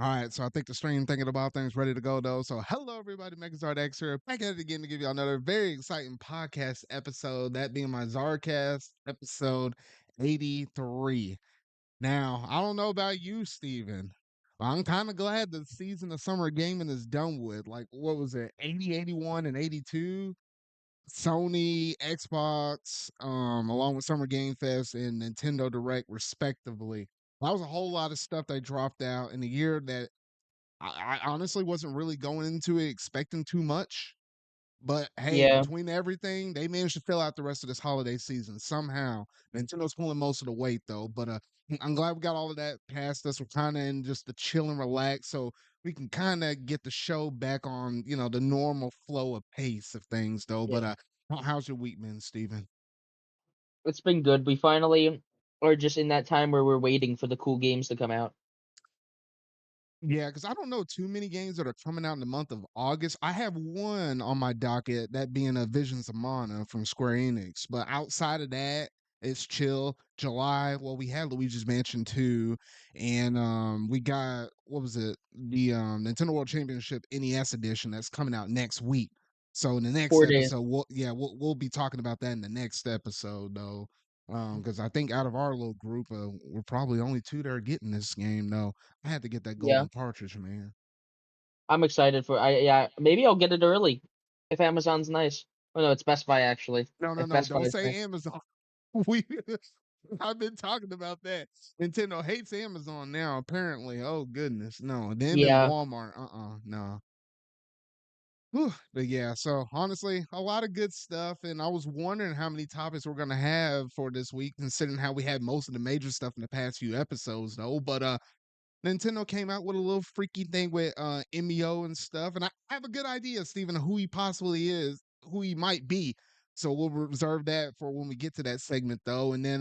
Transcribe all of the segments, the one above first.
All right, so I think the stream thinking about things ready to go though. So hello everybody, MegaZardX here, back at it again to give you another very exciting podcast episode. That being my ZardCast episode 83. Now, I don't know about you, Steven. I'm kind of glad the season of summer gaming is done with. Like, what was it, 80, 81, and 82? Sony, Xbox, along with Summer Game Fest and Nintendo Direct, respectively. That was a whole lot of stuff they dropped out in a year that I honestly wasn't really going into it expecting too much. But hey, Yeah, between everything, they managed to fill out the rest of this holiday season somehow. Nintendo's pulling most of the weight though, but I'm glad we got all of that past us. We're kind of in just the chill and relax, so we can kind of get the show back on, the normal flow of pace of things though. yeah. But how's your week been, Steven? It's been good. We finally are just in that time where we're waiting for the cool games to come out. Yeah, because I don't know too many games that are coming out in the month of August. I have one on my docket, that being a Visions of Mana from Square Enix. But outside of that, it's chill. July, well, we had Luigi's Mansion 2, and we got what was it? The Nintendo World Championship NES edition that's coming out next week. So in the next 4 days. episode, we'll be talking about that in the next episode though. Because I think out of our little group, we're probably only two that are getting this game though. I had to get that Yeah, golden partridge, man. I'm excited for. Yeah, maybe I'll get it early if Amazon's nice. Oh no, it's Best Buy actually. No, no, If no, Best Buy don't is say nice. Amazon. We I've been talking about that. Nintendo hates Amazon now, apparently. Oh goodness. No. Them and Yeah, Walmart. No. Whew. But yeah, so honestly, a lot of good stuff. And I was wondering how many topics we're gonna have for this week, considering how we had most of the major stuff in the past few episodes though. But Nintendo came out with a little freaky thing with Emio and stuff, and I have a good idea, Steven, of who he possibly is, who he might be. So we'll reserve that for when we get to that segment, though. And then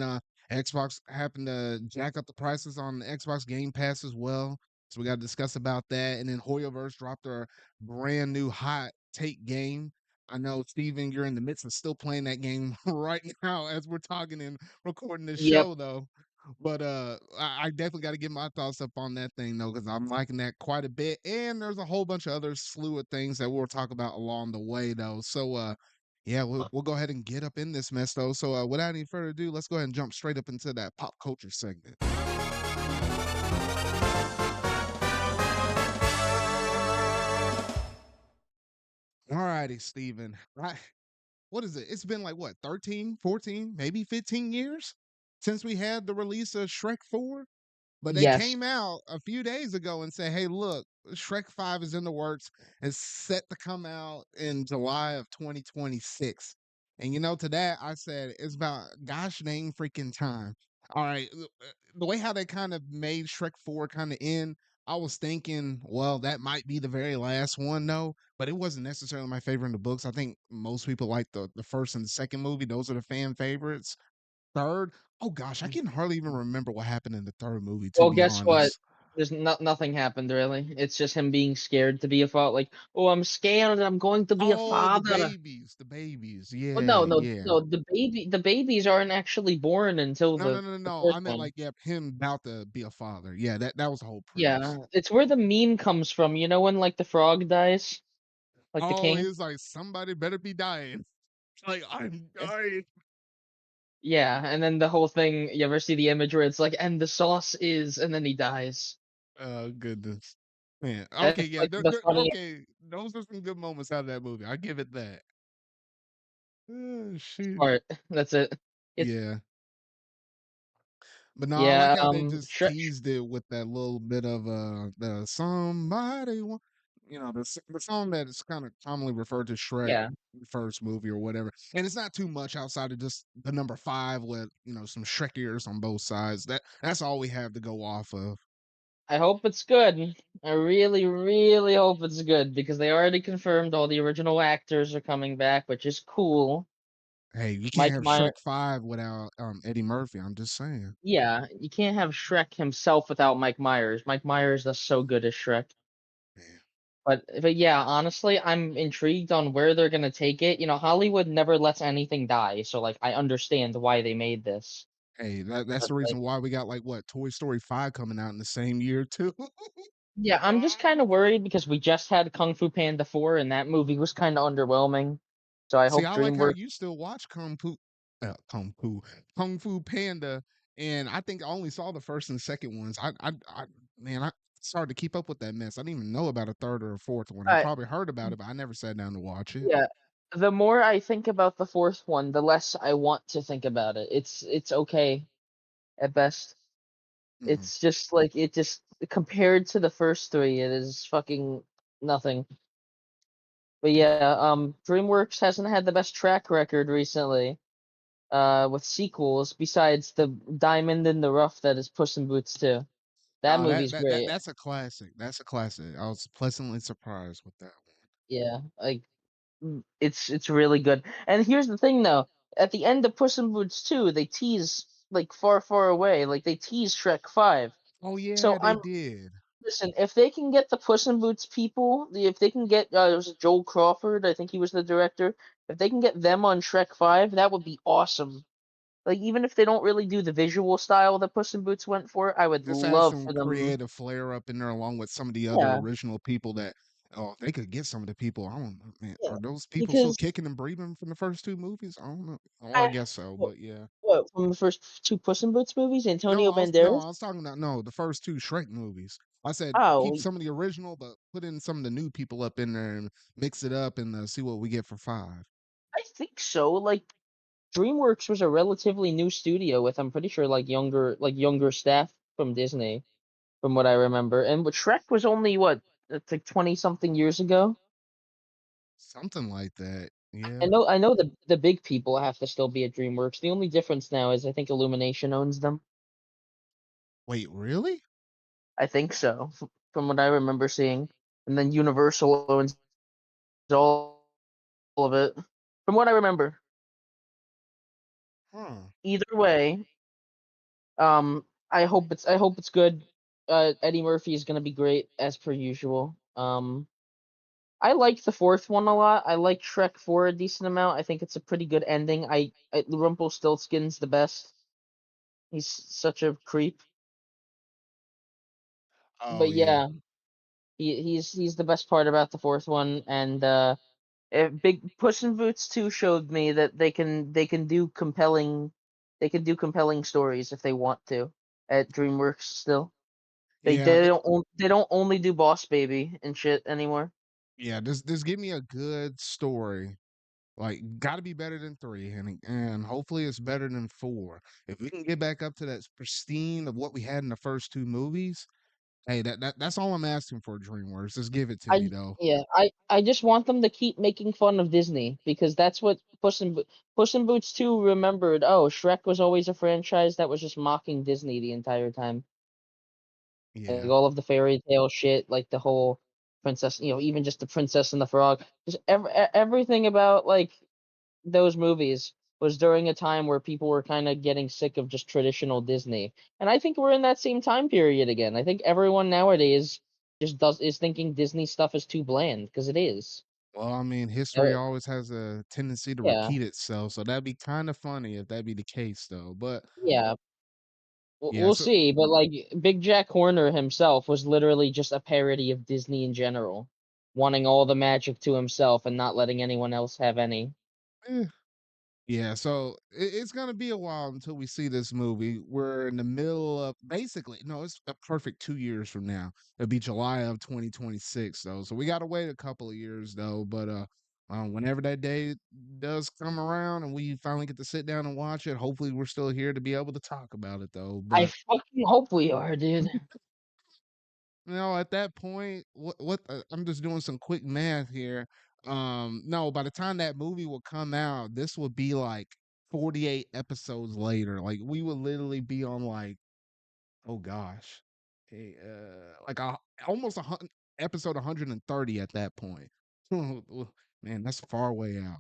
Xbox happened to jack up the prices on the Xbox Game Pass as well, so we got to discuss about that. And then Hoyoverse dropped their brand new hot take game. I know, Steven, you're in the midst of still playing that game right now as we're talking and recording this yep. show, though. But I definitely got to get my thoughts up on that thing though, because I'm liking that quite a bit. And there's a whole bunch of other slew of things that we'll talk about along the way though. So yeah, we'll go ahead and get up in this mess though. So without any further ado, let's go ahead and jump straight up into that pop culture segment. All righty, Steven. Right. What is it? It's been like what, 13, 14, maybe 15 years since we had the release of Shrek 4? But they Yes. came out a few days ago and said, "Hey, look, Shrek 5 is in the works. It's set to come out in July of 2026." And to that I said, "It's about gosh dang freaking time." All right, the way how they kind of made Shrek 4 kind of end, I was thinking, well, that might be the very last one, no, but it wasn't necessarily my favorite in the books. I think most people like the first and the second movie; those are the fan favorites. Third, oh gosh, I can hardly even remember what happened in the third movie, to Well, be guess what? honest. There's nothing happened really. It's just him being scared to be a father. Like, oh, I'm scared. I'm going to be a Oh, the father. babies, the babies. Well, Yeah, no, no, yeah. no. The babies aren't actually born until No, no, the no, no, the no. first I meant one. like, yeah, him about to be a father. Yeah, that was the whole premise. Yeah, it's where the meme comes from. You know when like the frog dies, like the Oh, he king. was like, somebody better be dying. Like, I'm dying. Yeah, and then the whole thing. You ever see the image where it's like, and the sauce is, and then he dies. Oh goodness. Man. Okay, That's yeah, like the funny okay. Those are some good moments out of that movie. I give it that. Oh, shoot. part. That's it. It's Yeah. But no, I like yeah. how they just Shrek. teased it with that little bit of the somebody want, the song that is kind of commonly referred to Shrek Yeah, first movie or whatever. And it's not too much outside of just the number 5 with, some Shrek ears on both sides. That's all we have to go off of. I hope it's good. I really, really hope it's good because they already confirmed all the original actors are coming back, which is cool. Hey, you can't Mike have Myers. Shrek 5 without Eddie Murphy. I'm just saying. Yeah, you can't have Shrek himself without Mike Myers. Mike Myers does so good as Shrek. Man. But yeah, honestly, I'm intrigued on where they're gonna take it. You know, Hollywood never lets anything die, so like I understand why they made this. Hey, that's But the like, reason why we got like what Toy Story 5 coming out in the same year too. Yeah, I'm just kind of worried because we just had Kung Fu Panda 4 and that movie was kind of underwhelming. So I See, hope I like how DreamWorks. you still watch Kung Fu Panda, and I think I only saw the first and second ones. Man, it's hard to keep up with that mess. I didn't even know about a third or a fourth one. I Uh, probably heard about it, but I never sat down to watch it. yeah, the more I think about the fourth one, the less I want to think about it. It's okay at best. Mhm. It's just like it just compared to the first three, it is fucking nothing. But yeah, DreamWorks hasn't had the best track record recently, with sequels besides the Diamond in the Rough that is Puss in Boots 2. That Oh, movie's great. that's a classic. That's a classic. I was pleasantly surprised with that one. Yeah, like it's really good. And here's the thing though, at the end of Puss in Boots 2, they tease like far, far away, like they tease Shrek 5. Oh So yeah, they I'm did. listen, if they can get the Puss in Boots people, if they can get it was Joel Crawford, I think he was the director. If they can get them on Shrek 5, that would be awesome. Like even if they don't really do the visual style that Puss in Boots went for, I would Just add love some for them. creative flair up in there along with some of the other Yeah, original people that oh, if they could get some of the people. I don't know, man. yeah. Are those people still Because kicking and breathing from the first two movies? I don't know. Oh, I I guess so, what, but yeah. what from the first two Puss in Boots movies, No, Antonio Banderas? I was talking about no, the first two Shrek movies. I said Oh, keep some of the original, but put in some of the new people up in there and mix it up and see what we get for five. I think so. Like DreamWorks was a relatively new studio with I'm pretty sure like younger staff from Disney, from what I remember. And what Shrek was only what it's like 20 something years ago. Something like that. I Yeah. know I know the big people have to still be at DreamWorks. The only difference now is I think Illumination owns them. Wait, really? I think so, from what I remember seeing. And then Universal owns all of it. From what I remember. Huh. Either way, I hope it's good. Eddie Murphy is gonna be great as per usual. I like the fourth one a lot. I like Shrek 4 a decent amount. I think it's a pretty good ending. Rumpelstiltskin's the best. He's such a creep. Oh But yeah. yeah, he's the best part about the fourth one. And Big Puss in Boots 2 showed me that they can do compelling stories if they want to at DreamWorks still. They Yeah, they don't they don't only do Boss Baby and shit anymore. yeah, just give me a good story. Like, gotta be better than 3, and hopefully it's better than 4. If we can get back up to that pristine of what we had in the first 2 movies, hey, that's all I'm asking for, DreamWorks. Just give it to me, I though. Yeah, I just want them to keep making fun of Disney because that's what Puss in Boots 2 remembered. Oh, Shrek was always a franchise that was just mocking Disney the entire time. Like Yeah. all of the fairy tale shit, like the whole princess, even just the Princess and the Frog, just everything about like those movies was during a time where people were kind of getting sick of just traditional Disney. And I think we're in that same time period again. I think everyone nowadays just does is thinking Disney stuff is too bland because it is. Well, I mean, history Uh, always has a tendency to yeah, repeat itself, so that'd be kinda funny if that be the case, though, but yeah. yeah, We'll so see, but like Big Jack Horner himself was literally just a parody of Disney in general, wanting all the magic to himself and not letting anyone else have any. eh. Yeah, so it's gonna be a while until we see this movie. We're in the middle of basically no, it's a perfect 2 years from now. It'll be July of 2026 though. So we gotta wait a couple of years though. But whenever that day does come around and we finally get to sit down and watch it, hopefully we're still here to be able to talk about it though. I But fucking hope we are, dude. at that point, what I'm just doing some quick math here. No, by the time that movie will come out, this will be like 48 episodes later. Like we would literally be on like, oh gosh, like almost episode 130 at that point. Man, that's far way out.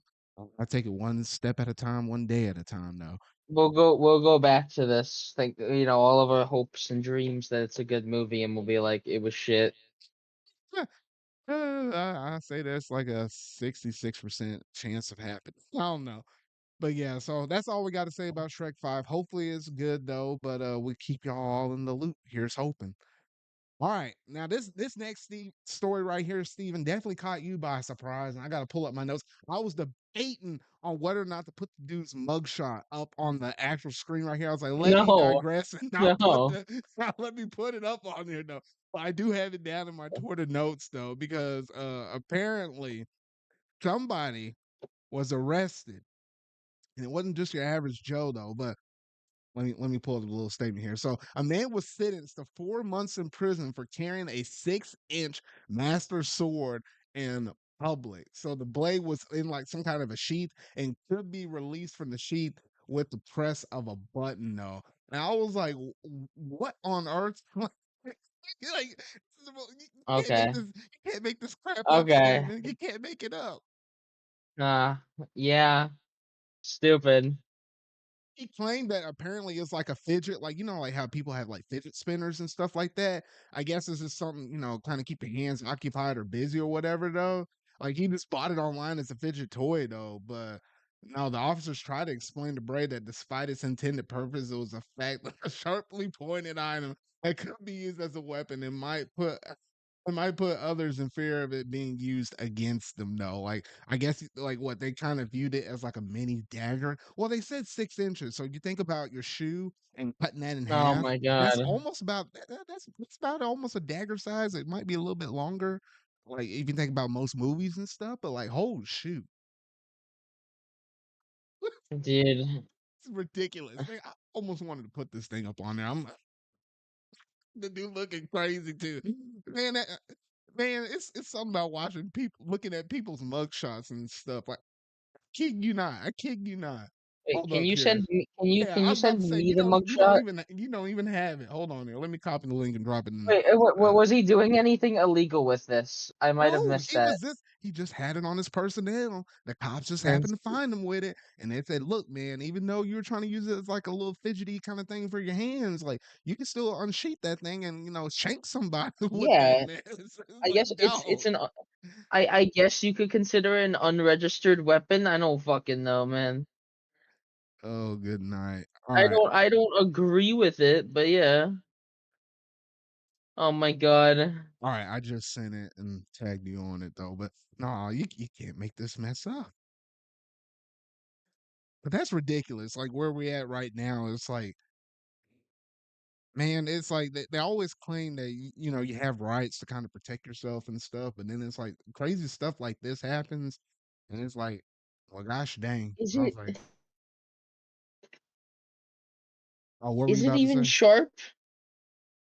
I take it one step at a time, one day at a time, though. We'll go back to this. Think all of our hopes and dreams that it's a good movie, and we'll be like, it was shit. I say there's like a 66% chance of happening. I don't know. But yeah, so that's all we got to say about Shrek 5. Hopefully it's good though, but we keep y'all all in the loop. Here's hoping. All right, now this next story right here, Steven, definitely caught you by surprise, and I got to pull up my notes. I was debating on whether or not to put the dude's mugshot up on the actual screen right here. I was like, let me No, digress and not put no. the let me put it up on here though. But I do have it down in my Twitter notes though, because apparently somebody was arrested, and it wasn't just your average Joe though, but let me pull up a little statement here. So, a man was sentenced to 4 months in prison for carrying a 6-inch master sword in public. So the blade was in like some kind of a sheath and could be released from the sheath with the press of a button. Though, and I was like, "What on earth?" Like, Okay, you can't make this crap up, okay. Steven. You can't make it up. Uh, yeah, stupid. He claimed that apparently it's like a fidget, like like how people have like fidget spinners and stuff like that. I guess this is something, kind of keep your hands occupied or busy or whatever though. Like he just bought it online as a fidget toy though, but no, the officers tried to explain to Bray that despite its intended purpose, it was a fact that a sharply pointed item that could be used as a weapon and might put others in fear of it being used against them though. Like I guess like what they kind of viewed it as like a mini dagger. Well, they said 6 inches. So you think about your shoe and cutting that in Oh half. my That's god. almost about that's about almost a dagger size. It might be a little bit longer. Like if you think about most movies and stuff, but like holy shoot. Dude. It's ridiculous. Man, I almost wanted to put this thing up on there. I'm the dude looking crazy too. Man, man, it's something about watching people looking at people's mugshots and stuff. Like, kid you not, I kid you not. Wait, Hold can up you here. send me Yeah, can I you was about send to say me the mugshot? you don't even have it. Hold on here. Let me copy the link and drop it in. Wait, was he doing anything illegal with this? I might have No, missed that. he just had it on his personnel. The cops just And happened to find him with it. And they said, look, man, even though you were trying to use it as like a little fidgety kind of thing for your hands, like you can still unsheath that thing and shank somebody with that, yeah, man. It's I like, guess it's dog. an I guess you could consider it an unregistered weapon. I don't fucking know, man. Oh, good night. All right. I don't agree with it, but yeah. Oh my god. All right. I just sent it and tagged you on it though. But no, you can't make this mess up. But that's ridiculous. Like where we at right now, it's like, man, it's like they always claim that you have rights to kind of protect yourself and stuff, but then it's like crazy stuff like this happens, and it's like, well, gosh dang. Is I was it like, oh, what were you is it about to even say? sharp?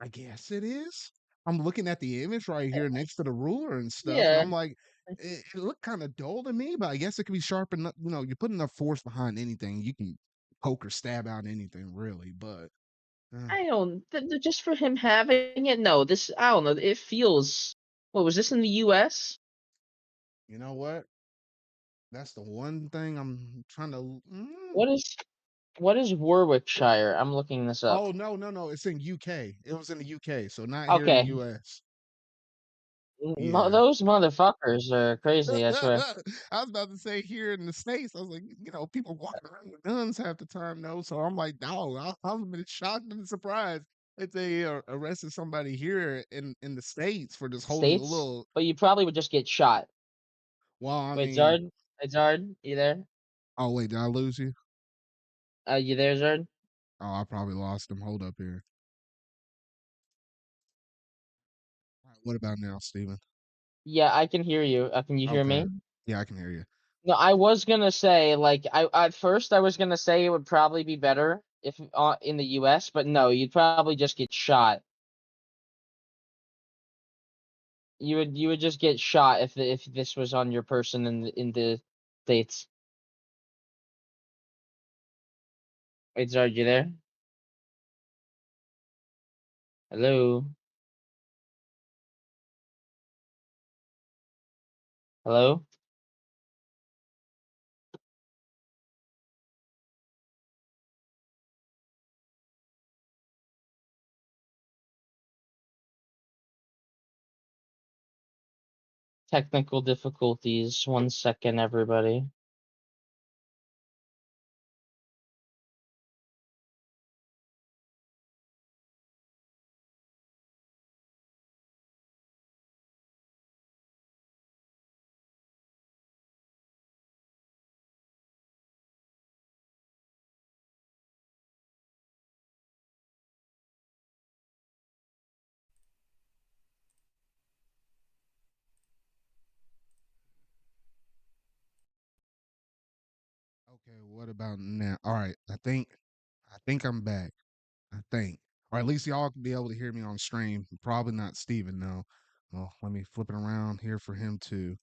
I guess it is. I'm looking at the image right here next to the ruler and stuff, and Yeah. I'm like, it looked kind of dull to me, but I guess it could be sharp enough. You put enough force behind anything, you can poke or stab out anything, really. But I don't just for him having it. No, this I don't know. It feels. What was this in the U.S.? you know what? That's the one thing I'm trying to. What is Warwickshire? I'm looking this up. Oh, no, no, no, it's in UK. It was in the UK, so not here in the Okay, US. Yeah. those motherfuckers are crazy. I swear. I was about to say here in the States, I was like, people walking around with guns half the time, though. So I'm like, no, I'm been shocked and surprised that they arrested somebody here in the States for just holding a States, little. but you probably would just get shot. Well, I Wait, mean, Zard? Hey, Zard, you there? oh wait, did I lose you? You there, Zard? Oh, I probably lost him. Hold up here. All right, what about now, Steven? Yeah, I can hear you. Can you hear Okay. me? Yeah, I can hear you. No, I was gonna say like I at first I was gonna say it would probably be better if in the U.S., but no, you'd probably just get shot. You would just get shot if this was on your person in the States. Wait, Zard, you there? Hello? Hello? Technical difficulties. 1 second, everybody. Okay, what about now? All right, I think I'm back. I think, or at least y'all can be able to hear me on stream. Probably not Steven, though. Well, let me flip it around here for him too.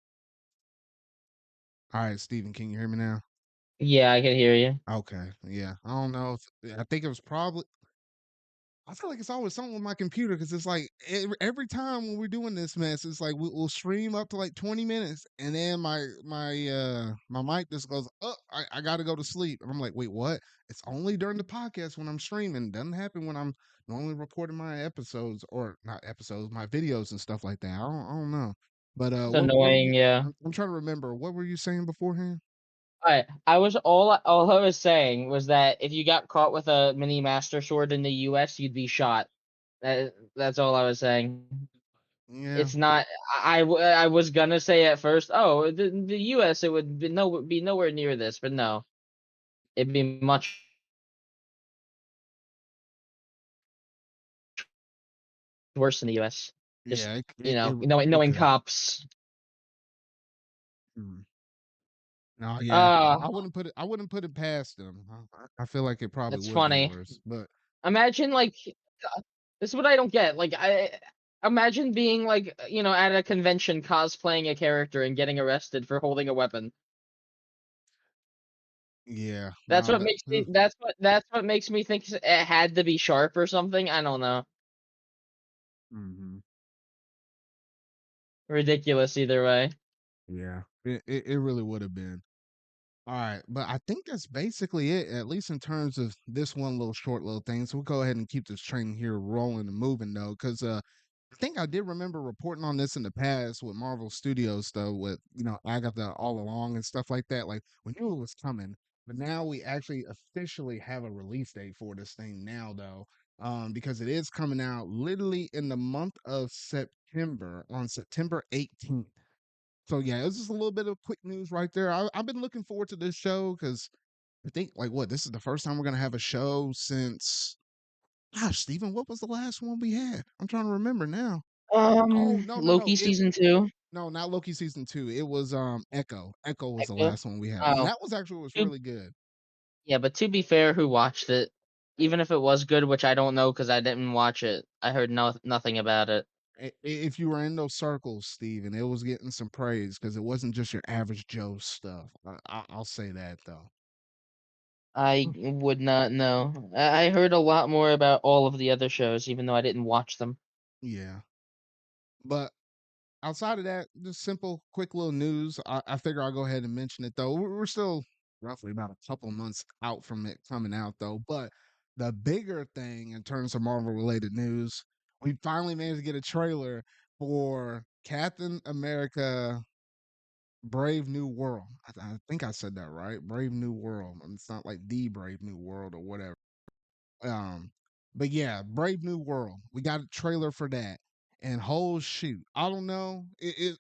All right, Steven, can you hear me now? Yeah, I can hear you. Okay, yeah. I don't know. I think it was probably. I feel like it's always something with my computer because it's like every time when we're doing this mess, it's like we'll stream up to like 20 minutes, and then my mic just goes, "Oh, I got to go to sleep," and I'm like, "Wait, what?" It's only during the podcast when I'm streaming. Doesn't happen when I'm normally recording my episodes or not episodes, my videos and stuff like that. I don't know, but It's what were annoying, you? yeah. I'm trying to remember. What were you saying beforehand? All I was saying was that if you got caught with a mini Master Sword in the US, you'd be shot. That's all I was saying. Yeah, It's not. I was gonna say at first, oh, the US, it would be nowhere near this, but no, it'd be much worse in the US. Just yeah, it knowing could. cops. Mm. Oh yeah, Uh I wouldn't put it past them. I feel like it probably that's would be funny. worse, but Imagine like this is what I don't get. Like I imagine being like at a convention cosplaying a character and getting arrested for holding a weapon. yeah, That's no, what that. makes me that's what makes me think it had to be sharp or something. I don't know. Hmm. Ridiculous either way. Yeah, it really would have been. All right, but I think that's basically it, at least in terms of this one little short little thing. So we'll go ahead and keep this train here rolling and moving though, because I think I did remember reporting on this in the past with Marvel Studios though, with Agatha all along and stuff like that. Like we knew it was coming, but now we actually officially have a release date for this thing now though, because it is coming out literally in the month of September on September 18th. So yeah, it's just a little bit of quick news right there. I've been looking forward to this show because I think like what this is the first time we're gonna have a show since. Gosh, Steven, what was the last one we had? I'm trying to remember now. Oh no, Loki season 2. no, not Loki season 2. It was Echo. Echo was the Echo. last one we had, and Oh, that was actually was to, really good. yeah, but to be fair, who watched it? Even if it was good, which I don't know because I didn't watch it, I heard nothing about it. If you were in those circles, Steven, it was getting some praise because it wasn't just your average Joe stuff. I'll say that though. I would not know. I heard a lot more about all of the other shows, even though I didn't watch them. Yeah, but outside of that, just simple, quick little news. I figure I'll go ahead and mention it though. We're still roughly about a couple months out from it coming out though. But the bigger thing in terms of Marvel related news, we finally managed to get a trailer for Captain America Brave New World. I think I said that right. Brave New World. It's not like the Brave New World or whatever. Um, but yeah, Brave New World. We got a trailer for that. And whole shoot, I don't know.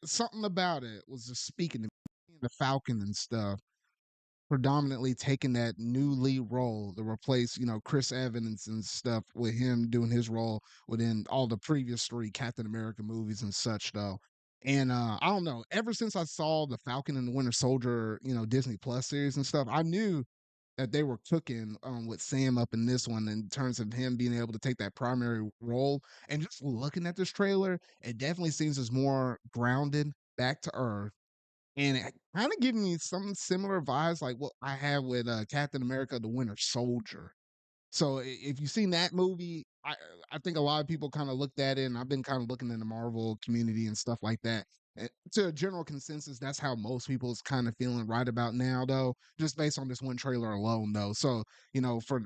Something about it was just speaking to me, the Falcon and stuff, predominantly taking that new lead role to replace, Chris Evans and stuff with him doing his role within all the previous three Captain America movies and such though. And I don't know, ever since I saw the Falcon and the Winter Soldier, Disney Plus series and stuff, I knew that they were cooking with Sam up in this one in terms of him being able to take that primary role. And just looking at this trailer, it definitely seems as more grounded, back to earth, and it kind of giving me some similar vibes like what I had with Captain America: The Winter Soldier. So if you've seen that movie, I think a lot of people kind of looked at it, and I've been kind of looking in the Marvel community and stuff like that. To a general consensus, that's how most people is kind of feeling right about now, though, just based on this one trailer alone, though. So for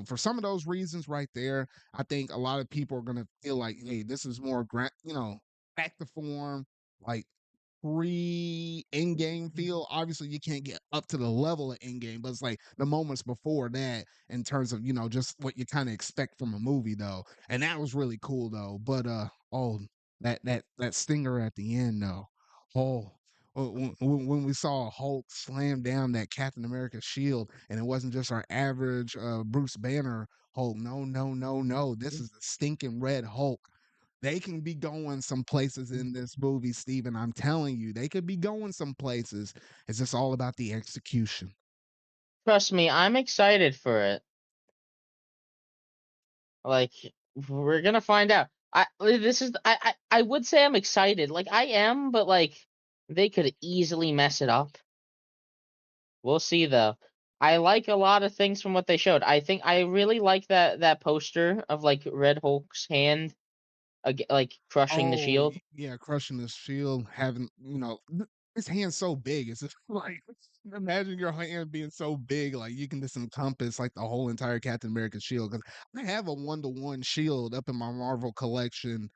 for some of those reasons right there, I think a lot of people are gonna feel like, hey, this is more back to form, like pre-Endgame feel. Obviously, you can't get up to the level of Endgame, but it's like the moments before that in terms of just what you kind of expect from a movie, though. And that was really cool, though. But oh, that stinger at the end, though. Oh. When we saw Hulk slam down that Captain America shield, and it wasn't just our average Bruce Banner Hulk. No, no, no, no. This is the stinking red Hulk. They can be going some places in this movie, Steven. I'm telling you, they could be going some places. It's just all about the execution. Trust me, I'm excited for it. Like, we're gonna find out. This is I would say I'm excited. Like I am, but like they could easily mess it up. We'll see though. I like a lot of things from what they showed. I think I really like that poster of like Red Hulk's hand, like crushing the Oh, shield. yeah, crushing the shield, having, his hand's so big. It's just like, imagine your hand being so big, like you can just encompass like the whole entire Captain America shield. Because I have a 1-to-1 shield up in my Marvel collection.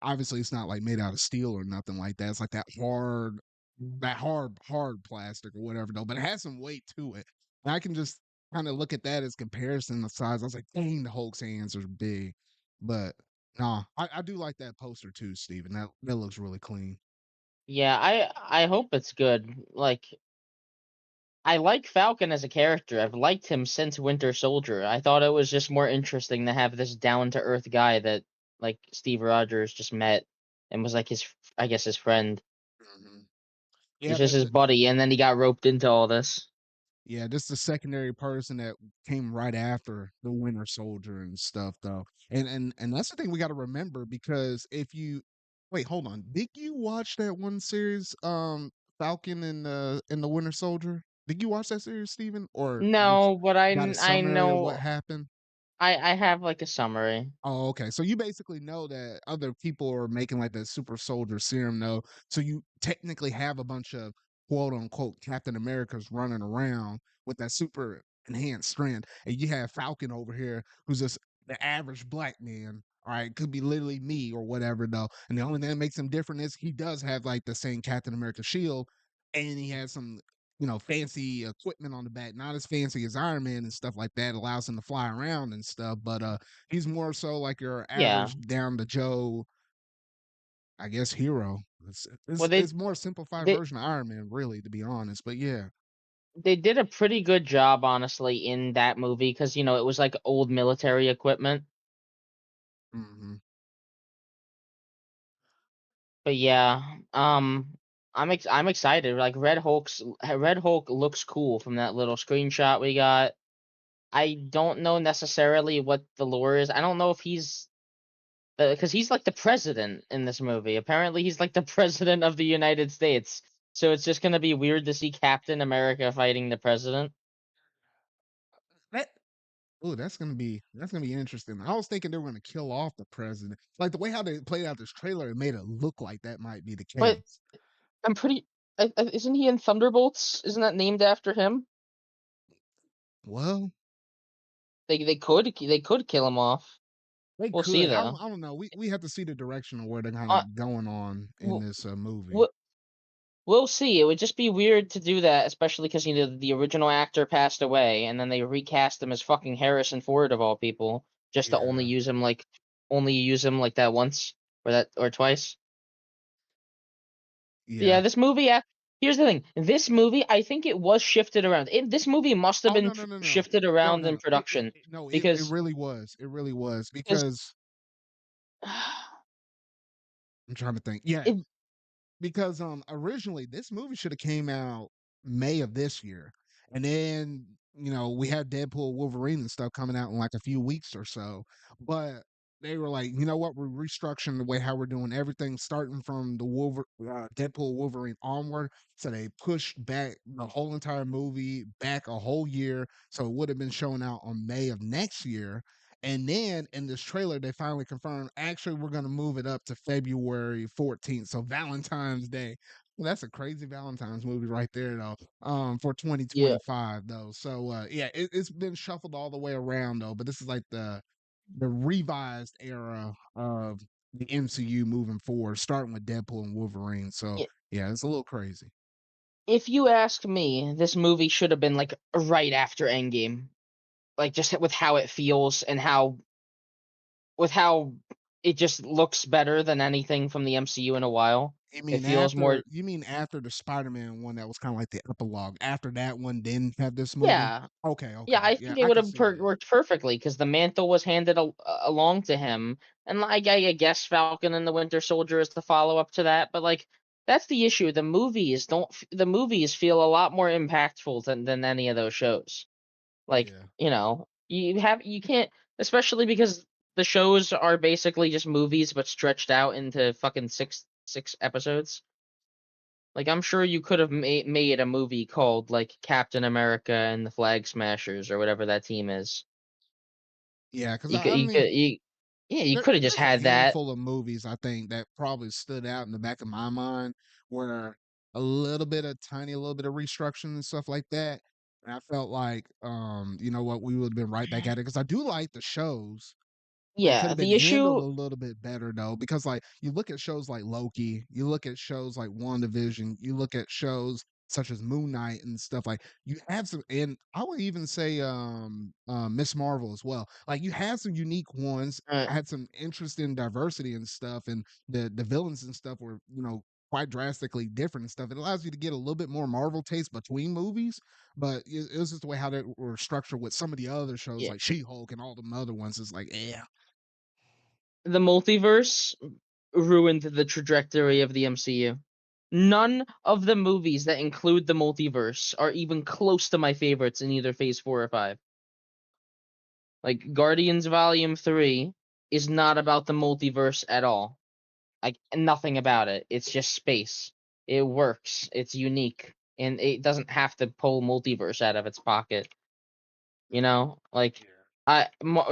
Obviously, it's not like made out of steel or nothing like that. It's like that hard plastic or whatever though, but it has some weight to it. And I can just kind of look at that as comparison of size. I was like, dang, the Hulk's hands are big. But nah, I do like that poster too, Steven. That looks really clean. Yeah, I hope it's good. Like I like Falcon as a character. I've liked him since Winter Soldier. I thought it was just more interesting to have this down to earth guy that like Steve Rogers just met and was like his I guess his friend. Mhm. He's Yeah, just his buddy, and then he got roped into all this. yeah, this the secondary person that came right after the Winter Soldier and stuff, though. And that's the thing we got to remember because if you wait, hold on, did you watch that one series, Falcon and the Winter Soldier? Did you watch that series, Steven? Or just No, but got a I summary of what know happened? I have like a summary. Oh, okay. So you basically know that other people are making like the super soldier serum though. So you technically have a bunch of quote unquote Captain Americas running around with that super enhanced strength. And you have Falcon over here who's just the average black man. All right, could be literally me or whatever though. And the only thing that makes him different is he does have like the same Captain America shield and he has some fancy equipment on the back, not as fancy as Iron Man and stuff like that, allows him to fly around and stuff. But he's more so like your Yeah. average down the Joe, I guess, hero. It's Well, it's, it's more simplified they version of Iron Man, really, to be honest. But yeah. they did a pretty good job, honestly, in that movie because it was like old military equipment. Hmm. But yeah, I'm excited. Like Red Hulk looks cool from that little screenshot we got. I don't know necessarily what the lore is. I don't know if he's because he's like the president in this movie. Apparently, he's like the president of the United States. So it's just gonna be weird to see Captain America fighting the president. That Oh, that's gonna be interesting. I was thinking they were gonna kill off the president. Like the way how they played out this trailer, it made it look like that might be the But case. I'm pretty. Isn't he in Thunderbolts? Isn't that named after him? Well, They could kill him off. they We'll see could. I though. don't. I don't know. We have to see the direction of where they're kind Uh, of going on in w- this movie. w- we'll see. It would just be weird to do that, especially because the original actor passed away, and then they recast him as fucking Harrison Ford of all people, just to Yeah. only use him like that once or twice. Yeah. Yeah, this movie. Here's the thing. This movie, I think it was shifted around. This movie must have Oh, been no, no, no, no. shifted No, around no, in no. production No, it because really was. It really was because because I'm trying to think. Yeah, it because originally this movie should have came out May of this year. And then, we had Deadpool, Wolverine and stuff coming out in like a few weeks or so. But they were like, you know what, we're restructuring the way how we're doing everything starting from the Deadpool Wolverine onward. So they pushed back the whole entire movie back a whole year. So it would have been showing out on May of next year. And then in this trailer, they finally confirmed actually we're going to move it up to February 14th. So Valentine's Day. Well, that's a crazy Valentine's movie right there, though. For yeah. 2025, though. So yeah, it's been shuffled all the way around though. But this is like the revised era of the MCU moving forward, starting with Deadpool and Wolverine. So Yeah. yeah, it's a little crazy. If you ask me, this movie should have been like right after Endgame, like just with how it feels and how it just looks better than anything from the MCU in a while. It feels more, You mean after the Spider-Man one that was kind of like the epilogue? After that one didn't have this movie? yeah. Okay, Yeah, okay. I Yeah, think it I would can have see that. worked perfectly because the mantle was handed along to him, and like I guess Falcon and the Winter Soldier is the follow up to that. But like that's the issue. The movies feel a lot more impactful than any of those shows. Like, Yeah. you can't, especially because the shows are basically just movies but stretched out into fucking six episodes. Like I'm sure you could have made a movie called like Captain America and the Flag Smashers or whatever that team is. Yeah, because You could I mean, yeah, you could have just there's a had that. handful of movies I think that probably stood out in the back of my mind where a little bit of restructuring and stuff like that. And I felt like, you know what, we would have been right back at it because I do like the shows. They could Yeah, have been the handled issue a little bit better though, because like you look at shows like Loki, you look at shows like WandaVision, you look at shows such as Moon Knight and stuff like you have some, and I would even say Miss Marvel as well. Like you had some unique ones, uh, had some interesting diversity and stuff, and the villains and stuff were, you know, quite drastically different and stuff. It allows you to get a little bit more Marvel taste between movies, but it was just the way how they were structured with some of the other shows yeah, like She-Hulk and all the other ones. It's like, yeah. the multiverse ruined the trajectory of the MCU. None of the movies that include the multiverse are even close to my favorites in either Phase 4 or 5. Like Guardians Volume 3 is not about the multiverse at all. Like nothing about it. It's just space. It works. It's unique and it doesn't have to pull multiverse out of its pocket. Like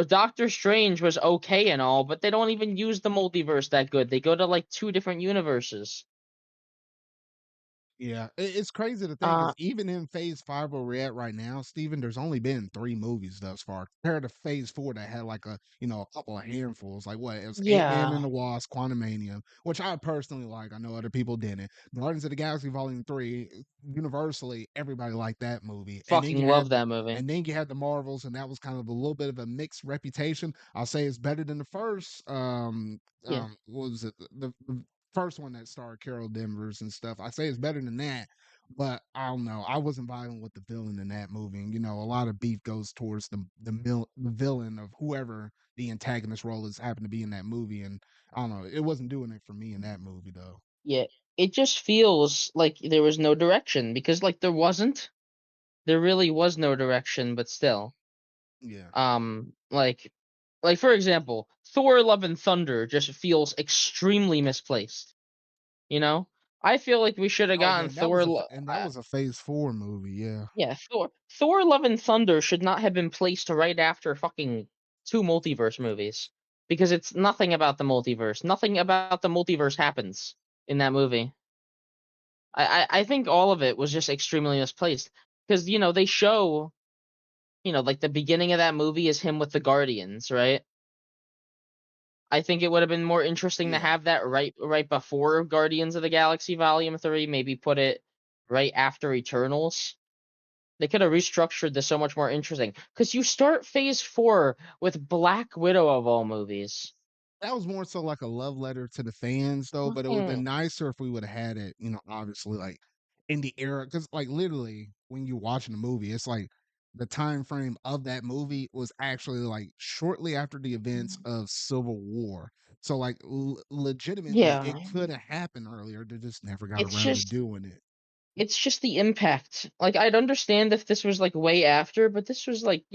Doctor Strange was okay and all, but they don't even use the multiverse that good. They go to like two different universes. Yeah, it's crazy to think Uh is even in phase 5 where we're at right now, Steven, there's only been 3 movies thus far compared to phase 4 that had like a, you know, a couple of handfuls. Like what? It was Ant-Man and yeah, the Wasp, Quantumania, which I personally like. I know other people didn't. Guardians of the Galaxy Volume 3, universally everybody liked that movie. fucking love that movie. And then you had the Marvels and that was kind of a little bit of a mixed reputation. I'll say it's better than the first Yeah. what was it? The first one that starred Carol Danvers and stuff. I say it's better than that, but I don't know. I wasn't vibing with the villain in that movie. And, you know, a lot of beef goes towards the villain of whoever the antagonist role is happened to be in that movie. And I don't know. It wasn't doing it for me in that movie though. Yeah. It just feels like there was no direction because like there wasn't. There really was no direction, but still. Yeah. Um like for example, Thor Love and Thunder just feels extremely misplaced, you know? I feel like we should have Oh gotten yeah, that was uh, a Phase 4 movie. Yeah. yeah, Thor Love and Thunder should not have been placed right after fucking two multiverse movies because it's nothing about the multiverse. Nothing about the multiverse happens in that movie. I think all of it was just extremely misplaced because they show like the beginning of that movie is him with the Guardians, right? I think it would have been more interesting to Yeah. have that right before Guardians of the Galaxy Volume 3, maybe put it right after Eternals. They could have restructured this so much more interesting. Because you start Phase 4 with Black Widow of all movies. That was more so like a love letter to the fans though, but it would have been Fucking nicer if we would have had it, you know, obviously like in the era because like literally when you're watching the movie, it's like the time frame of that movie was actually like shortly after the events of Civil War. So like legitimately yeah. it could have happened earlier. They just never got It's around to just doing it. it's just the impact. Like I'd understand if this was like way after, but this was like,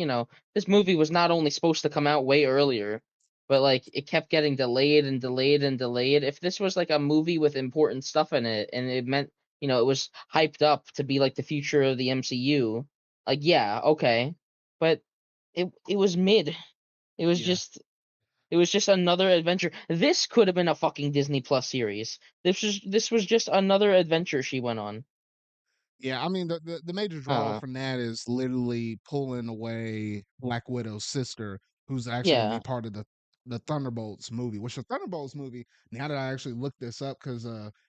this movie was not only supposed to come out way earlier, but like it kept getting delayed and delayed and delayed. If this was like a movie with important stuff in it and it meant, it was hyped up to be like the future of the MCU, like yeah, okay. But it was mid. It was Yeah. just it was just another adventure. This could have been a fucking Disney Plus series. This was just another adventure she went on. Yeah, I mean the major draw Uh from that is literally pulling away Black Widow's sister, who's actually gonna be yeah. part of the Thunderbolts movie. Which the Thunderbolts movie, now that I actually looked this up, because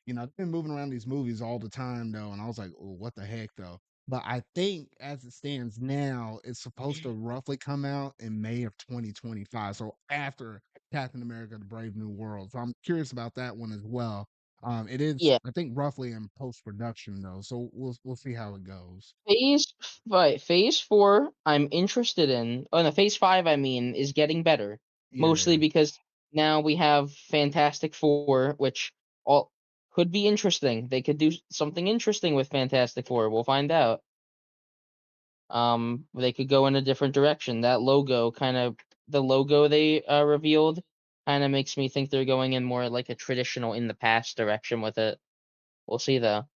you know, I've been moving around these movies all the time though, and I was like, oh, what the heck though? But I think as it stands now, it's supposed to roughly come out in May of 2025. So after Captain America: The Brave New World. So I'm curious about that one as well. It is, Yeah. I think, roughly in post production though, so we'll see how it goes. Phase 4 I'm interested in. Oh no, Phase 5 I mean is getting better. Yeah, Mostly yeah, because now we have Fantastic Four, which all could be interesting. They could do something interesting with Fantastic Four. We'll find out. They could go in a different direction. That logo kind of the logo they revealed kind of makes me think they're going in more like a traditional in the past direction with it. We'll see though.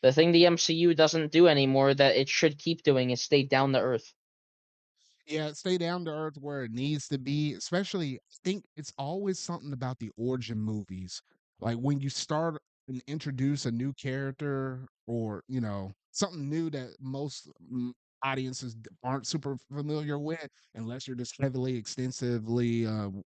The thing the MCU doesn't do anymore that it should keep doing is stay down to earth. Yeah, stay down to earth where it needs to be. Especially, I think it's always something about the origin movies. Like when you start and introduce a new character, or something new that most audiences aren't super familiar with, unless you're just heavily, extensively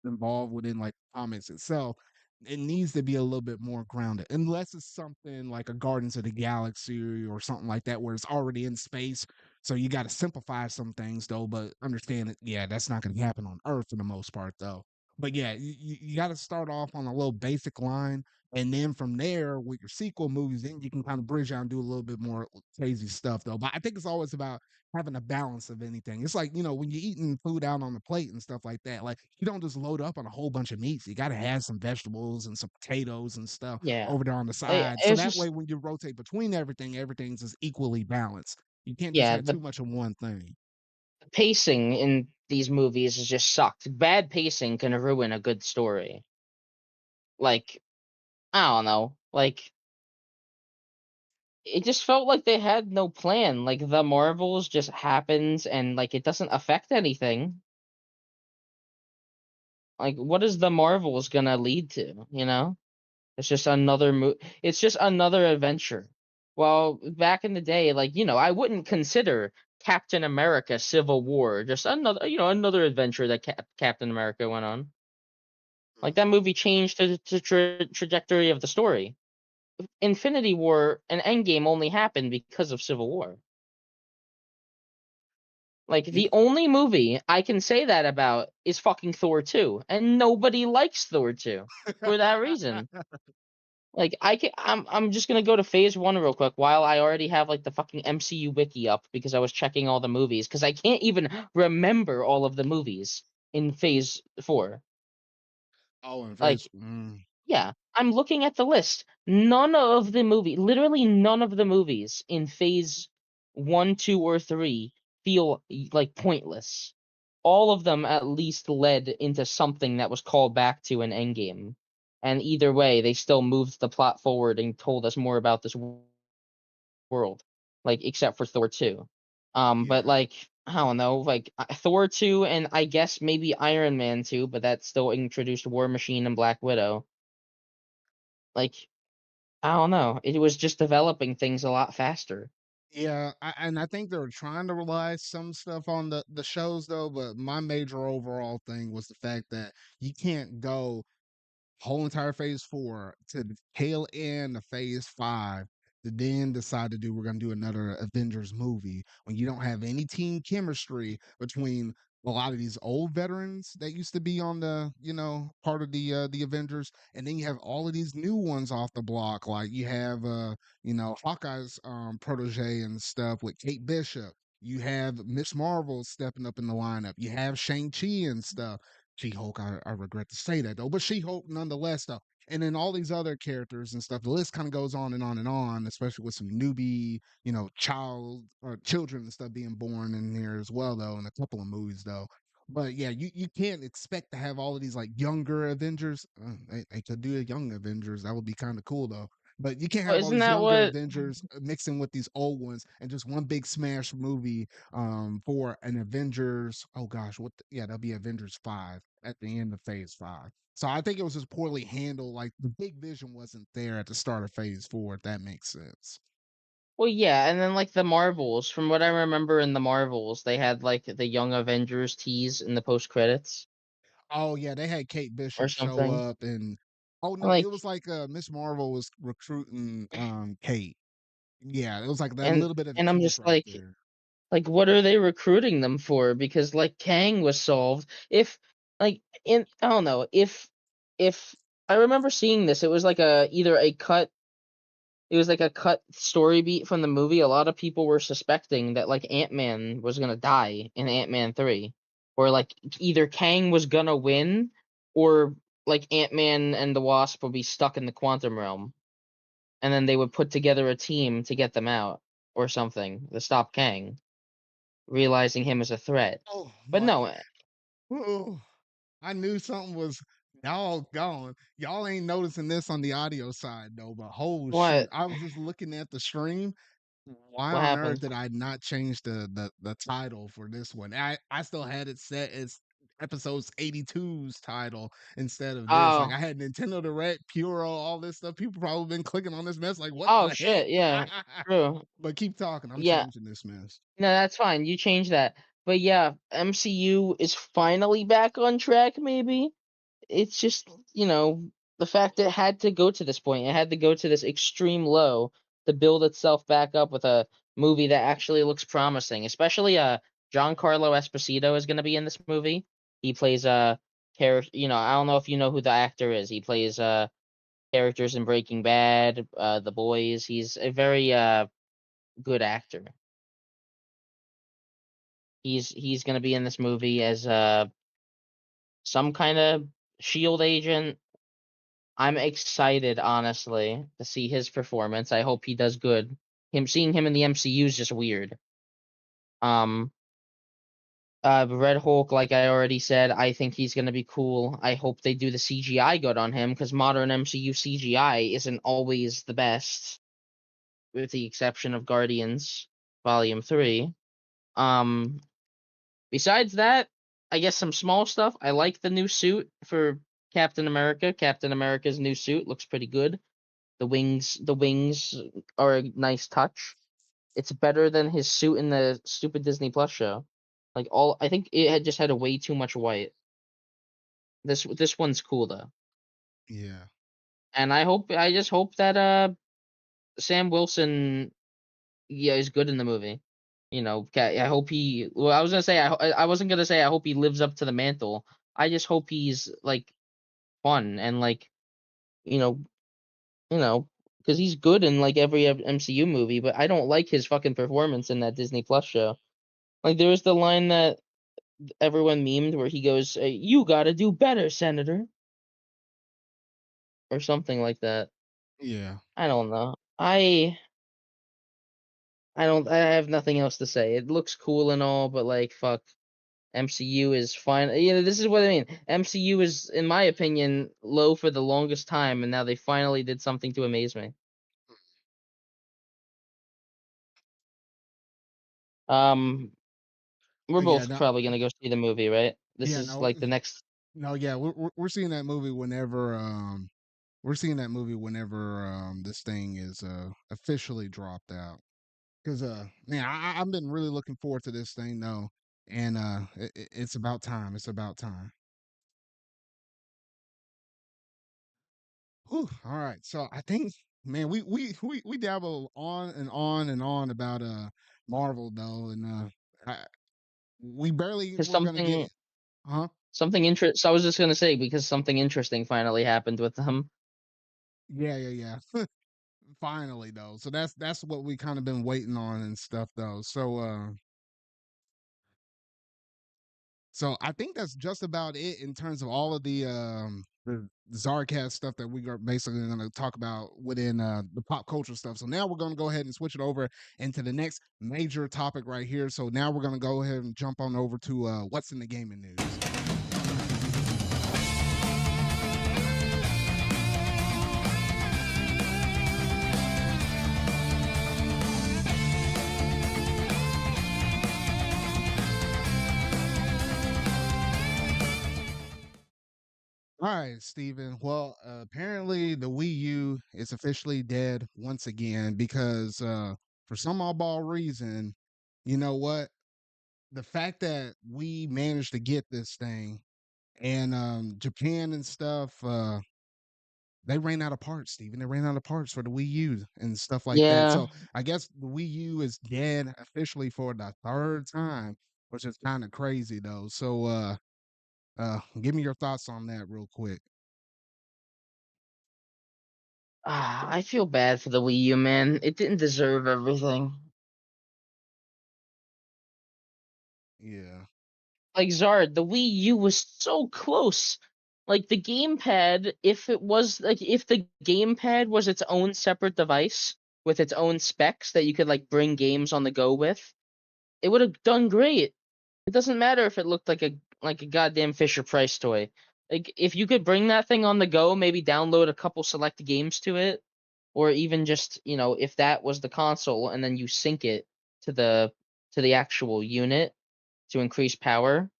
involved within like comics itself. It needs to be a little bit more grounded, unless it's something like a Guardians of the Galaxy or something like that, where it's already in space, so you got to simplify some things though, but understand that yeah, that's not going to happen on Earth for the most part though. But yeah, you got to start off on a little basic line, and then from there with your sequel movies, then you can kind of bridge out and do a little bit more crazy stuff though. But I think it's always about having a balance of anything. It's like when you're eating food out on the plate and stuff like that, like you don't just load up on a whole bunch of meats. You got to have some vegetables and some potatoes and stuff Yeah, over there on the like side, so it's that just way when you rotate between everything, everything's just equally balanced. You can't just yeah have the too much of one thing. pacing in these movies is just sucked. Bad pacing can ruin a good story. Like I don't know, like it just felt like they had no plan. Like the Marvels just happens and like it doesn't affect anything. Like what is the Marvels gonna lead to? It's just it's just another adventure. Well, back in the day, like, I wouldn't consider Captain America Civil War just another adventure that Captain America went on. Like that movie changed the trajectory of the story. Infinity War and Endgame only happened because of Civil War. Like Yeah. the only movie I can say that about is fucking Thor 2, and nobody likes Thor 2 for that reason. Like I'm just gonna go to phase one real quick while I already have like the fucking MCU wiki up because I was checking all the movies because I can't even remember all of the movies in phase four. Oh, in phase. Like, yeah, I'm looking at the list. Literally none of the movies in phase one, two, or three feel like pointless. All of them at least led into something that was called back to an endgame. And either way, they still moved the plot forward and told us more about this world. Like, except for Thor 2. But Yeah. like, I don't know, like Thor 2 and I guess maybe Iron Man 2, but that still introduced War Machine and Black Widow. Like, I don't know. It was just developing things a lot faster. Yeah, and I think they were trying to rely some stuff on the shows though, but my major overall thing was the fact that you can't go whole entire phase four to the tail end of phase five to then decide to do we're going to do another Avengers movie when you don't have any team chemistry between a lot of these old veterans that used to be on the part of the Avengers, and then you have all of these new ones off the block, like you have Hawkeye's protege and stuff with Kate Bishop. You have Miss Marvel stepping up in the lineup. You have Shang-Chi and stuff. She-Hulk, I regret to say that though, but She-Hulk nonetheless though. And then all these other characters and stuff. The list kind of goes on and on and on, especially with some newbie, child or children and stuff being born in here as well though, in a couple of movies though. But yeah, you can't expect to have all of these like younger Avengers. They could do a young Avengers. That would be kind of cool though. But you can't Well, have all isn't these that younger what Avengers mixing with these old ones and just one big smash movie for an Avengers. Oh gosh, yeah, that'll be Avengers 5 at the end of phase 5. So I think it was just poorly handled. Like the big vision wasn't there at the start of phase 4, if that makes sense. Well, yeah, and then like the Marvels, from what I remember in the Marvels, they had like the Young Avengers tease in the post credits Oh yeah, they had Kate or Bishop show something. up, and oh And no, it like was like Miss Marvel was recruiting Kate. Yeah, it was like that and little bit of a and I'm tease just right there. like what are they recruiting them for? Because like Kang was solved. If like in I don't know, if I remember seeing this, it was like a either a cut it was like a cut story beat from the movie. A lot of people were suspecting that like Ant-Man was gonna die in Ant-Man 3. Or like either Kang was gonna win or like Ant-Man and the Wasp would be stuck in the quantum realm. And then they would put together a team to get them out or something to stop Kang. realizing him as a threat. Oh But my. no, Ooh, I knew something was doggone. Y'all ain't noticing this on the audio side though, but oh shoot. what I was just looking at the stream. Why what on earth happened? did I not change the title for this one? I still had it set as episodes 82's title instead of this. Like Oh, I had Nintendo Direct, Puro, all this stuff. People probably been clicking on this mess like what oh the heck? shit, yeah, true. But keep talking. I'm Yeah, changing this mess. no, that's fine. You change that. But yeah, MCU is finally back on track. Maybe it's just the fact that it had to go to this point. It had to go to this extreme low to build itself back up with a movie that actually looks promising. Especially Giancarlo Esposito is going to be in this movie. He plays character. I don't know if you know who the actor is. He plays characters in Breaking Bad, The Boys. He's a very good actor. He's going to be in this movie as some kind of shield agent. I'm excited, honestly, to see his performance. I hope he does good. Seeing him in the MCU is just weird. Um, Red Hulk, like I already said, I think he's gonna be cool. I hope they do the CGI good on him because modern MCU CGI isn't always the best, with the exception of Guardians Volume 3. Um, Besides that, I guess some small stuff. I like the new suit for Captain America. Captain America's new suit looks pretty good. The wings are a nice touch. It's better than his suit in the stupid Disney Plus show. I think it had just had a way too much white. This one's cool though. Yeah. And I just hope that Sam Wilson, yeah, is good in the movie. I hope he. Well, I was gonna say I wasn't gonna say I hope he lives up to the mantle. I just hope he's like fun and like you know you know because he's good in like every MCU movie, but I don't like his fucking performance in that Disney Plus show. Like there was the line that everyone memed where he goes, "You got to do better, Senator," or something like that. Yeah. I don't know. I don't. I have nothing else to say. It looks cool and all, but like fuck. MCU is fine. This is what I mean. MCU is, in my opinion, low for the longest time, and now they finally did something to amaze me. Um, we're Yeah, both no, probably gonna go see the movie, right? This yeah, is no, like the next. no, yeah, we're seeing that movie whenever we're seeing that movie whenever this thing is officially dropped out. Because man, I've been really looking forward to this thing though, and it's about time. It's about time. Whew, all right, so I think man, we dabble on and on and on about Marvel though, and I, we barely Because were gonna get huh. I was just gonna say because something interesting finally happened with them. Yeah, yeah, yeah. Finally though. So that's what we kind of been waiting on and stuff though. So I think that's just about it in terms of all of the ZardCast stuff that we are basically going to talk about within the pop culture stuff. So now we're going to go ahead and switch it over into the next major topic right here. So now we're going to go ahead and jump on over to what's in the gaming news. All right, Steven. Well, apparently the Wii U is officially dead once again because for some oddball reason, you know what? The fact that we managed to get this thing and Japan and stuff, they ran out of parts, Steven. They ran out of parts for the Wii U and stuff like that. Yeah. So I guess the Wii U is dead officially for the third time, which is kind of crazy though. So give me your thoughts on that real quick. I feel bad for the Wii U, man. It didn't deserve everything. Yeah. Like Zard, the Wii U was so close. Like the gamepad, if the gamepad was its own separate device with its own specs that you could like bring games on the go with, It would have done great. It doesn't matter if it looked like a goddamn Fisher Price toy. Like if you could bring that thing on the go, maybe download a couple select games to it, or even just, if that was the console and then you sync it to the actual unit to increase power,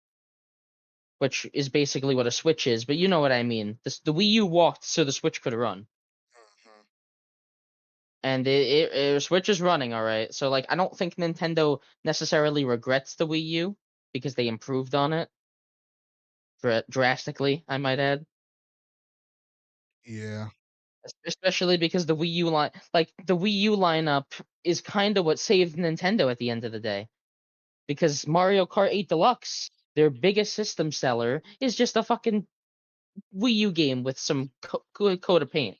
which is basically what a Switch is, but you know what I mean. The Wii U walked so the Switch could run. Mhm. And Switch is running all right. So like I don't think Nintendo necessarily regrets the Wii U because they improved on it drastically, I might add. Yeah, Especially because the Wii U lineup is kind of what saved Nintendo at the end of the day. Because Mario Kart 8 Deluxe, their biggest system seller, is just a fucking Wii U game with some good coat of paint.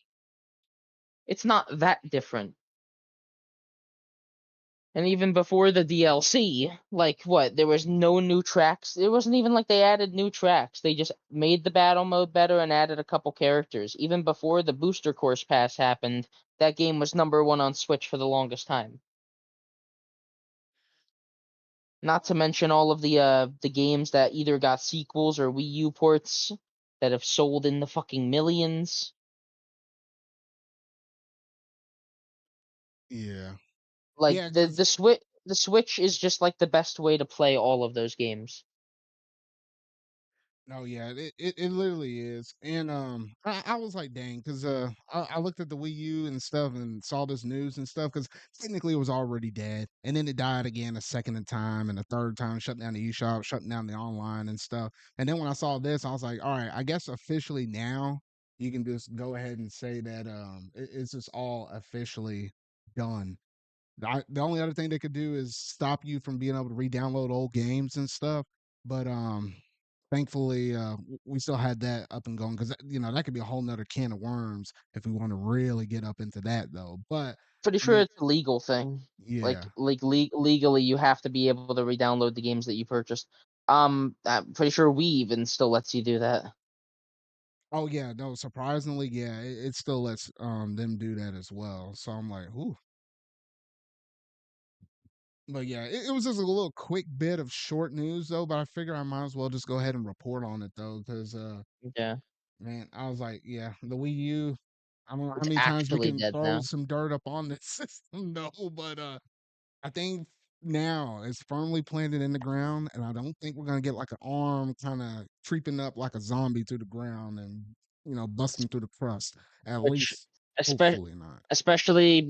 It's not that different. And even before the DLC, like what, there was no new tracks. It wasn't even like they added new tracks. They just made the battle mode better and added a couple characters. Even before the booster course pass happened, that game was #1 on Switch for the longest time. Not to mention all of the games that either got sequels or Wii U ports that have sold in the fucking millions. yeah, Like yeah. Because the Switch is just like the best way to play all of those games. no, yeah, it literally is. And I was like, dang, because I looked at the Wii U and stuff and saw this news and stuff because technically it was already dead, and then it died again a second time and a third time, shutting down the eShop, shutting down the online and stuff. And then when I saw this, I was like, all right, I guess officially now you can just go ahead and say that it's just all officially done. The only other thing they could do is stop you from being able to re-download old games and stuff. But thankfully, we still had that up and going because that could be a whole nother can of worms if we want to really get up into that though. But Pretty I sure mean, it's a legal thing. yeah. Legally, you have to be able to re-download the games that you purchased. I'm pretty sure Wii even still lets you do that. Oh yeah, no, surprisingly, yeah, it still lets them do that as well. So I'm like, ooh. But yeah, it was just a little quick bit of short news though, but I figure I might as well just go ahead and report on it though, because Yeah, man, I was like, yeah, the Wii U. I don't know how it's many times we actually can dead throw now. some dirt up on this system, no, but I think now it's firmly planted in the ground, and I don't think we're gonna get like an arm kind of creeping up like a zombie to the ground and busting through the crust. At Which, least, especially hopefully not. especially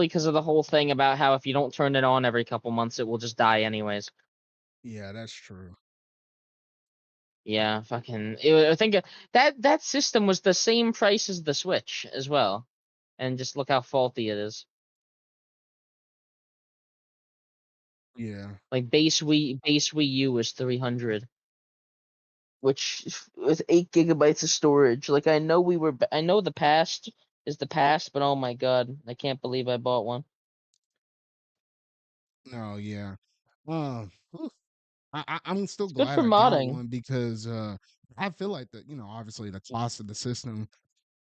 because of the whole thing about how if you don't turn it on every couple months, it will just die anyways. Yeah, that's true. Yeah, fucking. I think that system was the same price as the Switch as well, and just look how faulty it is. Yeah. Like base Wii U was 300, which with 8 GB of storage. Like I know the past is the past, but oh my god, I can't believe I bought one. No, yeah. Whew. I'm still It's good glad for I got modding. one because I feel like obviously the cost of the system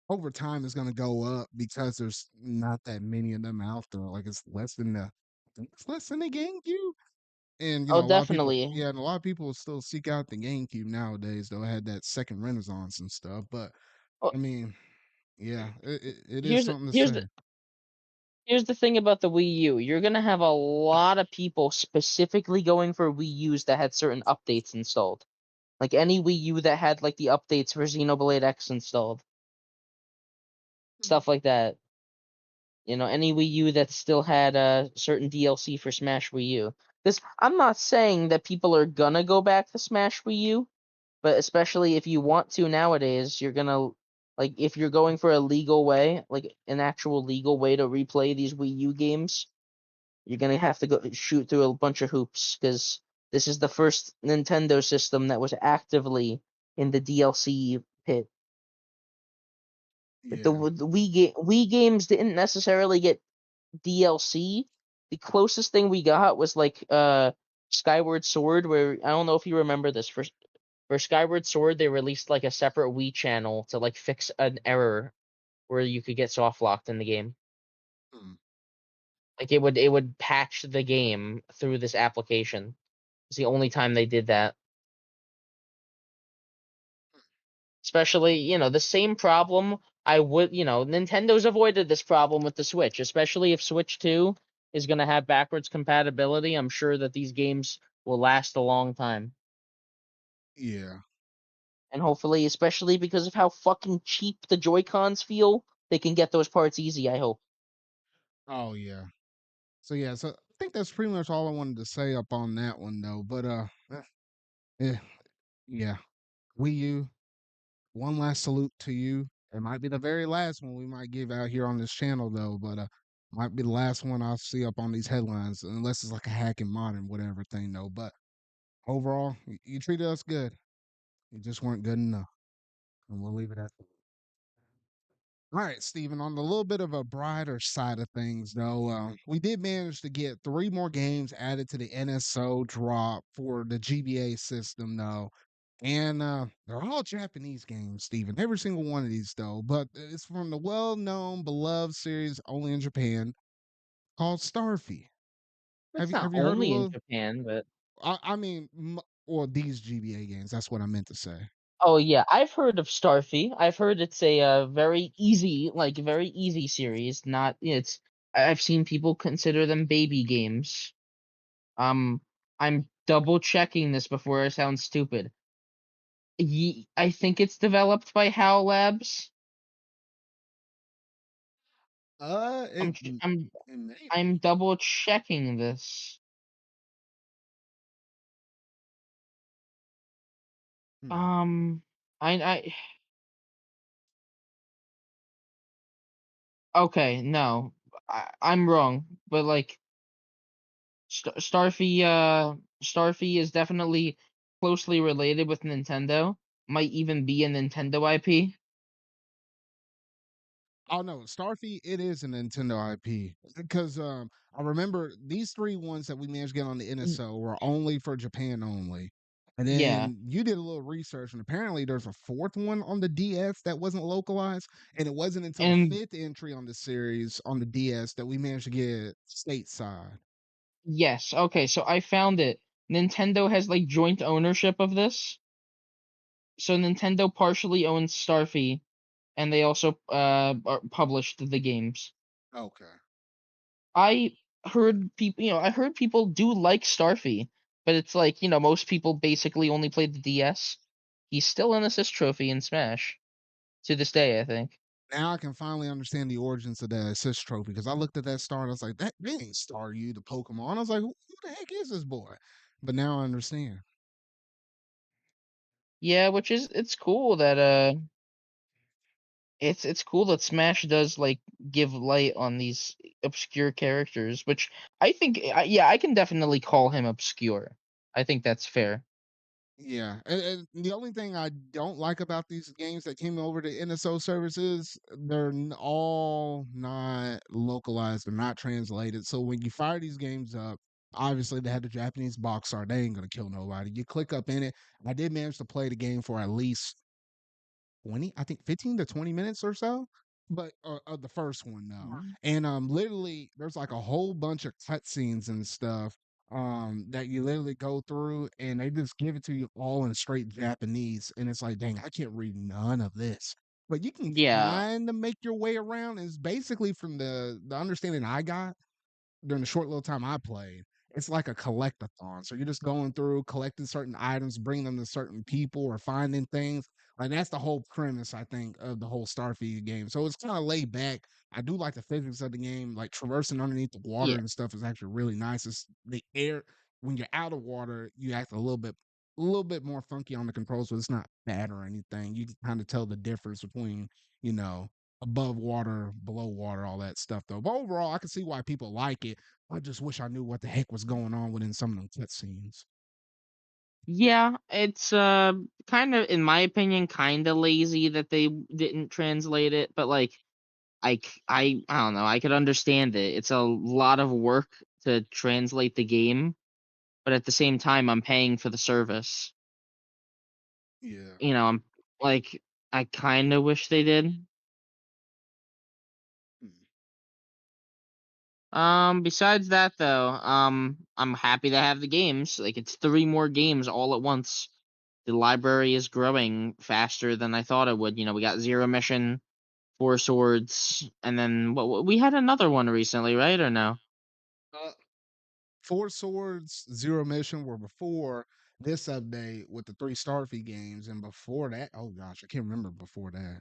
over time is going to go up because there's not that many of them out there. Like it's less than the GameCube. And Oh, a lot of people, definitely. yeah, and a lot of people still seek out the GameCube nowadays. Though it had that second renaissance and stuff. But Oh, I mean, yeah, it is here's something to here's say. the here's the thing about the Wii U. You're gonna have a lot of people specifically going for Wii U's that had certain updates installed. Like any Wii U that had like the updates for Xenoblade X installed, stuff like that. Any Wii U that still had a certain DLC for Smash Wii U. This I'm not saying that people are gonna go back to Smash Wii U, but especially if you want to nowadays, you're gonna like if you're going for a legal way, like an actual legal way to replay these Wii U games, you're gonna have to go shoot through a bunch of hoops because this is the first Nintendo system that was actively in the DLC pit. Like Yeah. the Wii games didn't necessarily get DLC. The closest thing we got was like Skyward Sword, where I don't know if you remember this. For Skyward Sword, they released like a separate Wii channel to like fix an error where you could get soft locked in the game. Hmm. Like it would patch the game through this application. It's the only time they did that. Especially, the same problem Nintendo's avoided this problem with the Switch, especially if Switch 2 is going to have backwards compatibility. I'm sure that these games will last a long time. Yeah. And hopefully, especially because of how fucking cheap the Joy-Cons feel, they can get those parts easy, I hope. Oh yeah. So yeah, so I think that's pretty much all I wanted to say up on that one though. But eh, yeah. Wii U, one last salute to you. It might be the very last one we might give out here on this channel though, but might be the last one I'll see up on these headlines, unless it's like a hack and modern, whatever thing though. But overall, you treated us good. You just weren't good enough. And we'll leave it at that. All right, Stephen, on a little bit of a brighter side of things, though, we did manage to get three more games added to the NSO drop for the GBA system, though. And they're all Japanese games, Stephen. Every single one of these, though. But it's from the well known, beloved series only in Japan called Starfy. It's not Have you heard a only in little? Japan, but I mean, or these GBA games. That's what I meant to say. oh yeah, I've heard of Starfy. I've heard it's a very easy, very easy series. Not it's. I've seen people consider them baby games. Um, I'm double checking this before I sound stupid. I think it's developed by HAL Labs. It, I'm ch- I'm it may I'm be. double checking this. Hmm. Um, I okay, no, I'm wrong, but like Starfy is definitely closely related with Nintendo. Might even be a Nintendo IP. Oh no, Starfy, it is a Nintendo IP because I remember these three ones that we managed to get on the Y- NSO were only for Japan only. And Yeah, then you did a little research, and apparently there's a fourth one on the DS that wasn't localized. And it wasn't until the and fifth entry on the series on the DS that we managed to get stateside. yes, okay, so I found it. Nintendo has like joint ownership of this. So Nintendo partially owns Starfy, and they also published the games. Okay. I I heard people do like Starfy, but it's like, most people basically only played the DS. He's still an assist trophy in Smash to this day, I think. Now I can finally understand the origins of that assist trophy because I looked at that star and I was like, that ain't Star You, the Pokemon. I was like, who the heck is this boy? But now I understand. Yeah, which is it's cool that it's cool that Smash does like give light on these obscure characters, which I think yeah, I can definitely call him obscure. I think that's fair. Yeah, and the only thing I don't like about these games that came over to NSO services, they're all not localized, they're not translated. So when you fire these games up, obviously they had the Japanese box art. They ain't gonna kill nobody. You click up in it. I did manage to play the game for at least 20, I think 15 to 20 minutes or so. But of the first one though. And literally there's like a whole bunch of cutscenes and stuff that you literally go through and they just give it to you all in straight Japanese. And it's like, dang, I can't read none of this. But you can Yeah. kind of make your way around. It's basically from the understanding I got during the short little time I played, it's like a collectathon. So you're just going through collecting certain items, bringing them to certain people, or finding things. Like that's the whole premise, I think, of the whole Starfield game. So it's kind of laid back. I do like the physics of the game, like traversing underneath the water Yeah. and stuff is actually really nice. It's the air when you're out of water, you act a little bit more funky on the controls, but it's not bad or anything. You can kind of tell the difference between, you know, above water, below water, all that stuff though. But overall, I can see why people like it. I just wish I knew what the heck was going on within some of them cutscenes. Yeah, it's kind of in my opinion kind of lazy that they didn't translate it, but like I don't know, I could understand it. It's a lot of work to translate the game, but at the same time I'm paying for the service. Yeah. I'm like I kind of wish they did. Hmm. Besides that though, I'm happy to have the games. Like it's 3 more games all at once. The library is growing faster than I thought it would. We got Zero Mission, Four Swords, and then we had another one recently, right? Or no? Uh, Four Swords, Zero Mission were before this update with the 3 Starfy games, and before that, oh gosh, I can't remember before that.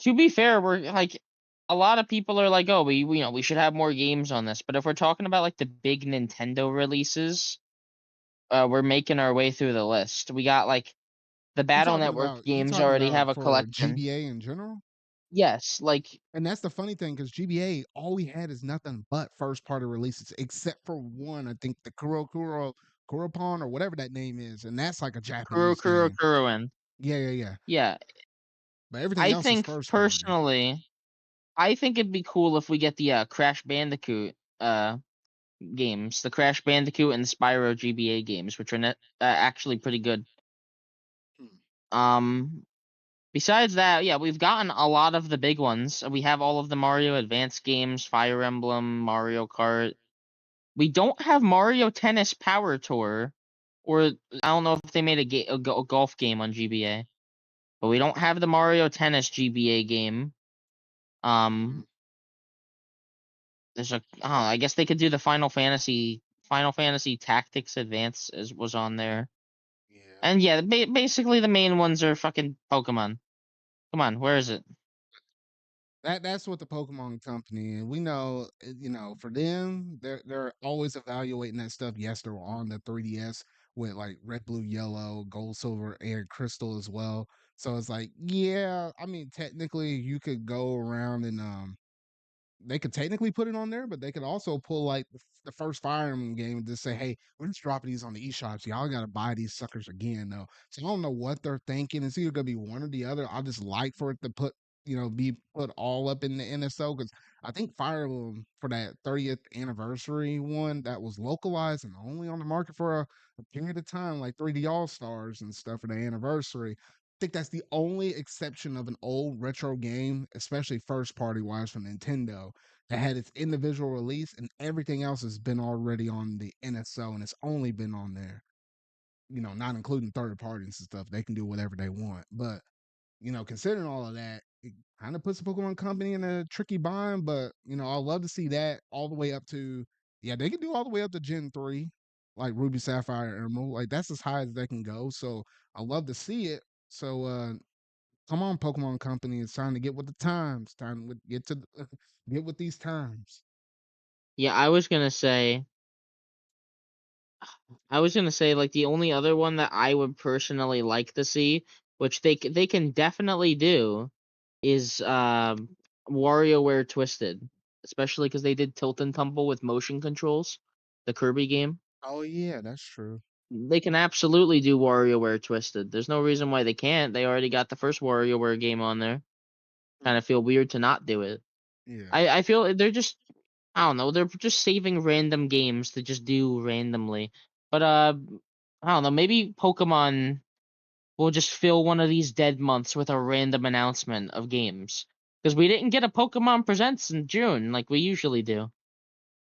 To be fair, we're like a lot of people are like, oh, we should have more games on this. But if we're talking about like the big Nintendo releases, we're making our way through the list. We got like the Battle Network You games talking already about have a for collection. GBA in general? Yes, like And that's the funny thing because GBA, all we had is nothing but first party releases, except for one, I think the Kuropon or whatever that name is, and that's like a Japanese game. Kuruin. Yeah, yeah, yeah. Yeah, But everything I else is think first party. personally, I think it'd be cool if we get the Crash Bandicoot games, the Crash Bandicoot and the Spyro GBA games, which are actually pretty good. Hmm. Um, Besides that, yeah, we've gotten a lot of the big ones. We have all of the Mario Advance games, Fire Emblem, Mario Kart. We don't have Mario Tennis Power Tour, or I don't know if they made a golf game on GBA, but we don't have the Mario Tennis GBA game. Mhm. Um, I don't know, I guess they could do the Final Fantasy Tactics Advance as was on there. Yeah. And yeah, basically the main ones are fucking Pokemon. Come on, where is it? That's what the Pokemon Company, and we know, for them, they're always evaluating that stuff. Yes, they're on the 3DS with like red, blue, yellow, gold, silver, and crystal as well. So it's like, yeah, I mean, technically, you could go around and they could technically put it on there, but they could also pull like the first Fire Emblem game and just say, "Hey, we're just dropping these on the eShops. Y'all got to buy these suckers again." Though, so I don't know what they're thinking. It's either gonna be one or the other. I just like for it to be put all up in the NSO because I think Fire Emblem for that 30th anniversary one that was localized and only on the market for a period of time, like 3D All Stars and stuff for the anniversary. Think that's the only exception of an old retro game, especially first party wise from Nintendo, that had its individual release, and everything else has been already on the NSO, and it's only been on there. Not including third parties and stuff. They can do whatever they want. But considering all of that, it kind of puts the Pokemon Company in a tricky bind. But I'd love to see that all the way up to, yeah, they can do all the way up to Gen 3, like Ruby, Sapphire, Emerald. Like that's as high as they can go. So I love to see it. So come on, Pokemon Company, it's time to get with the times. Time to get to get with these times. Yeah, I was gonna say like the only other one that I would personally like to see, which they can definitely do, is WarioWare Twisted, especially because they did Tilt and Tumble with motion controls, the Kirby game. Oh yeah, that's true. They can absolutely do WarioWare Twisted. There's no reason why they can't. They already got the first WarioWare game on there. Kind Hmm. of feel weird to not do it. Yeah. I feel they're just I don't know, they're just saving random games to just do randomly. But I don't know, maybe Pokemon will just fill one of these dead months with a random announcement of games. Because we didn't get a Pokemon Presents in June like we usually do.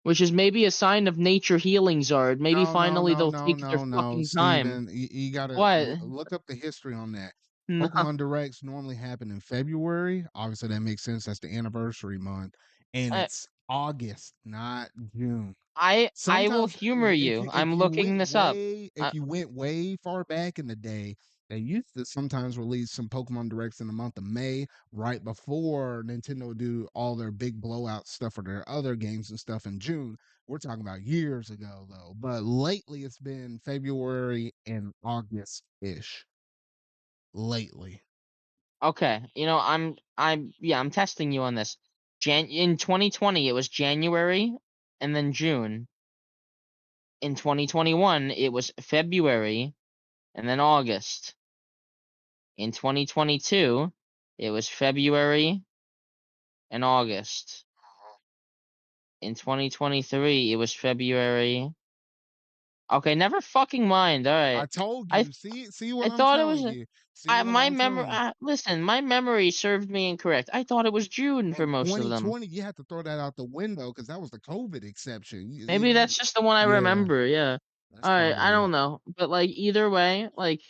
Which is maybe a sign of nature healing, Zard. Maybe No, no, finally no, they'll no, take their no, no, fucking time. Steven, you gotta What? look up the history on that. No. Pokemon Directs normally happen in February. Obviously, that makes sense. That's the anniversary month, and I it's August, not June. I will Sometimes humor if you. you if I'm you looking went this up. way if Uh, you went way far back in the day, they used to sometimes release some Pokemon Directs in the month of May, right before Nintendo would do all their big blowout stuff for their other games and stuff in June. We're talking about years ago though, but lately it's been February and August ish. Lately, okay, I'm testing you on this. In 2020 it was January and then June. In 2021 it was February and then August. In 2022 it was February and August. In 2023 it was February Okay, never fucking mind. All I right. told I you. See what I I'm thought it was. telling you. See what My I'm memory. telling you. Listen, my memory served me incorrect. I thought it was June for And most of them. 2020, you have to throw that out the window because that was the COVID exception. Maybe that's just the one I Yeah, remember. Yeah. that's All right. I probably don't it. know, but like either way, like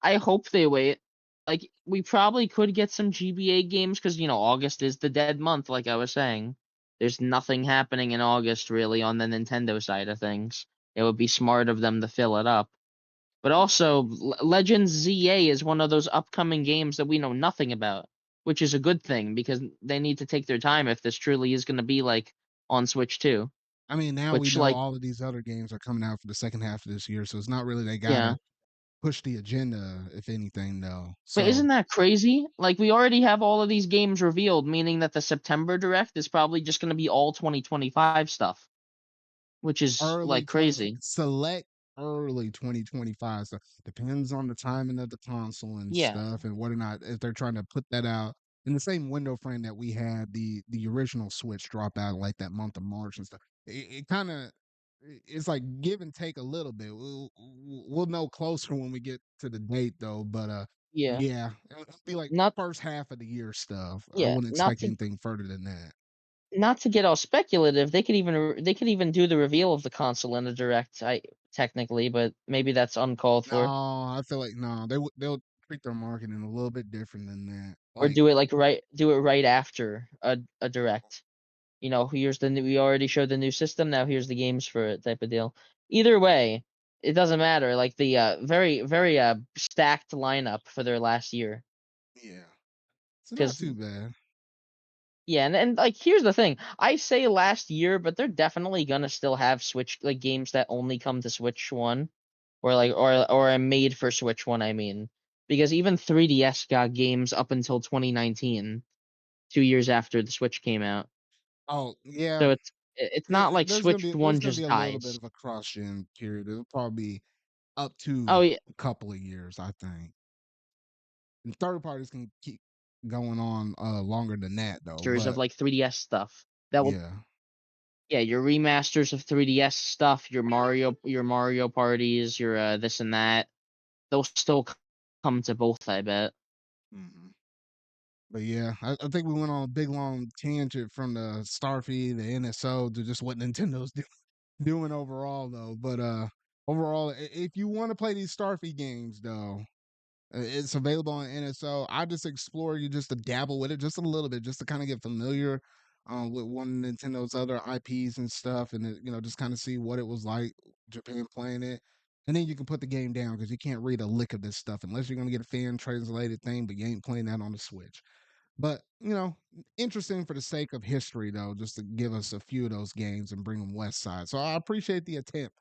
I hope they wait. Like we probably could get some GBA games because August is the dead month. Like I was saying, there's nothing happening in August really on the Nintendo side of things. It would be smart of them to fill it up. But also, Legends ZA is one of those upcoming games that we know nothing about, which is a good thing because they need to take their time if this truly is going to be like on Switch too. I mean, now we Which, know like, all of these other games are coming out for the second half of this year, so it's not really they yeah. gotta push the agenda, if anything, though. But So isn't that crazy? Like, we already have all of these games revealed, meaning that the September Direct is probably just going to be all 2025 stuff, which is early like 20 crazy. select early 2025. So depends on the timing of the console and Yeah. stuff and whether or not if they're trying to put that out in the same window frame that we had the original Switch drop out like that month of March and stuff. It kind of it's like give and take a little bit. We'll know closer when we get to the date though, but Yeah. yeah, it'll be like Not, first half of the year stuff. I yeah. wouldn't Not expect to. anything further than that. Not to get all speculative, they could even do the reveal of the console in a direct, technically, but maybe that's uncalled No, for. I feel like no, they'll treat their marketing a little bit different than that. Or Like, do it right after a direct. Here's we already showed the new system, now here's the games for it type of deal. Either way, it doesn't matter. Like the very very stacked lineup for their last year. yeah, it's not Cuz too bad. yeah, and like here's the thing. I say last year, but they're definitely gonna still have Switch like games that only come to Switch 1 or like or are made for Switch 1, I mean. Because even 3DS got games up until 2019, 2 years after the Switch came out. Oh, yeah, So it's not like Switch there's 1 gonna be just a little bit dies. of a cross gen period. It'll probably be up to Oh yeah, a couple of years, I think. And third parties can keep going on longer than that though. remasters of But like 3DS stuff. That will yeah, Yeah, your remasters of 3DS stuff, your Mario parties, your this and that. They'll still come to both, I bet. mhm. But yeah, I think we went on a big long tangent from the Starfy, the NSO to just what Nintendo's doing overall though. But overall, if you want to play these Starfy games though, it's available on NSO. I just explore you just to dabble with it just a little bit, just to kind of get familiar with one of Nintendo's other IPs and stuff, and just kind of see what it was like Japan playing it. And then you can put the game down because you can't read a lick of this stuff unless you're gonna get a fan translated thing, but you ain't playing that on the Switch. But interesting for the sake of history though, just to give us a few of those games and bring them West Side. So I appreciate the attempt.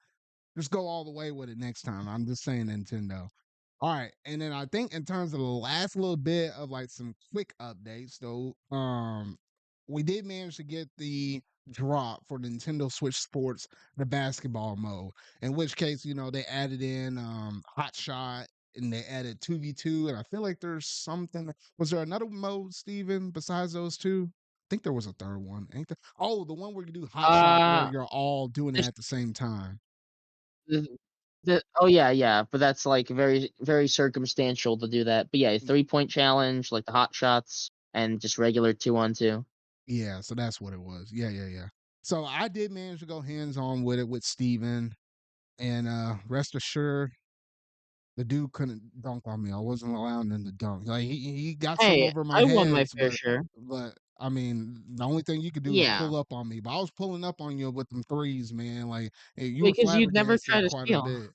Just go all the way with it next time. I'm just saying Nintendo. All right, and then I think in terms of the last little bit of like some quick updates, though, we did manage to get the drop for Nintendo Switch Sports, the basketball mode. In which case, they added in Hot Shot and they added 2v2, and I feel like there's something. Was there another mode, Steven, besides those two? I think there was a third one. Ain't there? Oh, the one where you do Hot Shot where Uh you're all doing it just at the same time. the, oh yeah, yeah, but that's like very very circumstantial to do that. But yeah, 3-point challenge, like the hot shots, and just regular 2-on-2. Yeah, so that's what it was. Yeah, yeah, yeah. So I did manage to go hands on with it with Steven, and rest assured the dude couldn't dunk on me. I wasn't allowing him to dunk. Like he got some Hey, over my I won my heads, fair share. but I mean the only thing you could do is Yeah, pull up on me. But I was pulling up on you with them threes, man. Like you were because you'd never try flabbergasted to quite a steal. bit.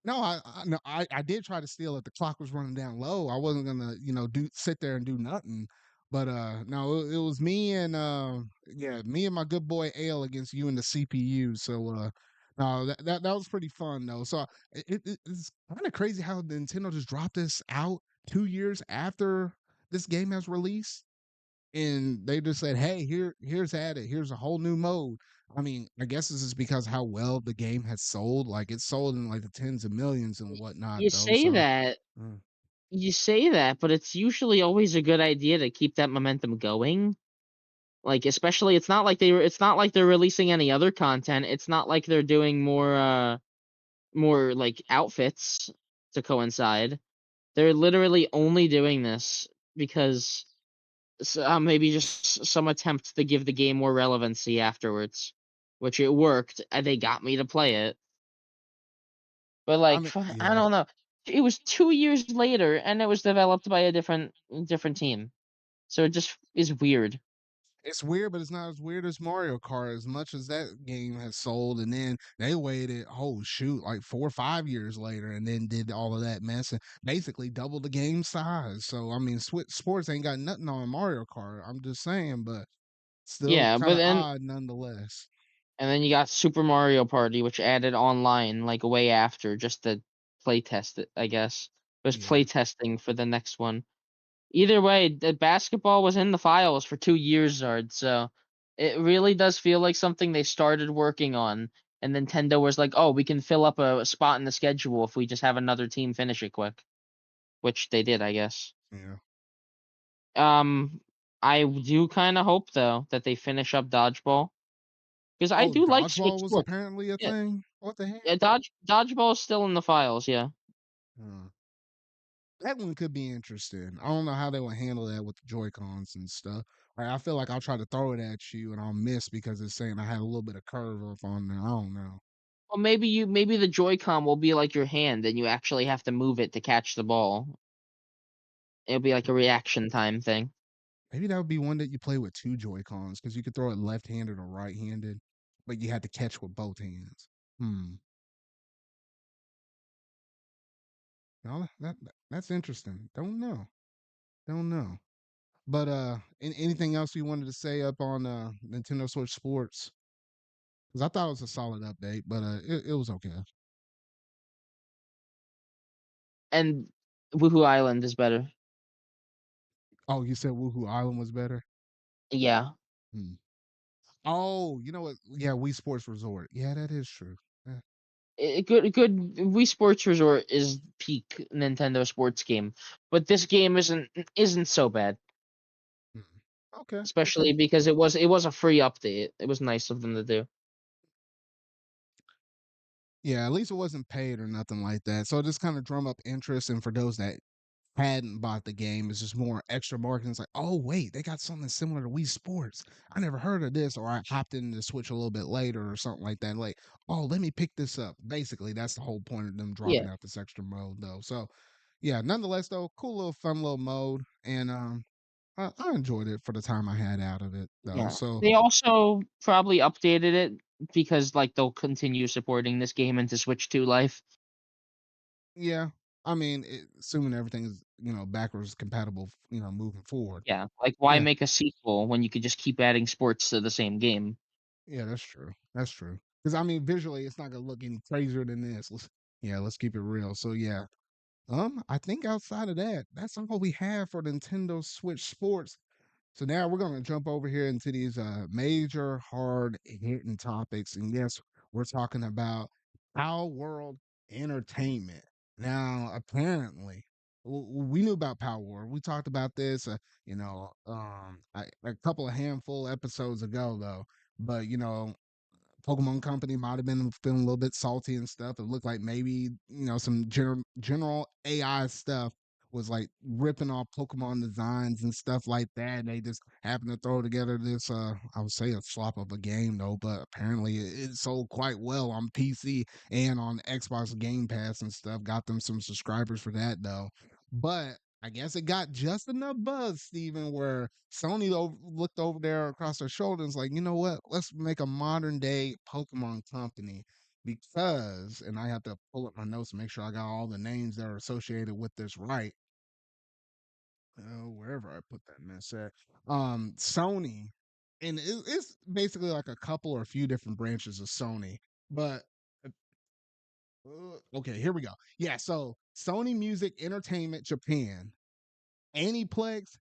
No, no, I did try to steal it. The clock was running down low. I wasn't gonna, do sit there and do nothing. But no, it was me and yeah, me and my good boy Ale against you and the CPU. So no, that was pretty fun though. So it's kind of crazy how Nintendo just dropped this out 2 years after this game has released and they just said, "Hey, here's at it. Here's a whole new mode." I mean, I guess this is because how well the game has sold. Like it's sold in like the tens of millions and whatnot, You though. say So, that, mm, you say that, but it's usually always a good idea to keep that momentum going. Like, especially, it's not like they're releasing any other content. It's not like they're doing more. more like outfits to coincide. They're literally only doing this because maybe just some attempt to give the game more relevancy afterwards, which it worked, and they got me to play it. But I like, mean, I yeah. don't know. It was 2 years later, and it was developed by a different team. So it just is weird. It's weird, but it's not as weird as Mario Kart as much as that game has sold. And then they waited, oh shoot, like 4 or 5 years later, and then did all of that mess and basically doubled the game size. So I mean, sports ain't got nothing on Mario Kart. I'm just saying, but still Yeah, kind but of then odd nonetheless. and then you got Super Mario Party, which added online like way after just to play test it. I guess it was Yeah, play testing for the next one. Either way, the basketball was in the files for 2 years, Zard. So it really does feel like something they started working on, and Nintendo was like, "Oh, we can fill up a spot in the schedule if we just have another team finish it quick," which they did, I guess. yeah. Um, I do kind of hope though that they finish up dodgeball because I Oh, do like Switch dodgeball was sports. apparently a Yeah, thing. What the heck? yeah, dodgeball is still in the files. Yeah. Uh, that one could be interesting. I don't know how they would handle that with the Joy Cons and stuff. Like, I feel like I'll try to throw it at you and I'll miss because it's saying I had a little bit of curve up on there. I don't know. Well, maybe the Joy-Con will be like your hand, and you actually have to move it to catch the ball. It'll be like a reaction time thing. Maybe that would be one that you play with two Joy Cons because you could throw it left handed or right handed, but you had to catch with both hands. Hmm. No, that's interesting. Don't know. Don't know. But anything else you wanted to say up on Nintendo Switch Sports? Because I thought it was a solid update, but it was okay. And Woohoo Island is better. Oh, you said Woohoo Island was better? Yeah. Hmm. Oh, you know what? Yeah, Wii Sports Resort. Yeah, that is true. Yeah. Good Wii Sports Resort is peak Nintendo sports game, but this game isn't so bad, Hmm. Okay, okay. especially because it was a free update. It was nice of them to do. Yeah, at least it wasn't paid or nothing like that. So it just kind of drum up interest, and for those that hadn't bought the game, it's just more extra marketing. It's like, oh wait, they got something similar to Wii Sports. I never heard of this, or I hopped in the Switch a little bit later, or something like that. Like, oh, let me pick this up. Basically, that's the whole point of them Yeah, dropping out this extra mode, though. So, yeah, nonetheless, though, cool little fun little mode, and I enjoyed it for the time I had out of it, though. yeah. So, They also probably updated it because like they'll continue supporting this game into Switch 2 life. yeah, I mean, assuming everything is backwards compatible, moving forward. Yeah, like why Yeah, make a sequel when you could just keep adding sports to the same game? yeah, that's true. That's true. Because I mean, visually, it's not gonna look any crazier than this. Let's keep it real. So yeah, I think outside of that, that's all we have for Nintendo Switch Sports. So now we're going to jump over here into these major hard hitting topics. And yes, we're talking about Palworld Entertainment. Now, apparently, we knew about Palworld. We talked about this, a couple of handful episodes ago, though. But, Pokemon Company might have been feeling a little bit salty and stuff. It looked like maybe some general AI stuff was like ripping off Pokemon designs and stuff like that. And they just happened to throw together this I would say a slop of a game though, but apparently it sold quite well on PC and on Xbox Game Pass and stuff. Got them some subscribers for that though. But I guess it got just enough buzz, Steven, where Sony looked over there across their shoulders, like, you know what? Let's make a modern day Pokemon company because, and I have to pull up my notes to make sure I got all the names that are associated with this right. Wherever I put that mess at, Sony, and it's basically like a couple or a few different branches of Sony, but okay, here we go. Yeah, so Sony Music Entertainment Japan, Aniplex,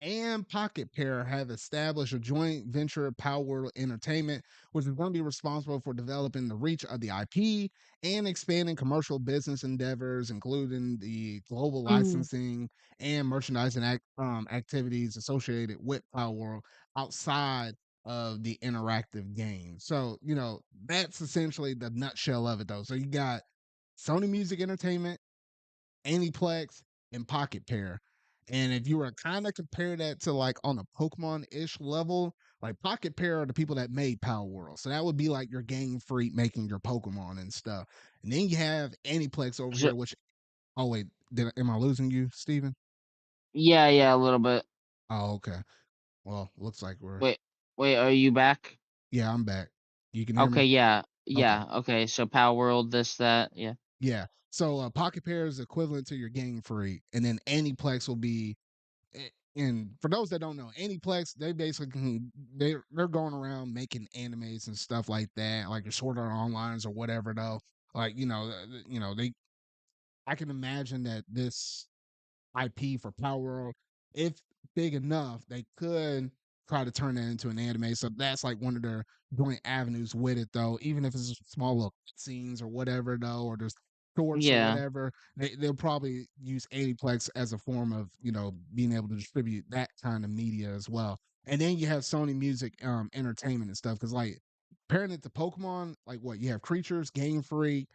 and Pocket Pair have established a joint venture, Palworld Entertainment, which is going to be responsible for developing the reach of the IP and expanding commercial business endeavors, including the global Mm. licensing and merchandising activities associated with Palworld outside of the interactive game. So, that's essentially the nutshell of it, though. So you got Sony Music Entertainment, Aniplex, and Pocket Pair. And if you were to kind of compare that to like on a Pokemon ish level, like Pocket Pair are the people that made Power World. So that would be like your Game Freak making your Pokemon and stuff. And then you have Aniplex over So, here, which, oh, wait, am I losing you, Steven? yeah, yeah, a little bit. Oh, okay. Well, looks like we're, Wait, wait, are you back? yeah, I'm back. You can hear Okay, me? yeah, Okay. yeah. Okay, so Power World, this, that, yeah, Yeah. So Pocket Pair is equivalent to your Game Freak. And then Aniplex will be and for those that don't know, Aniplex, they basically they're going around making animes and stuff like that, like your Sword Art Onlines or whatever. Though, like they, I can imagine that this IP for Power World, if big enough, they could try to turn that into an anime. So that's like one of their joint avenues with it, though. Even if it's small little scenes or whatever, though, or there's shorts or yeah, whatever, they'll probably use Aniplex as a form of being able to distribute that kind of media as well. And then you have Sony Music Entertainment and stuff because like pairing it to Pokemon, like what you have Creatures, Game Freak,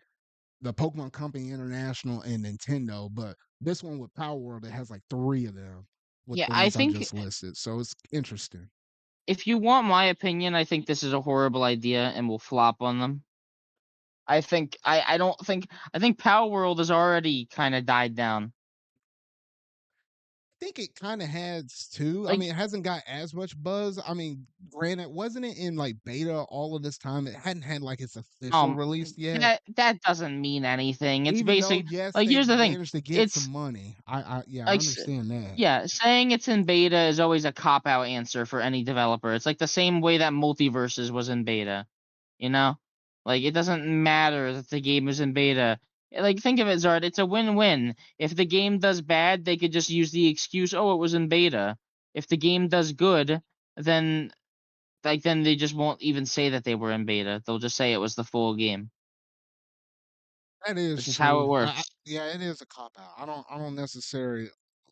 the Pokemon Company International, and Nintendo. But this one with Power World, it has like three of them with yeah. the I ones I think just listed. So it's interesting. if you want my opinion, I think this is a horrible idea and will flop on them. I don't think I think Power World has already kind of died down. I think it kind of has too. I Like, mean, it hasn't got as much buzz. I mean, granted, wasn't it in like beta all of this time? It hadn't had like its official release yet. that doesn't mean anything. It's Even though, basic. yes, Like, they here's the thing. managed to get some It's money. Yeah, I like understand that. yeah, saying it's in beta is always a cop out answer for any developer. It's like the same way that Multiverses was in beta, you know? Like it doesn't matter that the game is in beta. Like think of it, Zard, it's a win-win. If the game does bad, they could just use the excuse, "Oh, it was in beta." If the game does good, then then they just won't even say that they were in beta. They'll just say it was the full game. That is That's just how it true. works. Yeah, it is a cop out. I don't necessarily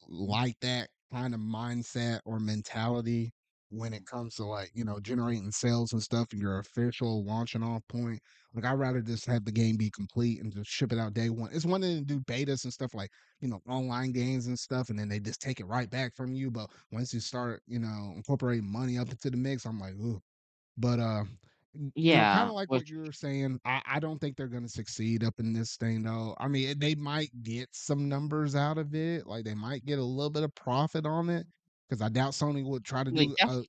like that kind of mindset or mentality when it comes to like, generating sales and stuff and your official launching off point. Like I'd rather just have the game be complete and just ship it out day one. It's one thing to do betas and stuff like, online games and stuff, and then they just take it right back from you. But once you start, incorporating money up into the mix, I'm like, ooh. But kind Yeah, of like what which you were saying. I don't think they're gonna succeed up in this thing though. I mean, they might get some numbers out of it, like they might get a little bit of profit on it. Because I doubt Sony would try to like do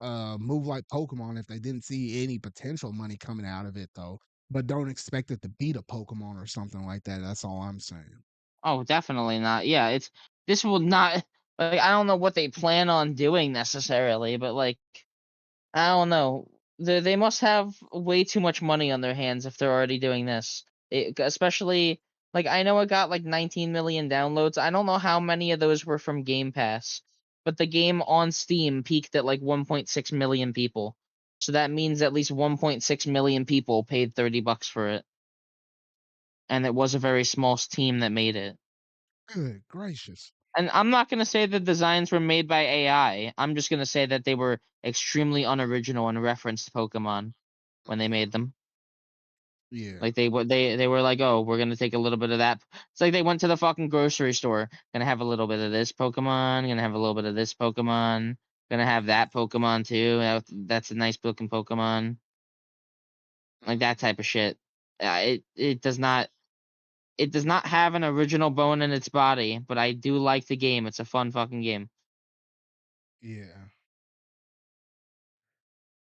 a move like Pokemon if they didn't see any potential money coming out of it though. But don't expect it to beat a Pokemon or something like that. That's all I'm saying. oh, definitely not. Yeah, it's this will not like I don't know what they plan on doing necessarily, but like I don't know. They must have way too much money on their hands if they're already doing this. Especially like I know it got like 19 million downloads. I don't know how many of those were from Game Pass, but the game on Steam peaked at like 1.6 million people. So that means at least 1.6 million people paid $30 for it, and it was a very small team that made it. Good gracious. And I'm not gonna say the designs were made by AI. I'm just gonna say that they were extremely unoriginal and referenced Pokemon when they made them. Yeah. Like they were like, "Oh, we're gonna take a little bit of that." It's like they went to the fucking grocery store, gonna have a little bit of this Pokemon, gonna have a little bit of this Pokemon, gonna have that Pokemon too. That's a nice looking Pokemon, like that type of shit. It does not have an original bone in its body, but I do like the game. It's a fun fucking game. Yeah.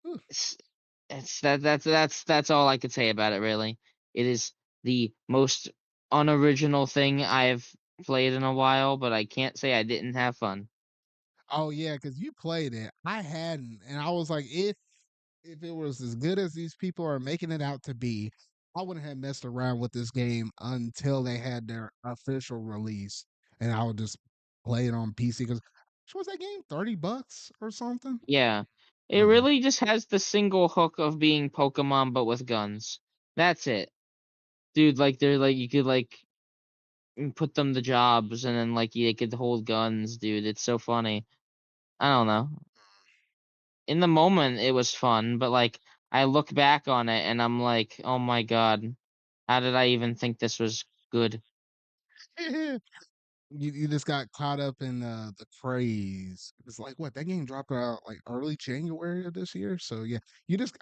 Whew. It's, that's all I could say about it. Really, it is the most unoriginal thing I've played in a while, but I can't say I didn't have fun. Oh yeah, because you played it. I hadn't, and I was like, if it was as good as these people are making it out to be, I wouldn't have messed around with this game until they had their official release, and I would just play it on PC. Because was that game $30 or something? Yeah, it Uh, really just has the single hook of being Pokemon but with guns. That's it, dude. Like they're like you could like put them to jobs and then like they could hold guns, dude. It's so funny. I don't know. In the moment, it was fun, but like I look back on it and I'm like, oh my god. How did I even think this was good? You just got caught up in the craze. It's like what that game dropped out like early January of this year. So yeah,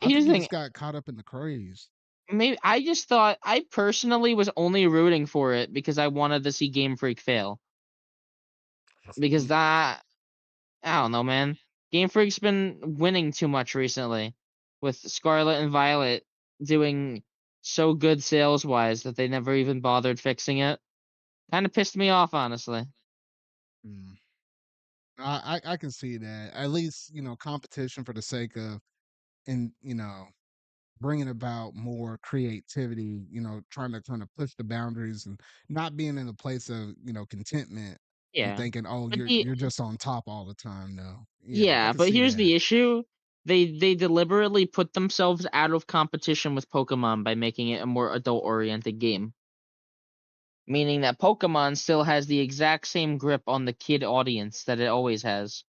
I Here's think the you thing, just got caught up in the craze. maybe I just thought I personally was only rooting for it because I wanted to see Game Freak fail. Because that I don't know, man. Game Freak's been winning too much recently, with Scarlet and Violet doing so good sales wise that they never even bothered fixing it. Kind of pissed me off, honestly. Mm. I can see that. At least competition for the sake of and bringing about more creativity. Trying to kind of push the boundaries and not being in a place of contentment and Yeah, thinking, oh, but you're just on top all the time. No, yeah, I yeah, can but see here's that. the issue. They deliberately put themselves out of competition with Pokemon by making it a more adult oriented game. Meaning that Pokemon still has the exact same grip on the kid audience that it always has.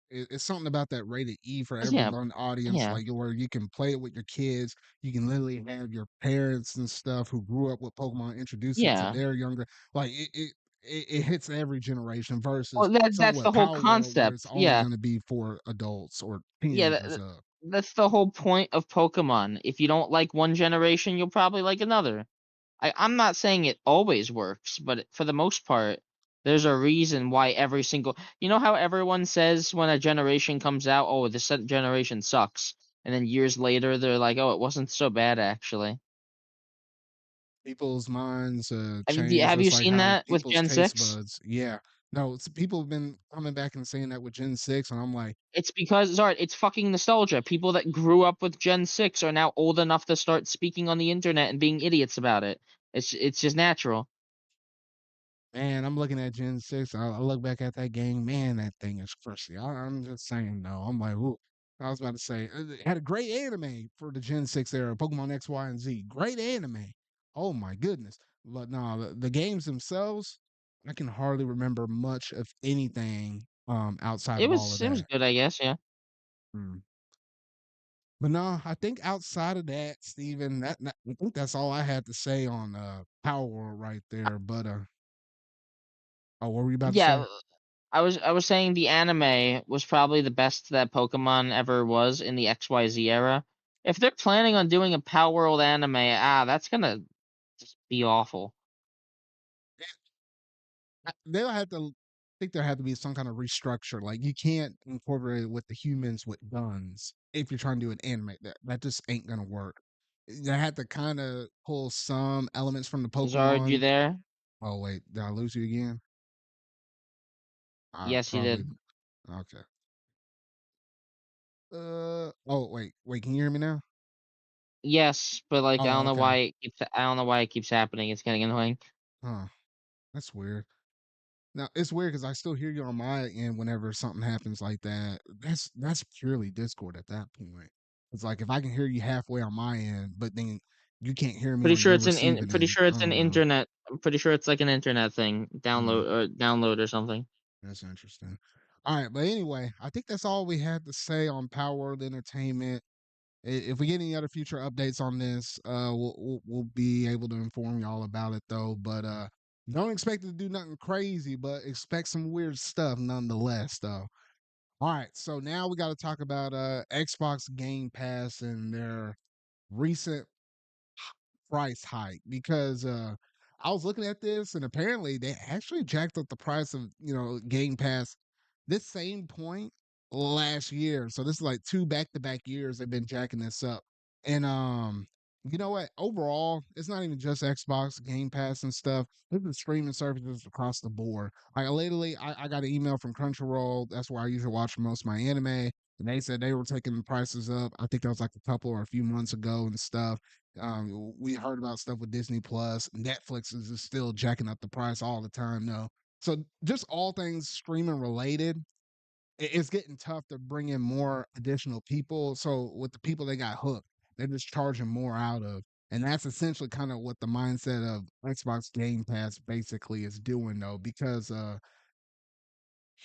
It's something about that rated E for 'Cause yeah, everyone audience, yeah, like where you can play it with your kids. You can literally have your parents and stuff who grew up with Pokemon introduce it to yeah. their younger. Like it hits every generation versus Well, something that's with the whole Power World where it's concept. only Yeah, going to be for adults or yeah. teenagers up. That's the whole point of Pokemon. If you don't like one generation, you'll probably like another. I'm not saying it always works, but for the most part, there's a reason why every single. You know how everyone says when a generation comes out, "Oh, this generation sucks," and then years later they're like, "Oh, it wasn't so bad actually." People's minds Have change you just like seen how that with people's Gen taste 6? buds. Yeah, no, people have been coming back and saying that with Gen 6, and I'm like, It's because sorry, it's fucking nostalgia. People that grew up with Gen 6 are now old enough to start speaking on the internet and being idiots about it. It's just natural. man, I'm looking at Gen 6. I look back at that game. Man, that thing is crushing. I'm just saying, no. I'm like, ooh. I was about to say, it had a great anime for the Gen 6 era, Pokemon X, Y, and Z. Great anime. Oh my goodness. But no, the games themselves, I can hardly remember much of anything outside of all of It was that. good, I guess, yeah. Mm. But no, I think outside of that, Steven, I think that's all I had to say on Power World right there. But oh, what were you about to say? Yeah, I was saying the anime was probably the best that Pokemon ever was in the XYZ era. If they're planning on doing a Palworld anime, that's gonna just be awful. They'll have to think there had to be some kind of restructure. Like you can't incorporate it with the humans with guns if you're trying to do an anime. That just ain't gonna work. They had to kind of pull some elements from the Zard, you Pokemon. there? Oh wait, did I lose you again? I Yes, you probably did. okay. Oh wait, can you hear me now? Yes, but like Oh okay. I don't know why it keeps happening. It's getting annoying. Huh. That's weird. Now it's weird because I still hear you on my end whenever something happens like that. That's purely Discord at that point. It's like if I can hear you halfway on my end, but then you can't hear me Pretty on sure your it's receiving pretty end. sure I it's an don't know. internet. I'm pretty sure it's like an internet thing. Hmm, Download or something. that's interesting. All right, but anyway, I think that's all we had to say on Power World Entertainment. If we get any other future updates on this, we'll be able to inform y'all about it though. But don't expect it to do nothing crazy, but expect some weird stuff nonetheless though. All right, so now we got to talk about Xbox Game Pass and their recent price hike because I was looking at this and apparently they actually jacked up the price of Game Pass this same point last year. So this is like two back to back years they've been jacking this up. And you know what? Overall, it's not even just Xbox Game Pass and stuff. There's been streaming services across the board. Like lately, I got an email from Crunchyroll. That's where I usually watch most of my anime. And they said they were taking the prices up. I think that was like a couple or a few months ago and stuff. We heard about stuff with Disney Plus. Netflix is just still jacking up the price all the time, though. So just all things streaming related, it's getting tough to bring in more additional people. So with the people they got hooked, they're just charging more out of. And that's essentially kind of what the mindset of Xbox Game Pass basically is doing, though, because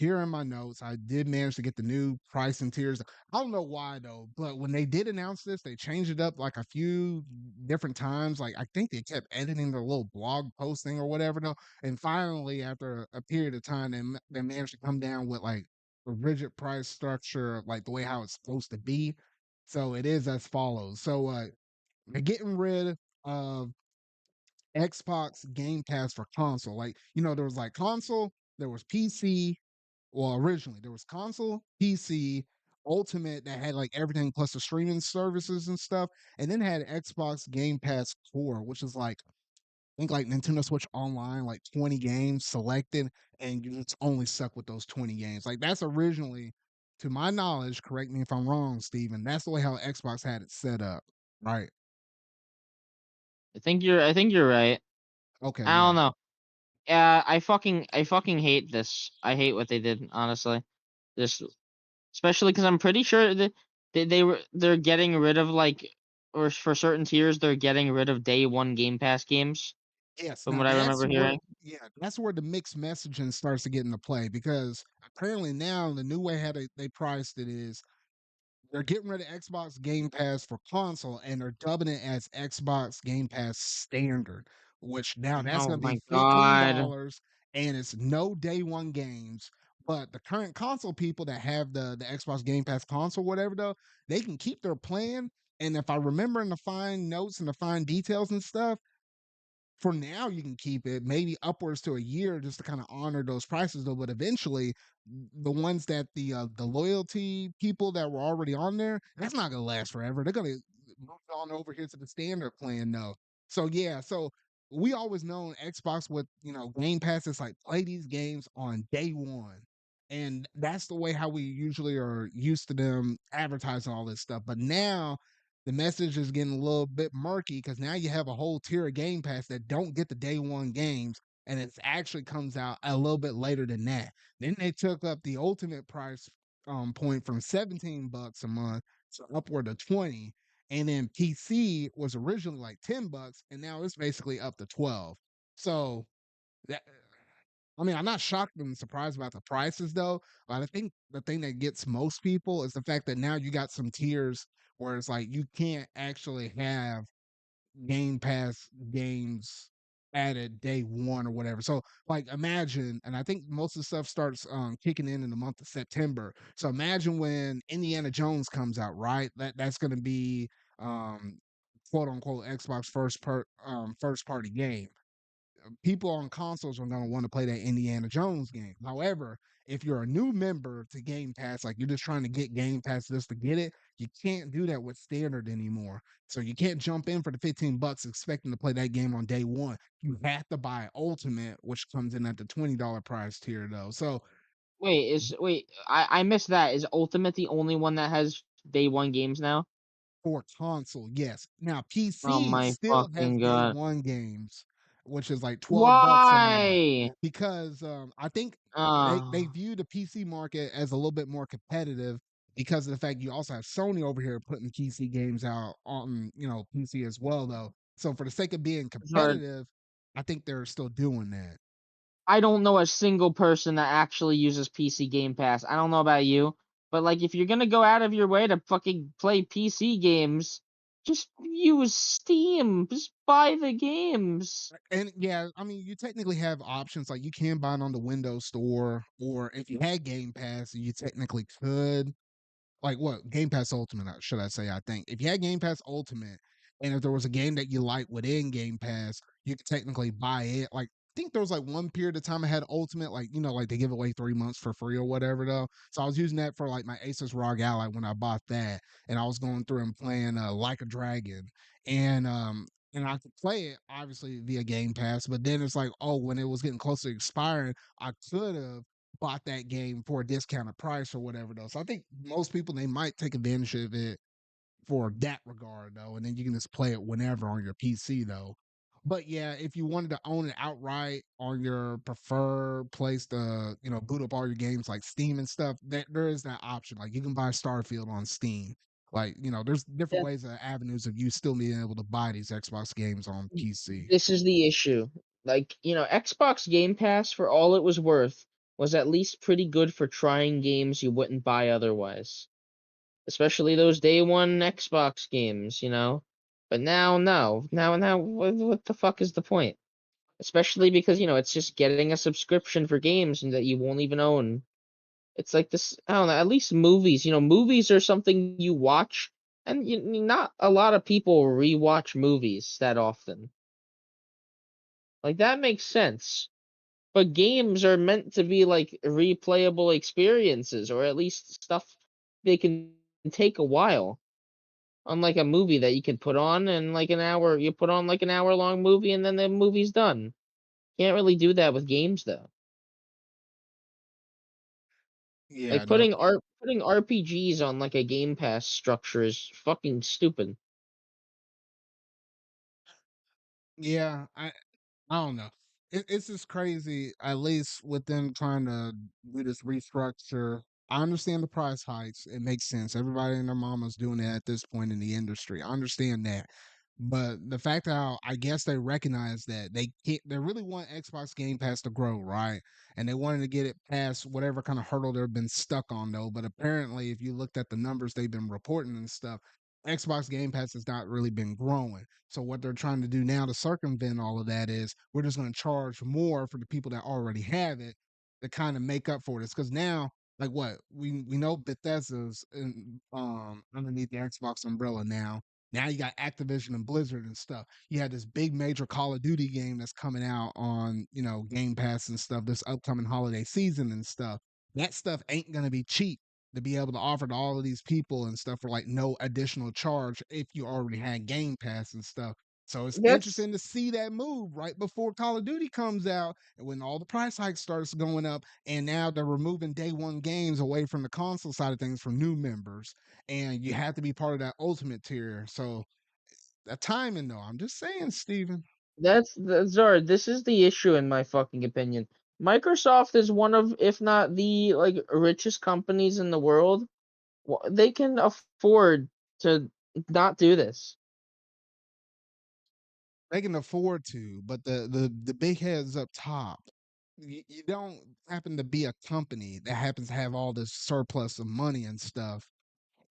here in my notes, I did manage to get the new price and tiers. I don't know why though, but when they did announce this, they changed it up like a few different times. Like I think they kept editing their little blog posting or whatever though. And finally, after a period of time, they managed to come down with like a rigid price structure, like the way how it's supposed to be. So it is as follows. So they're getting rid of Xbox Game Pass for console. Like, there was like console, there was PC. Well, originally there was console, PC, Ultimate that had like everything plus the streaming services and stuff, and then had Xbox Game Pass Core, which is like I think like Nintendo Switch Online, like 20 games selected, and you just only suck with those 20 games. Like that's originally, to my knowledge, correct me if I'm wrong, Steven, that's the way how Xbox had it set up, right? I think you're right. Okay, I yeah. don't know. I fucking hate this. I hate what they did, honestly. This especially because I'm pretty sure that they're getting rid of like, or for certain tiers they're getting rid of day one Game Pass games Yes, from now what I remember hearing. that's where the mixed messaging starts to get into play because apparently now the new way how they priced it is they're getting rid of Xbox Game Pass for console and they're dubbing it as Xbox Game Pass Standard, which now that's Oh going to be my god. $15 and it's no day one games. But the current console people that have the Xbox Game Pass console, whatever though, they can keep their plan. And if I remember in the fine notes and the fine details and stuff, for now you can keep it maybe upwards to a year just to kind of honor those prices though, but eventually the ones that the loyalty people that were already on there, that's not gonna last forever. They're gonna move on over here to the standard plan though. So yeah, so we always known Xbox with Game Pass is like play these games on day one, and that's the way how we usually are used to them advertising all this stuff. But now the message is getting a little bit murky because now you have a whole tier of Game Pass that don't get the day one games, and it actually comes out a little bit later than that. Then they took up the ultimate price point from $17 a month to upward of 20. And then PC was originally like $10, and now it's basically up to 12. So that I mean, I'm not shocked and surprised about the prices though. But I think the thing that gets most people is the fact that now you got some tiers where it's like you can't actually have Game Pass games added day one or whatever. So like imagine, and I think most of the stuff starts kicking in the month of September. So imagine when Indiana Jones comes out, right? That's gonna be um quote unquote Xbox first party game. People on consoles are going to want to play that Indiana Jones game. However, if you're a new member to Game Pass, like you're just trying to get Game Pass just to get it, you can't do that with standard anymore. So you can't jump in for the $15 expecting to play that game on day one. You have to buy Ultimate, which comes in at the $20 price tier though. So I missed that. Is Ultimate the only one that has day one games now? for console, yes. Now Oh PC my still has fucking day god. one games, which is like $12 a month. Why? Because I think they Uh, view the PC market as a little bit more competitive because of the fact you also have Sony over here putting PC games out on, PC as well though. So for the sake of being Zard, competitive, I think they're still doing that. I don't know a single person that actually uses PC Game Pass. I don't know about you, but like if you're gonna go out of your way to fucking play PC games, just use Steam. Just buy the games. And yeah, I mean, you technically have options like you can buy it on the Windows Store, or if you had Game Pass, you technically could like what Game Pass Ultimate, should I say? I think if you had Game Pass Ultimate, and if there was a game that you like within Game Pass, you could technically buy it. Like I think there was like one period of time I had Ultimate, like like they give away 3 months for free or whatever though. So I was using that for like my Asus ROG Ally when I bought that, and I was going through and playing Like a Dragon, and I could play it obviously via Game Pass, but then it's like, oh, when it was getting close to expiring, I could have bought that game for a discounted price or whatever though. So I think most people they might take advantage of it for that regard though, and then you can just play it whenever on your PC though. But yeah, if you wanted to own it outright on your preferred place to, boot up all your games like Steam and stuff, there is that option. Like you can buy Starfield on Steam. Like, there's different Yeah. ways avenues of you still being able to buy these Xbox games on PC. This is the issue. Like, Xbox Game Pass, for all it was worth, was at least pretty good for trying games you wouldn't buy otherwise, especially those day one Xbox games, you know. But now, no, now, what the fuck is the point? Especially because it's just getting a subscription for games and that you won't even own. It's like this. I don't know. At least movies, movies are something you watch, and not a lot of people rewatch movies that often. Like that makes sense. But games are meant to be like replayable experiences, or at least stuff they can take a while. Unlike a movie that you can put on and like an hour, you put on like an hour long movie and then the movie's done. Can't really do that with games though. Yeah, Like no, putting RPGs on like a Game Pass structure is fucking stupid. yeah, I don't know. It's just crazy, at least with them trying to do this restructure. I understand the price hikes. It makes sense. Everybody and their mama's doing it at this point in the industry. I understand that. But the fact how I guess they recognize that they really want Xbox Game Pass to grow, right? And they wanted to get it past whatever kind of hurdle they've been stuck on though. But apparently if you looked at the numbers they've been reporting and stuff, Xbox Game Pass has not really been growing. So what they're trying to do now to circumvent all of that is we're just going to charge more for the people that already have it to kind of make up for this. Because now, like what we know Bethesda's underneath the Xbox umbrella now. Now you got Activision and Blizzard and stuff. You had this big major Call of Duty game that's coming out on Game Pass and stuff this upcoming holiday season and stuff. That stuff ain't gonna be cheap to be able to offer to all of these people and stuff for like no additional charge if you already had Game Pass and stuff. So it's That's interesting to see that move right before Call of Duty comes out and when all the price hikes starts going up and now they're removing day one games away from the console side of things for new members and you have to be part of that ultimate tier. So that timing though, I'm just saying, Steven. Zard. This is the issue in my fucking opinion. Microsoft is one of, if not the like richest companies in the world. They can afford to not do this. They can afford to, but the big heads up top, you don't happen to be a company that happens to have all this surplus of money and stuff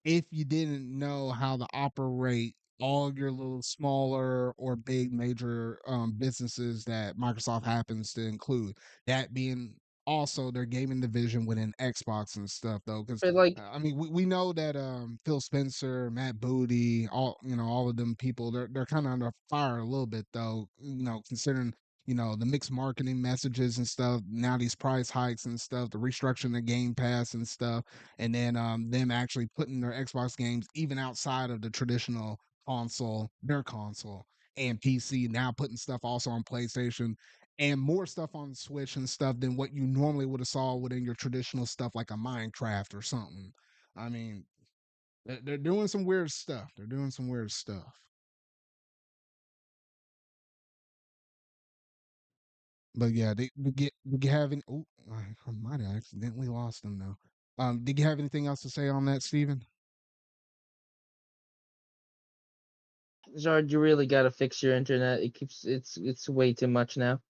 if you didn't know how to operate all your little smaller or big major businesses that Microsoft happens to include. That being also their gaming division within Xbox and stuff, though. Because But like, I mean, we know that Phil Spencer, Matt Booty, all of them people, they're kind of under fire a little bit, though. Considering the mixed marketing messages and stuff. Now these price hikes and stuff, the restructuring the Game Pass and stuff and then them actually putting their Xbox games even outside of the traditional their console and PC, now putting stuff also on PlayStation and more stuff on Switch and stuff than what you normally would have saw within your traditional stuff like a Minecraft or something. I mean, they're doing some weird stuff. They're doing some weird stuff. But yeah, did you have any? Oh, I might have accidentally lost them though. Did you have anything else to say on that, Steven? Zard, you really gotta fix your internet. It's way too much now.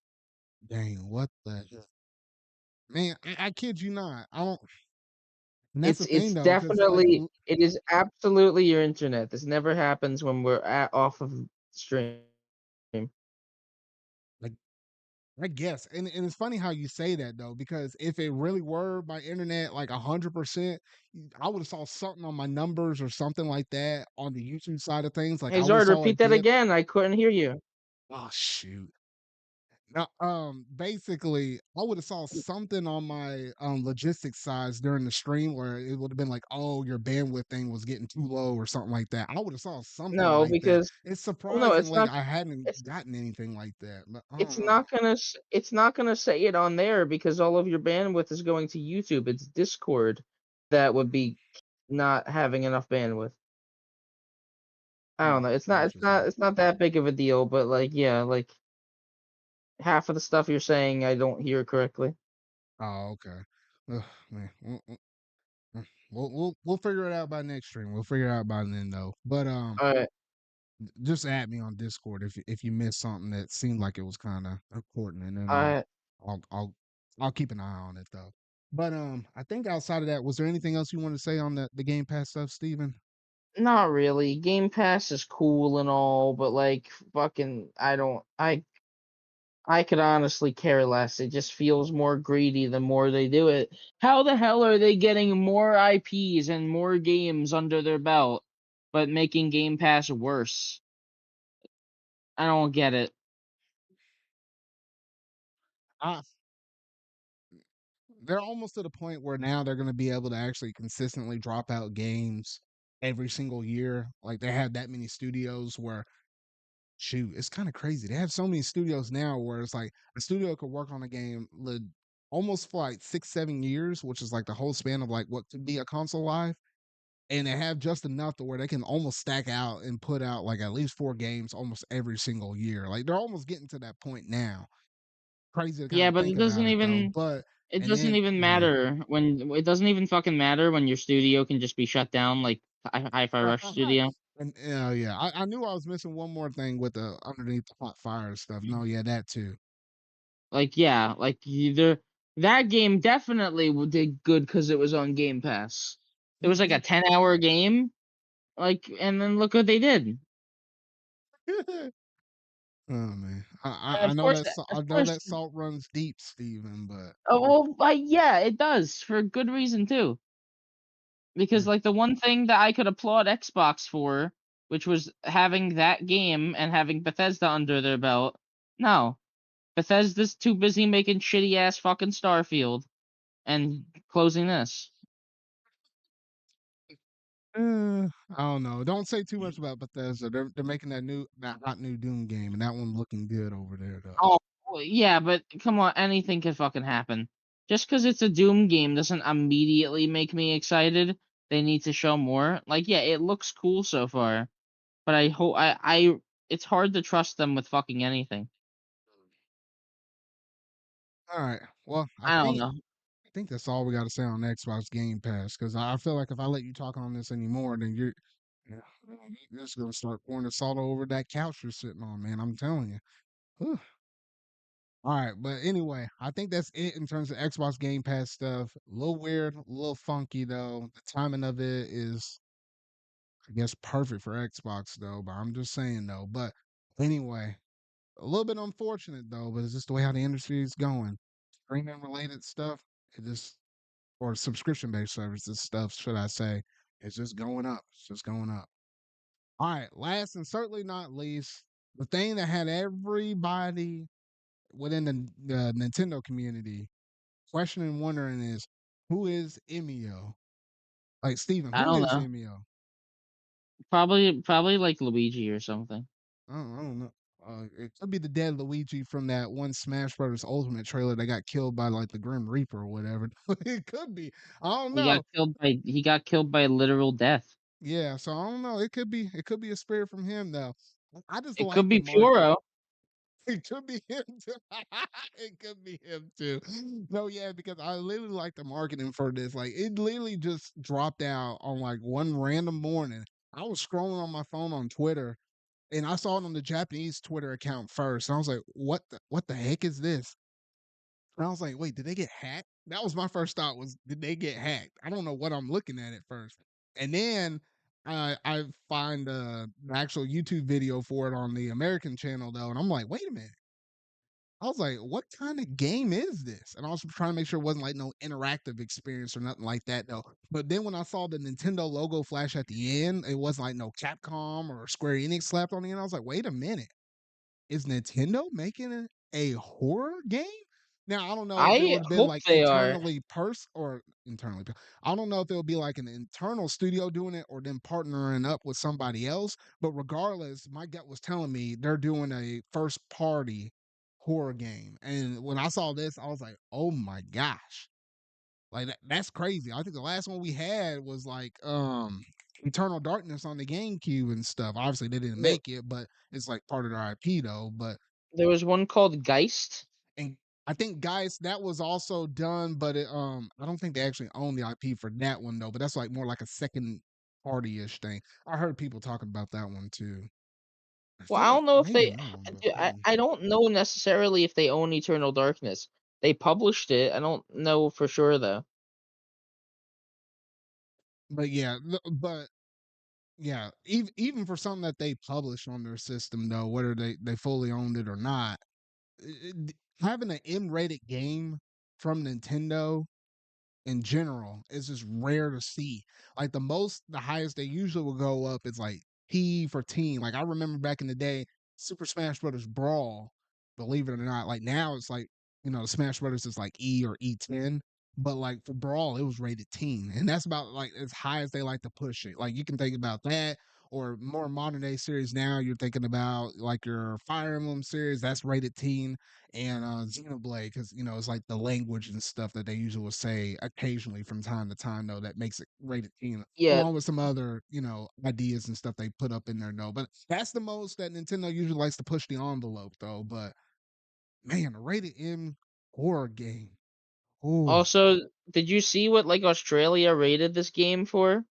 Dang, what the hell? Man, I kid you not. I don't and that's It's the thing it's though, because like definitely it is absolutely your internet. This never happens when we're off of stream. like I guess. And it's funny how you say that though, because if it really were my internet like 100%, I would have saw something on my numbers or something like that on the YouTube side of things. Like Hey I would have Zard, saw a repeat that dip. again. I couldn't hear you. Oh shoot. Now, basically, I would have saw something on my logistics sides during the stream where it would have been like, "Oh, your bandwidth thing was getting too low" or something like that. I would have saw something No, like that. because It's well, no, surprising, like I hadn't it's gotten anything like that, but I it's don't know. not gonna it's not gonna say it on there because all of your bandwidth is going to YouTube. It's Discord that would be not having enough bandwidth. I don't know. Interesting. It's not that big of a deal, but like yeah, like half of the stuff you're saying I don't hear correctly. Oh, okay. Ugh, man, we'll figure it out by next stream. We'll figure it out by then, though. But All right, just add me on Discord if you missed something that seemed like it was kind of important, and then all right. I'll I'll keep an eye on it though. But I think outside of that, was there anything else you want to say on the Game Pass stuff, Steven? Not really. Game Pass is cool and all, but like fucking I could honestly care less. It just feels more greedy the more they do it. How the hell are they getting more IPs and more games under their belt, but making Game Pass worse? I don't get it. I They're almost to the point where now they're going to be able to actually consistently drop out games every single year. Like they have that many studios where shoot, it's kind of crazy. They have so many studios now where it's like a studio could work on a game almost for like 6, 7 years, which is like the whole span of like what could be a console life. And they have just enough to where they can almost stack out and put out like at least 4 games almost every single year. Like they're almost getting to that point now. Crazy to kind Yeah, of but think about it though. But it and doesn't then even go ahead. matter when it doesn't even fucking matter when your studio can just be shut down like Hi-Fi Rush Studio. And yeah, I knew I was missing one more thing with the underneath the hot fire stuff. No, yeah, that too. Like yeah, like either that game definitely did good because it was on Game Pass. It was like a 10-hour game, like, and then look what they did. Oh man, And I know that of I know course, that salt runs deep, Steven, but well, yeah, it does for good reason too. Because mm, like the one thing that I could applaud Xbox for, which was having that game and having Bethesda under their belt. No, Bethesda's too busy making shitty ass fucking Starfield and closing this. I don't know. Don't say too much about Bethesda. They're making that hot new Doom game, and that one looking good over there though. Oh, well, yeah, but come on, anything can fucking happen. Just because it's a Doom game doesn't immediately make me excited. They need to show more. Like, yeah, it looks cool so far, but I hope it's hard to trust them with fucking anything. All right. Well, I don't know. I think that's all we got to say on Xbox Game Pass because I feel like if I let you talk on this anymore, then yeah, you're just gonna start pouring the salt over that couch you're sitting on, man. I'm telling you. Whew. All right, but anyway, I think that's it in terms of Xbox Game Pass stuff. A little weird, a little funky though. The timing of it is, I guess, perfect for Xbox though. But I'm just saying though. But anyway, a little bit unfortunate though. But it's just the way how the industry is going. Streaming related stuff, it just or subscription based services stuff, should I say, it's just going up. It's just going up. All right, last and certainly not least, the thing that had everybody within the Nintendo community questioning and wondering is who is Emio? Like Steven, I who don't is know. Emio? Probably like Luigi or something. I don't know. It could be the dead Luigi from that one Smash Brothers Ultimate trailer that got killed by like the Grim Reaper or whatever. It could be. I don't know. He got killed by literal death. Yeah, so I don't know. It could be a spirit from him though. I just It could like the be market. Puro. It could be him too. It could be him too. No, yeah, because I literally like the marketing for this. Like it literally just dropped out on like one random morning. I was scrolling on my phone on Twitter and I saw it on the Japanese Twitter account first. And I was like, what the heck is this? And I was like, wait, did they get hacked? That was my first thought was, did they get hacked? I don't know what I'm looking at first. And then I find the actual YouTube video for it on the American channel though, and I'm like, wait a minute. I was like, what kind of game is this? And I was trying to make sure it wasn't like no interactive experience or nothing like that though. But then when I saw the Nintendo logo flash at the end, it wasn't like no Capcom or Square Enix slapped on the end. I was like, wait a minute, is Nintendo making a horror game? Now I don't know if it I would have been hope like they are. internally. I don't know if it would be like an internal studio doing it or them partnering up with somebody else. But regardless, my gut was telling me they're doing a first party horror game. And when I saw this, I was like, oh my gosh. Like that's crazy. I think the last one we had was like Eternal Darkness on the GameCube and stuff. Obviously they didn't There, make it, but it's like part of their IP though. But there was one called Geist. and I think guys that was also done, but I don't think they actually own the IP for that one though. But that's like more like a second party ish thing. I heard people talking about that one too. I Well, feel I like don't know if maybe they. not, but I don't know necessarily if they own Eternal Darkness. They published it. I don't know for sure though. But yeah, but yeah, even for something that they publish on their system though, whether they fully owned it or not, having an M-rated game from Nintendo in general is just rare to see. Like the highest they usually will go up is like T for teen. Like I remember back in the day, Super Smash Brothers Brawl, believe it or not, like now it's like, Smash Brothers is like E or E10. But like for Brawl, it was rated teen. And that's about like as high as they like to push it. Like you can think about that, or more modern day series now, you're thinking about like your Fire Emblem series, that's rated teen, and Xenoblade, because it's like the language and stuff that they usually will say occasionally from time to time, though, that makes it rated teen, Yeah. along with some other ideas and stuff they put up in there, though. But that's the most that Nintendo usually likes to push the envelope, though. But man, a rated M horror game. Oh, Also, did you see what like Australia rated this game for?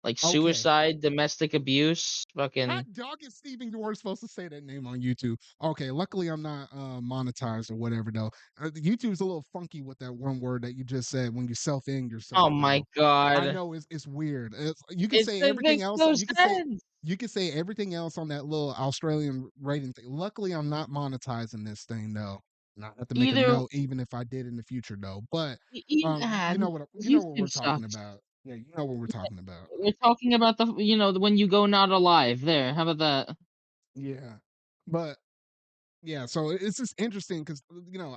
Like okay. suicide, domestic abuse, God fucking. dog it, Steven, you weren't supposed to say that name on YouTube. Okay, luckily I'm not monetized or whatever though. YouTube's a little funky with that one word that you just said when you self-in Oh yourself my though. I god. know it's weird. You can It say everything makes else. no sense. You can say everything else on that little Australian rating thing. Luckily, I'm not monetizing this thing though. And I have to make a Either note, even if I did in the future though. But you know what we're YouTube talking sucks. about. Yeah, you know what we're talking about. We're talking about when you go not alive. There, how about that? Yeah, but yeah, so it's just interesting because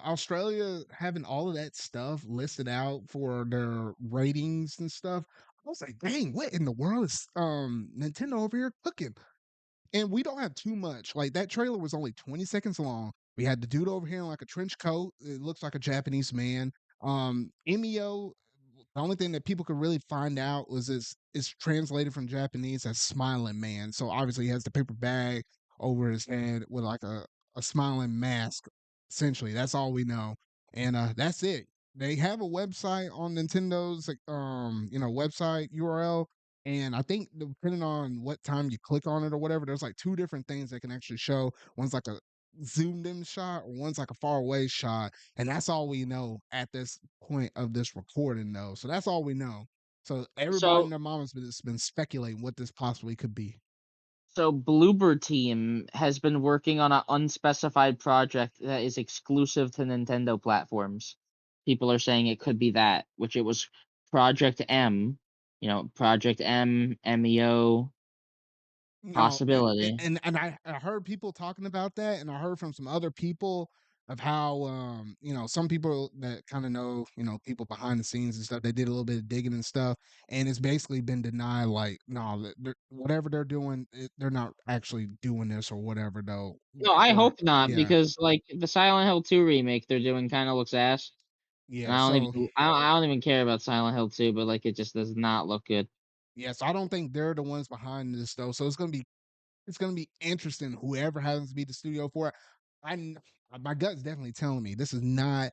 Australia having all of that stuff listed out for their ratings and stuff. I was like, dang, what in the world is Nintendo over here cooking? And we don't have too much. Like that trailer was only 20 seconds long. We had the dude over here in like a trench coat. It looks like a Japanese man. Emio, the only thing that people could really find out was it's translated from Japanese as smiling man. So obviously he has the paper bag over his head with like a smiling mask. Essentially, that's all we know. And that's it. They have a website on Nintendo's website URL, and I think depending on what time you click on it or whatever, there's like two different things that can actually show. One's like a zoomed in shot, or one's like a far away shot. And that's all we know at this point of this recording, though. So that's all we know. So everybody So and their mama's been speculating what this possibly could be. so Bloober Team has been working on an unspecified project that is exclusive to Nintendo platforms. People are saying it could be that, which it was Project M, Project M, Emio No, possibility. and I heard people talking about that, and I heard from some other people of how some people that kind of know people behind the scenes and stuff. They did a little bit of digging and stuff, and it's basically been denied. Like, no, whatever they're doing, they're not actually doing this or whatever. Though, No, I or hope not yeah, because like the Silent Hill 2 remake they're doing kind of looks ass. And yeah. I don't even care about Silent Hill 2, but like it just does not look good. So I don't think they're the ones behind this though. So it's gonna be interesting. Whoever happens to be the studio for it, I kn- my gut's definitely telling me this is not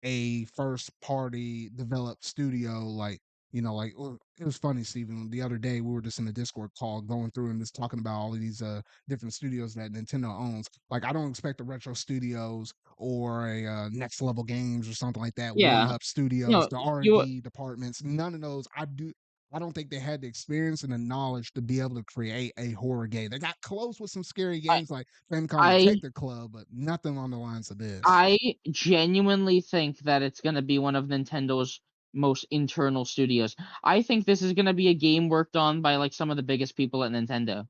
a first party developed studio. Like it was funny, Steven. The other day we were just in a Discord call going through and just talking about all of these different studios that Nintendo owns. Like I don't expect the Retro Studios or a Next Level Games or something like that. One Yeah. Up Studios, You the R and you D departments. None of those. I don't think they had the experience and the knowledge to be able to create a horror game. They got close with some scary I games like Famicom I Detective Club, but nothing on the lines of this. I genuinely think that it's gonna be one of Nintendo's most internal studios. I think this is gonna be a game worked on by like some of the biggest people at Nintendo.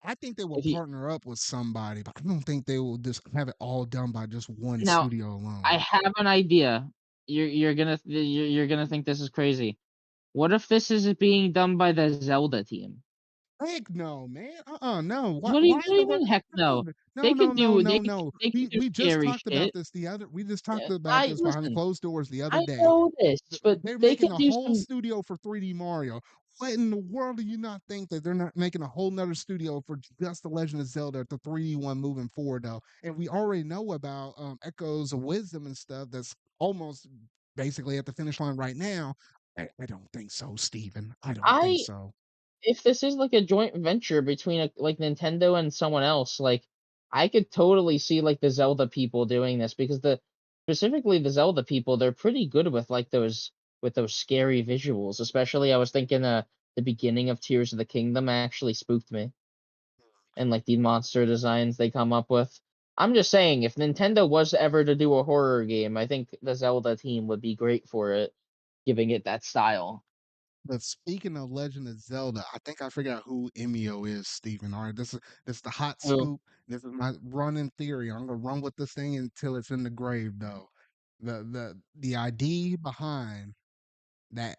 I think they will If you partner up with somebody, but I don't think they will just have it all done by just one Now, studio I alone. have an idea. You're gonna think this is crazy. What if this is being done by the Zelda team? Heck no, man. No. Why? What do you Why what in do the you world? mean, heck No, no? no, no, no, They no, could no. they could do We just scary talked about shit. this the other. We just talked Yeah, about I this behind listen, closed doors the other I day. know this, but They're they making could a do whole some. studio for 3D Mario. What in the world do you not think that they're not making a whole nother studio for just the Legend of Zelda, the 3D one moving forward though? And we already know about Echoes of Wisdom and stuff that's almost basically at the finish line right now. I don't think so, Steven. I don't think I so. If this is like a joint venture between like Nintendo and someone else, like I could totally see like the Zelda people doing this because specifically the Zelda people, they're pretty good with like those scary visuals. Especially, I was thinking the beginning of Tears of the Kingdom actually spooked me, and like the monster designs they come up with. I'm just saying, if Nintendo was ever to do a horror game, I think the Zelda team would be great for it, giving it that style. But speaking of Legend of Zelda, I think I figured out who Emio is, Stephen. All right, this is the hot Oh, scoop. This is my running theory. I'm gonna run with this thing until it's in the grave, though. The ID behind that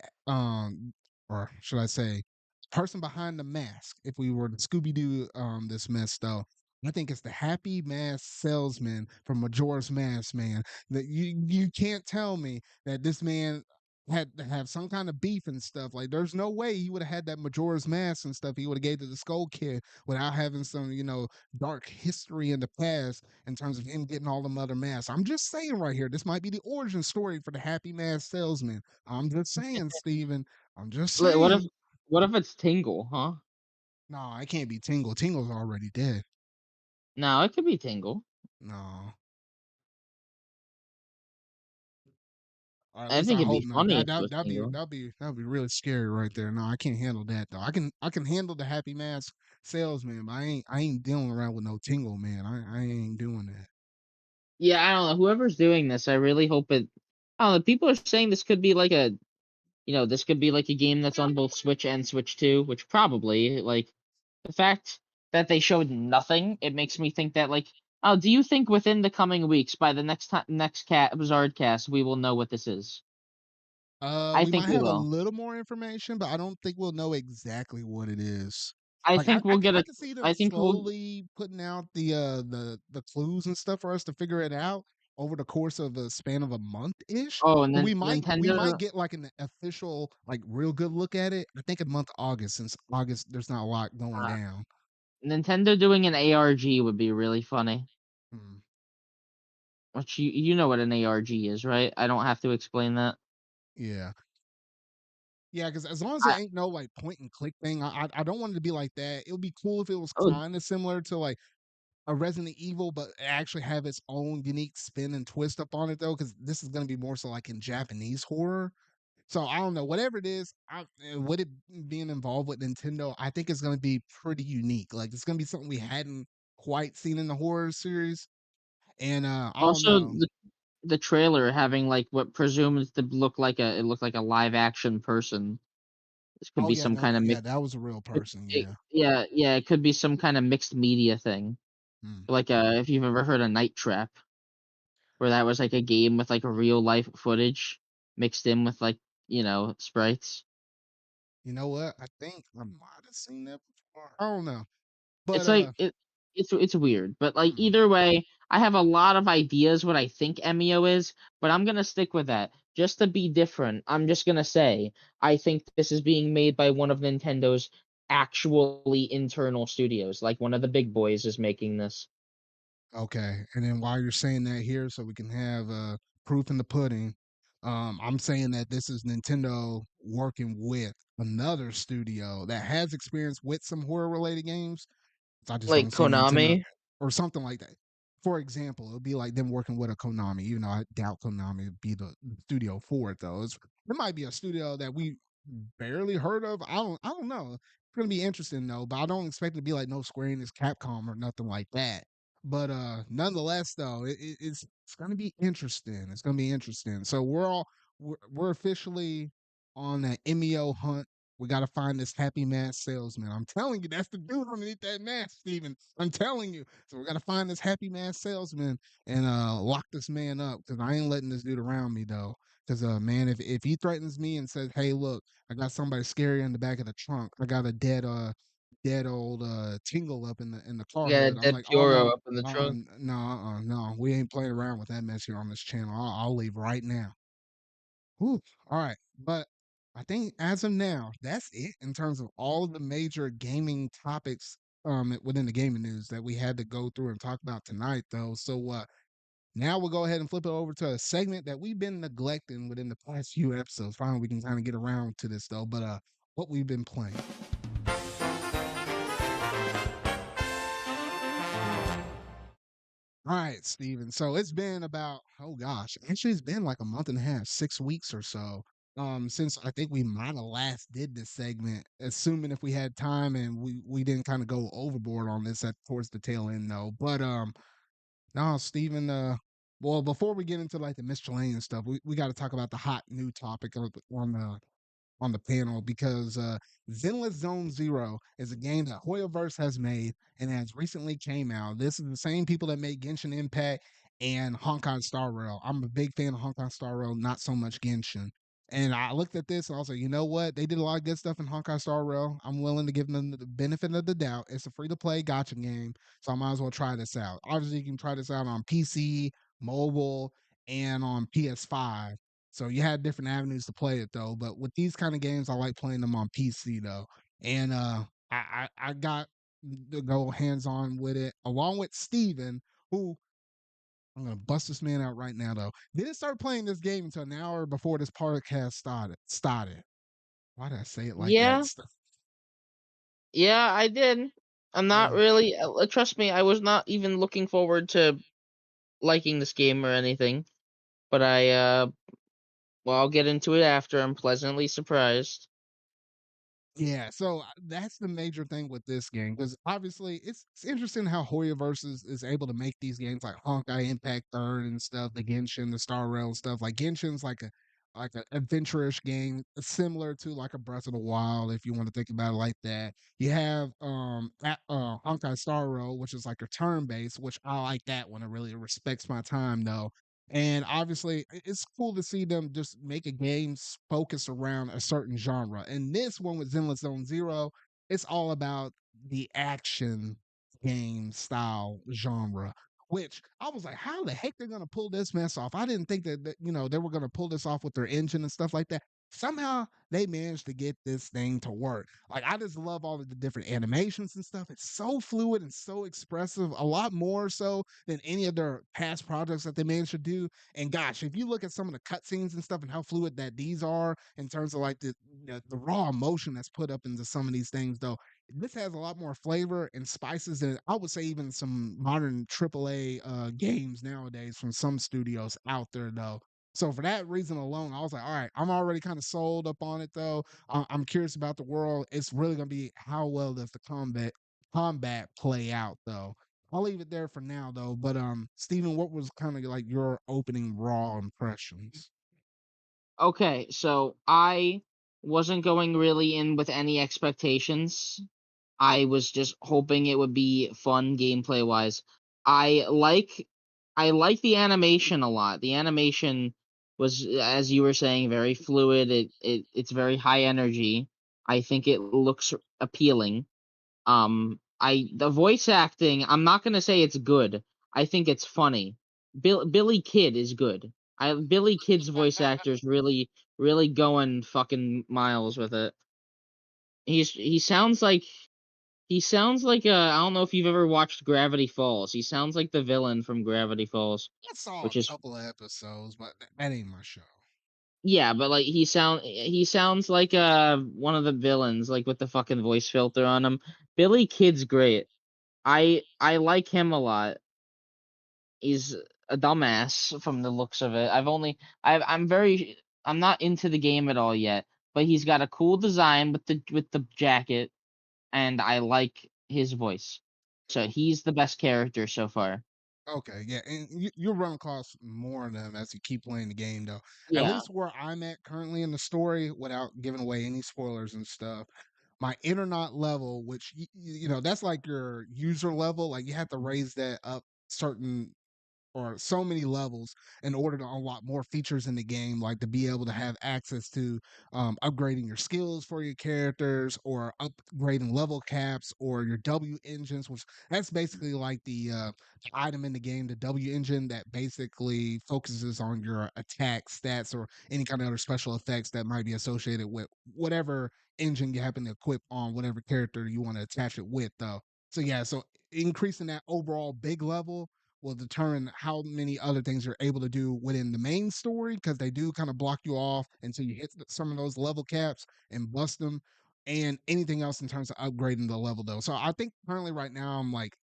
or should I say person behind the mask, if we were to Scooby-Doo this mess though, I think it's the happy mask salesman from Majora's Mask, man. That you can't tell me that this man had to have some kind of beef and stuff. Like there's no way he would have had that Majora's Mask and stuff he would have gave to the Skull Kid without having some, dark history in the past in terms of him getting all them other masks. I'm just saying right here, this might be the origin story for the happy mask salesman. I'm just saying, Steven. I'm just what if saying. it's Tingle, huh? No, it can't be Tingle. Tingle's already dead. No, it could be Tingle. No. Or at I least think I it'd hope be not. funny That if it that was Tingle. that'd be really scary right there. No, I can't handle that though. I can handle the happy mask salesman, but I ain't dealing around with no Tingle, man. I ain't doing that. Yeah, I don't know. Whoever's doing this, I really hope it. I don't know. People are saying this could be like this could be like a game that's on both Switch and Switch 2, which probably like the fact that they showed nothing, it makes me think that like, oh, do you think within the coming weeks, by the next ZardCast, we will know what this is? I We think might we have a will. little more information, but I don't think we'll know exactly what it is. I Like think we'll get I a. can see them I think we'll. slowly putting out the clues and stuff for us to figure it out over the course of a span of a month ish. Oh, and But then we might Nintendo. get like an official like real good look at it. I think in month August, since August there's not a lot going Uh, down. Nintendo doing an ARG would be really funny. Hmm. Which you know what an ARG is, right? I don't have to explain that. Yeah. Yeah, because as long as it I ain't no like point and click thing, I don't want it to be like that. It would be cool if it was oh kind of similar to like a Resident Evil, but actually have its own unique spin and twist up on it though, because this is going to be more so like in Japanese horror. So I don't know, whatever it is, with it being involved with Nintendo, I think it's going to be pretty unique. Like it's going to be something we hadn't quite seen in the horror series, and I don't also know. the trailer having like what presumes to look like it looked like a live action person. This could Oh be yeah, some no, kind of yeah, mix. that was a real person. Yeah. Yeah, yeah, it could be some kind of mixed media thing. Hmm. Like if you've ever heard of Night Trap, where that was like a game with like a real life footage mixed in with like, sprites. You know what? I think I might have seen that before. I don't know, but It's like it's weird, but like hmm. either way, I have a lot of ideas what I think Emio is, but I'm gonna stick with that. Just to be different, I'm just gonna say I think this is being made by one of Nintendo's actually internal studios, like one of the big boys is making this. Okay, and then while you're saying that here, so we can have proof in the pudding, I'm saying that this is Nintendo working with another studio that has experience with some horror related games. I just Like don't see Nintendo Konami. or something like that. For example, it would be like them working with a Konami. Even though I doubt Konami would be the studio for it, though. It might be a studio that we barely heard of. I don't know. It's gonna be interesting though, but I don't expect it to be like no Square Enix, Capcom, or nothing like that. But nonetheless, though, it's gonna be interesting. It's gonna be interesting. So we're officially on that Emio hunt. We got to find this happy mask salesman. I'm telling you, that's the dude underneath that mask, Steven. I'm telling you. So we got to find this happy mask salesman and lock this man up because I ain't letting this dude around me though. Because man, if he threatens me and says, "Hey, look, I got somebody scary in the back of the trunk. I got a dead old tingle up in the car Yeah, hood." I'm Dead like, "Oh Pyoro no, up in the trunk. no, no, we ain't playing around with that mess here on this channel. I'll leave right now." Whew, all right. But I think as of now, that's it in terms of all of the major gaming topics within the gaming news that we had to go through and talk about tonight though. So now we'll go ahead and flip it over to a segment that we've been neglecting within the past few episodes. Finally we can kind of get around to this though, but what we've been playing. All right, Steven. So it's been about, oh gosh, actually it's been like a month and a half, 6 weeks or so. Since I think we might have last did this segment, assuming if we had time and we didn't kind of go overboard on this at towards the tail end though. But no, Steven, well, before we get into like the miscellaneous stuff, we got to talk about the hot new topic on the panel because Zenless Zone Zero is a game that Hoyoverse has made and has recently came out. This is the same people that made Genshin Impact and Honkai Star Rail. I'm a big fan of Honkai Star Rail, not so much Genshin. And I looked at this and I was like, you know what? They did a lot of good stuff in Honkai Star Rail. I'm willing to give them the benefit of the doubt. It's a free to play gotcha game, so I might as well try this out. Obviously, you can try this out on PC, mobile, and on PS5. So you had different avenues to play it though. But with these kind of games, I like playing them on PC though. And I got to go hands on with it along with Steven, who I'm gonna bust this man out right now though. Didn't start playing this game until an hour before this podcast started. Why did I say it like that? Yeah, yeah, I did. I'm not Yeah. really. Trust me, I was not even looking forward to liking this game or anything. But well, I'll get into it after. I'm pleasantly surprised. Yeah, so that's the major thing with this game because obviously it's interesting how Hoyoverse is able to make these games like Honkai Impact Third and stuff, the Genshin, the Star Rail and stuff. Like Genshin's like an adventurous game similar to like a Breath of the Wild, if you want to think about it like that. You have Honkai Star Rail, which is like a turn based, which I like that one. It really respects my time though. And obviously, it's cool to see them just make a game focus around a certain genre. And this one with Zenless Zone Zero, it's all about the action game style genre. Which I was like, how the heck they're gonna pull this mess off? I didn't think that they were gonna pull this off with their engine and stuff like that. Somehow they managed to get this thing to work. Like I just love all of the different animations and stuff. It's so fluid and so expressive, a lot more so than any of their past projects that they managed to do. And gosh, if you look at some of the cutscenes and stuff and how fluid that these are in terms of like the raw emotion that's put up into some of these things, though, this has a lot more flavor and spices than I would say even some modern AAA games nowadays from some studios out there, though. So for that reason alone, I was like, all right, I'm already kind of sold up on it though. I'm curious about the world. It's really gonna be how well does the combat play out though. I'll leave it there for now though. But Steven, what was kind of like your opening raw impressions? Okay, so I wasn't going really in with any expectations. I was just hoping it would be fun gameplay wise. I like I like the animation a lot. The animation was, as you were saying, very fluid. It's very high energy. I think it looks appealing. I the voice acting, I'm not gonna say it's good. I think it's funny. Billy Kid is good. I Billy Kid's voice actor is really going fucking miles with it. He sounds like I don't know if you've ever watched Gravity Falls. He sounds like the villain from Gravity Falls, I saw a which is couple of episodes, but that ain't my show. yeah, but like he sounds like one of the villains, like with the fucking voice filter on him. Billy Kid's great. I like him a lot. He's a dumbass from the looks of it. I'm not into the game at all yet, but he's got a cool design with the jacket, and I like his voice. So he's the best character so far. Okay, yeah, and you'll run across more of them as you keep playing the game, though. At Yeah. least where I'm at currently in the story, without giving away any spoilers and stuff, my internet level, which that's like your user level, like you have to raise that up certain or so many levels in order to unlock more features in the game, like to be able to have access to upgrading your skills for your characters or upgrading level caps or your W engines, which that's basically like the item in the game, the W engine that basically focuses on your attack stats or any kind of other special effects that might be associated with whatever engine you happen to equip on whatever character you want to attach it with, though. So yeah, so increasing that overall big level will determine how many other things you're able to do within the main story because they do kind of block you off until you hit some of those level caps and bust them and anything else in terms of upgrading the level though. So I think currently right now I'm like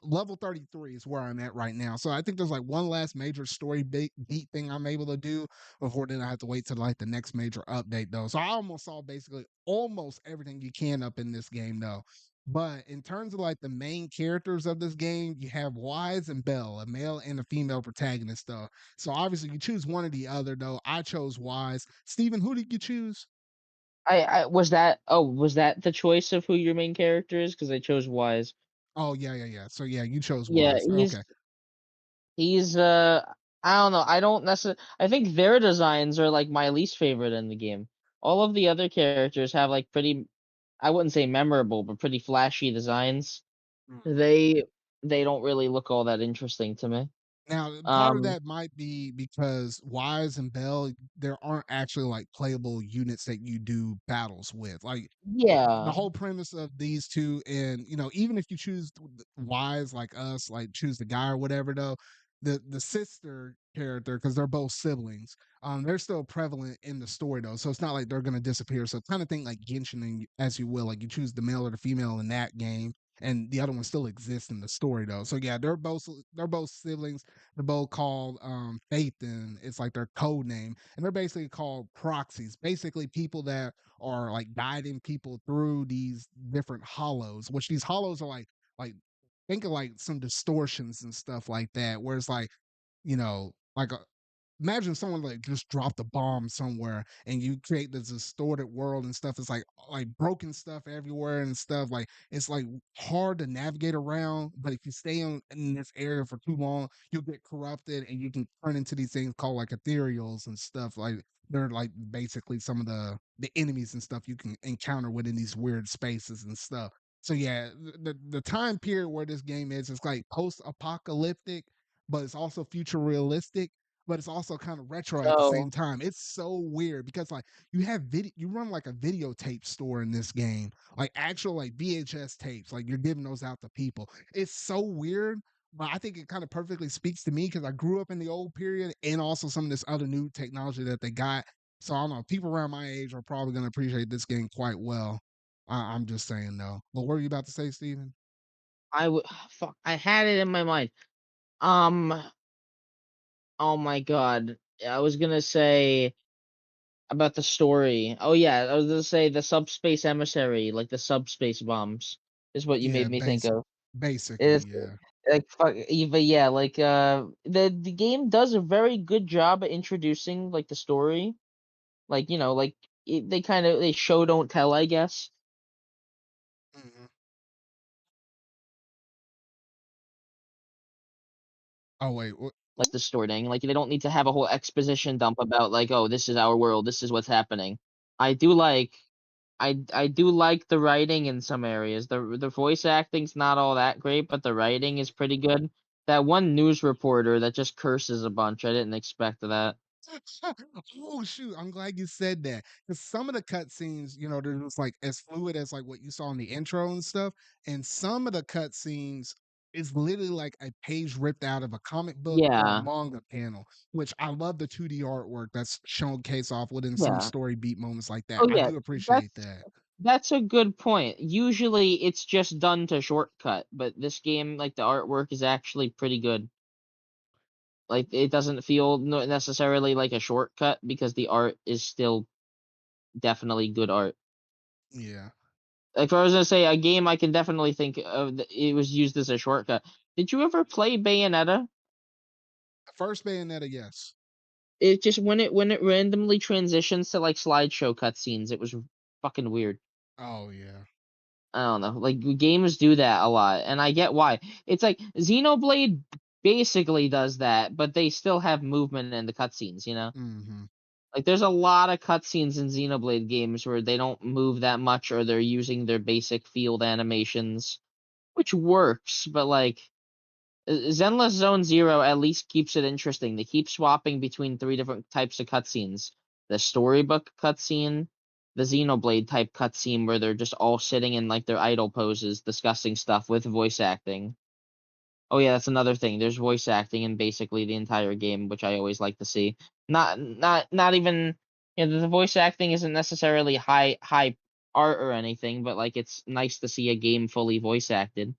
Level 33 is where I'm at right now. So I think there's like one last major story beat thing I'm able to do before then I have to wait till like the next major update though. So I almost saw basically almost everything you can up in this game though. But in terms of like the main characters of this game, you have Wise and Belle, a male and a female protagonist though. So obviously you choose one or the other though. I chose Wise. Steven, who did you choose? I was that was that the choice of who your main character is? Because I chose Wise. Oh yeah. So yeah, you chose Yeah, Wise. Okay. he's I don't know. I don't necessarily. I think their designs are like my least favorite in the game. All of the other characters have like pretty, I wouldn't say memorable, but pretty flashy designs. They they don't really look all that interesting to me. Now, part of Um, that might be because Wise and Bell, there aren't actually like playable units that you do battles with. Like the yeah. whole premise of these two, and even if you choose Wise like us, like choose the guy or whatever, though, the sister character, because they're both siblings, they're still prevalent in the story though. So it's not like they're gonna disappear. So kind of think like Genshin, as you will, like you choose the male or the female in that game and the other one still exists in the story though. So yeah, they're both siblings. They're both called Faith, and it's like their code name, and they're basically called proxies. Basically, people that are like guiding people through these different hollows. Which these hollows are like think of like some distortions and stuff like that, where it's like like a imagine someone like just dropped a bomb somewhere and you create this distorted world and stuff. It's like broken stuff everywhere and stuff. Like it's like hard to navigate around, but if you stay in this area for too long, you'll get corrupted and you can turn into these things called like ethereals and stuff. Like they're like basically some of the enemies and stuff you can encounter within these weird spaces and stuff. So yeah, the time period where this game is, it's like post apocalyptic, but it's also future realistic, but it's also kind of retro at the same So time. It's so weird because like you run like a videotape store in this game, like actual like VHS tapes, like you're giving those out to people. It's so weird, but I think it kind of perfectly speaks to me because I grew up in the old period and also some of this other new technology that they got. So I don't know. People around my age are probably going to appreciate this game quite well. I'm just saying though. But what were you about to say, Steven? I would fuck. I had it in my mind. Um. Oh my god. I was gonna say about the story. Oh yeah, I was gonna say the subspace emissary, like the subspace bombs, is what you Yeah, made me think of. basically, It's yeah. like fuck, but yeah, like the game does a very good job at introducing like the story. Like like they kind of they show don't tell, I guess. Mhm. Oh wait, what? Like the story thing. Like they don't need to have a whole exposition dump about like, oh, this is our world, this is what's happening. I do like I do like the writing in some areas. The voice acting's not all that great, but the writing is pretty good. That one news reporter that just curses a bunch, I didn't expect that. Oh shoot, I'm glad you said that. Because some of the cutscenes, they're just like as fluid as like what you saw in the intro and stuff. And some of the cutscenes is literally like a page ripped out of a comic book or a Yeah, manga panel, which I love the 2D artwork that's showcase off within some yeah. story beat moments like that. Oh I yeah, do appreciate that's that. that's a good point. Usually it's just done to shortcut, but this game, like the artwork is actually pretty good. Like it doesn't feel necessarily like a shortcut because the art is still definitely good art. Yeah. Like if I was gonna say a game I can definitely think of it was used as a shortcut. Did you ever play Bayonetta? The first Bayonetta, yes. It just when it randomly transitions to like slideshow cutscenes, it was fucking weird. Oh yeah. I don't know. Like games do that a lot, and I get why. It's like Xenoblade basically does that, but they still have movement in the cutscenes, you know? Hmm. Like there's a lot of cutscenes in Xenoblade games where they don't move that much or they're using their basic field animations, which works, but like Zenless Zone Zero at least keeps it interesting. They keep swapping between three different types of cutscenes: the storybook cutscene, the Xenoblade type cutscene where they're just all sitting in like their idle poses discussing stuff with voice acting. Oh yeah, that's another thing. There's voice acting in basically the entire game, which I always like to see. Not even the voice acting isn't necessarily high art or anything, but like it's nice to see a game fully voice acted.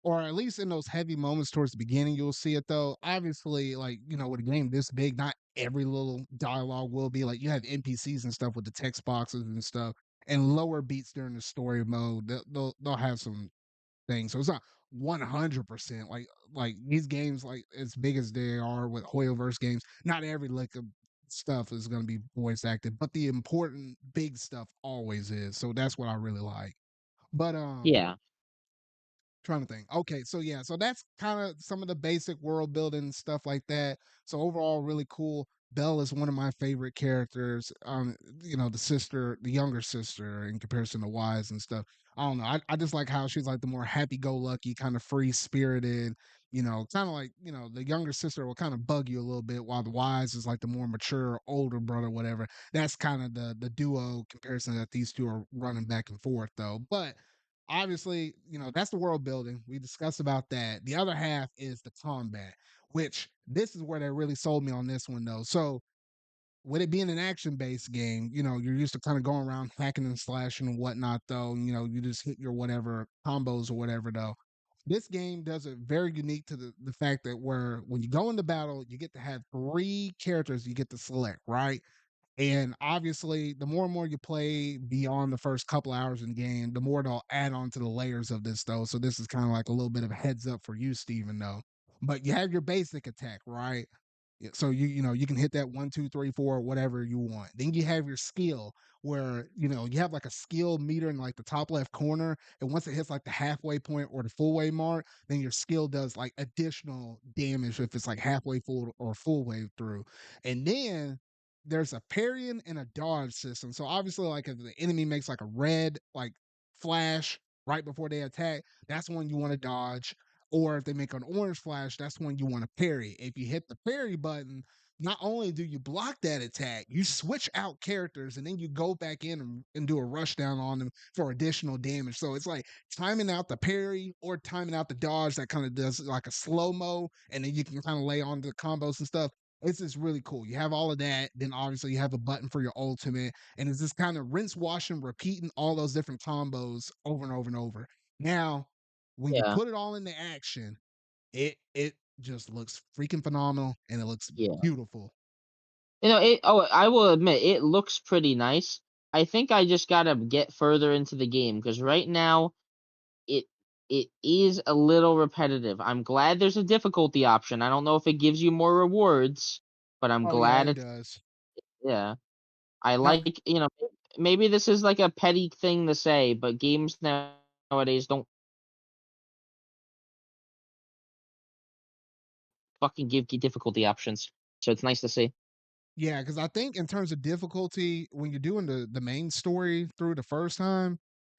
or at least in those heavy moments towards the beginning, you'll see it though. Obviously, like, with a game this big, not every little dialogue will be like you have NPCs and stuff with the text boxes and stuff, and lower beats during the story mode. They'll have some things. So it's not 100% like these games, like as big as they are with Hoyoverse games, not every lick of stuff is going to be voice acted, but the important big stuff always is. So that's what I really like. But Yeah, trying to think. Okay, so yeah, so that's kind of some of the basic world building stuff like that. So overall, really cool. Belle is one of my favorite characters. The sister, the younger sister, in comparison to Wise and stuff. I don't know. I just like how she's like the more happy-go-lucky, kind of free-spirited. Kind of like the younger sister will kind of bug you a little bit, while the Wise is like the more mature, older brother, whatever. That's kind of the duo comparison that these two are running back and forth, though. But obviously, that's the world building. We discussed about that. The other half is the combat, which this is where they really sold me on this one though. So with it being an action-based game, you're used to kind of going around hacking and slashing and whatnot though. You just hit your whatever combos or whatever though. This game does it very unique to the fact that where when you go into battle, you get to have three characters you get to select, right? And obviously, the more and more you play beyond the first couple hours in the game, the more they'll add on to the layers of this, though. So this is kind of like a little bit of a heads up for you, Steven, though. But you have your basic attack, right? Yeah, so you can hit that 1, 2, 3, 4, whatever you want. Then you have your skill where you have like a skill meter in like the top left corner, and once it hits like the halfway point or the full way mark, then your skill does like additional damage if it's like halfway full or full way through. And then there's a parrying and a dodge system. So obviously, like if the enemy makes like a red like flash right before they attack, that's when you want to dodge. Or if they make an orange flash, that's when you want to parry. If you hit the parry button, not only do you block that attack, you switch out characters and then you go back in and do a rush down on them for additional damage. So it's like timing out the parry or timing out the dodge that kind of does like a slow mo, and then you can kind of lay on the combos and stuff. It's just really cool. You have all of that. Then obviously you have a button for your ultimate, and it's just kind of rinse, wash, and repeating all those different combos over and over and over. Now, when you yeah, put it all into action, it just looks freaking phenomenal and it looks yeah. beautiful. I will admit it looks pretty nice. I think I just gotta get further into the game because right now it it is a little repetitive. I'm glad there's a difficulty option. I don't know if it gives you more rewards, but I'm Oh yeah, glad it it's does. yeah. I Now, like, maybe this is like a petty thing to say, but games nowadays don't fucking give you difficulty options. So it's nice to see. yeah, because I think in terms of difficulty, when you're doing the main story through the first time,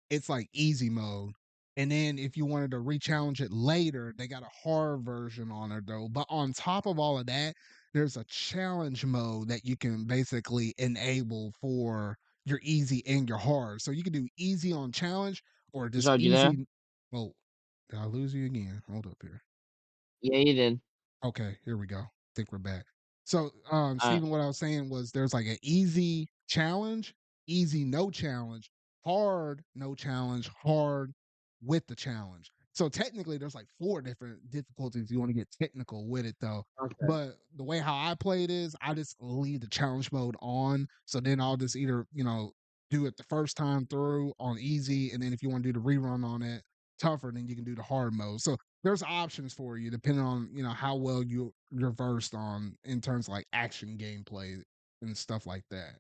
it's like easy mode. And then if you wanted to re-challenge it later, they got a hard version on it though. But on top of all of that, there's a challenge mode that you can basically enable for your easy and your hard. So you can do easy on challenge or just Zard, you there? easy. Oh, did I lose you again? Hold up here. Yeah, you did. Okay, here we go. Think we're back. So, Uh, Stephen, what I was saying was there's like an easy challenge, easy no challenge, hard no challenge, hard with the challenge. So technically, there's like four different difficulties. You want to get technical with it though. okay. But the way how I play it is, I just leave the challenge mode on. So then I'll just either do it the first time through on easy, and then if you want to do the rerun on it tougher, then you can do the hard mode. So there's options for you depending on how well you're versed on in terms of like action gameplay and stuff like that.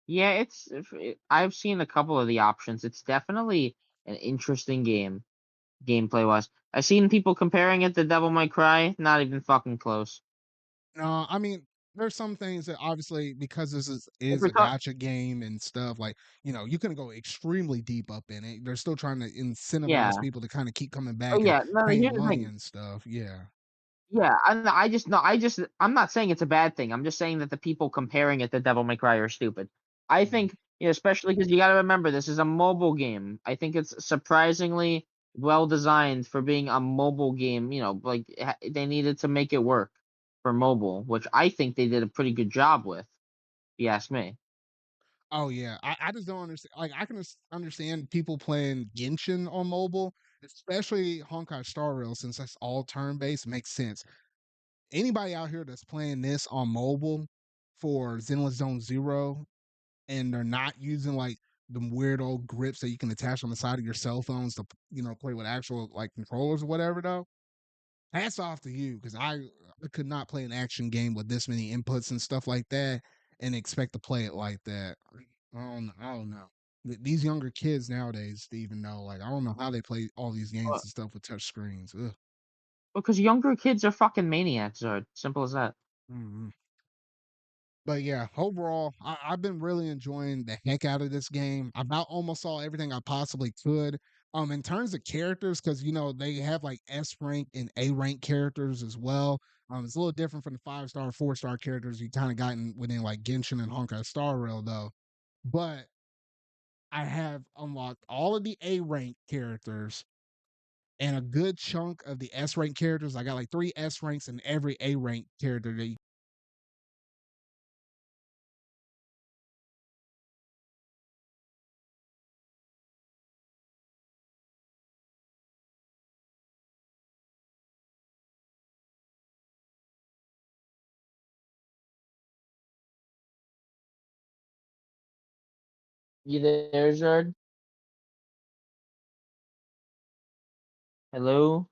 Yeah, I've seen a couple of the options. It's definitely an interesting game, gameplay wise. I've seen people comparing it to Devil May Cry. Not even fucking close. No, I mean there's some things that obviously because this If is we're a talk- gotcha game and stuff like you can go extremely deep up in it. They're still trying to incentivize yeah. people to kind of keep coming Oh back and yeah. No, paying here's the money thing. and stuff. Yeah. Yeah, I just no, I'm not saying it's a bad thing. I'm just saying that the people comparing it to Devil May Cry are stupid. I Mhm. think, especially because you got to remember this is a mobile game. I think it's surprisingly well designed for being a mobile game. Like they needed to make it work for mobile, which I think they did a pretty good job with. If you ask me. Oh yeah, I just don't understand. Like I can understand people playing Genshin on mobile, especially Honkai Star Rail, since that's all turn based. Makes sense. Anybody out here that's playing this on mobile for Zenless Zone Zero, and they're not using like the weird old grips that you can attach on the side of your cell phones to play with actual like controllers or whatever, though. Hats off to you, because I could not play an action game with this many inputs and stuff like that and expect to play it like that. I don't know. These younger kids nowadays, even though, like, I don't know how they play all these games Well, and stuff with touch screens. Ugh. because younger kids are fucking maniacs, Zard. Simple as that. Mm-hmm. But yeah, overall, I've been really enjoying the heck out of this game. I about almost saw everything I possibly could. In terms of characters, because they have like S rank and A rank characters as well. It's a little different from the 5-star, 4-star characters you kind of gotten within like Genshin and Honkai Star Rail, though. But I have unlocked all of the A rank characters and a good chunk of the S rank characters. I got like 3 S ranks and every A rank character that You there, Zard? Hello?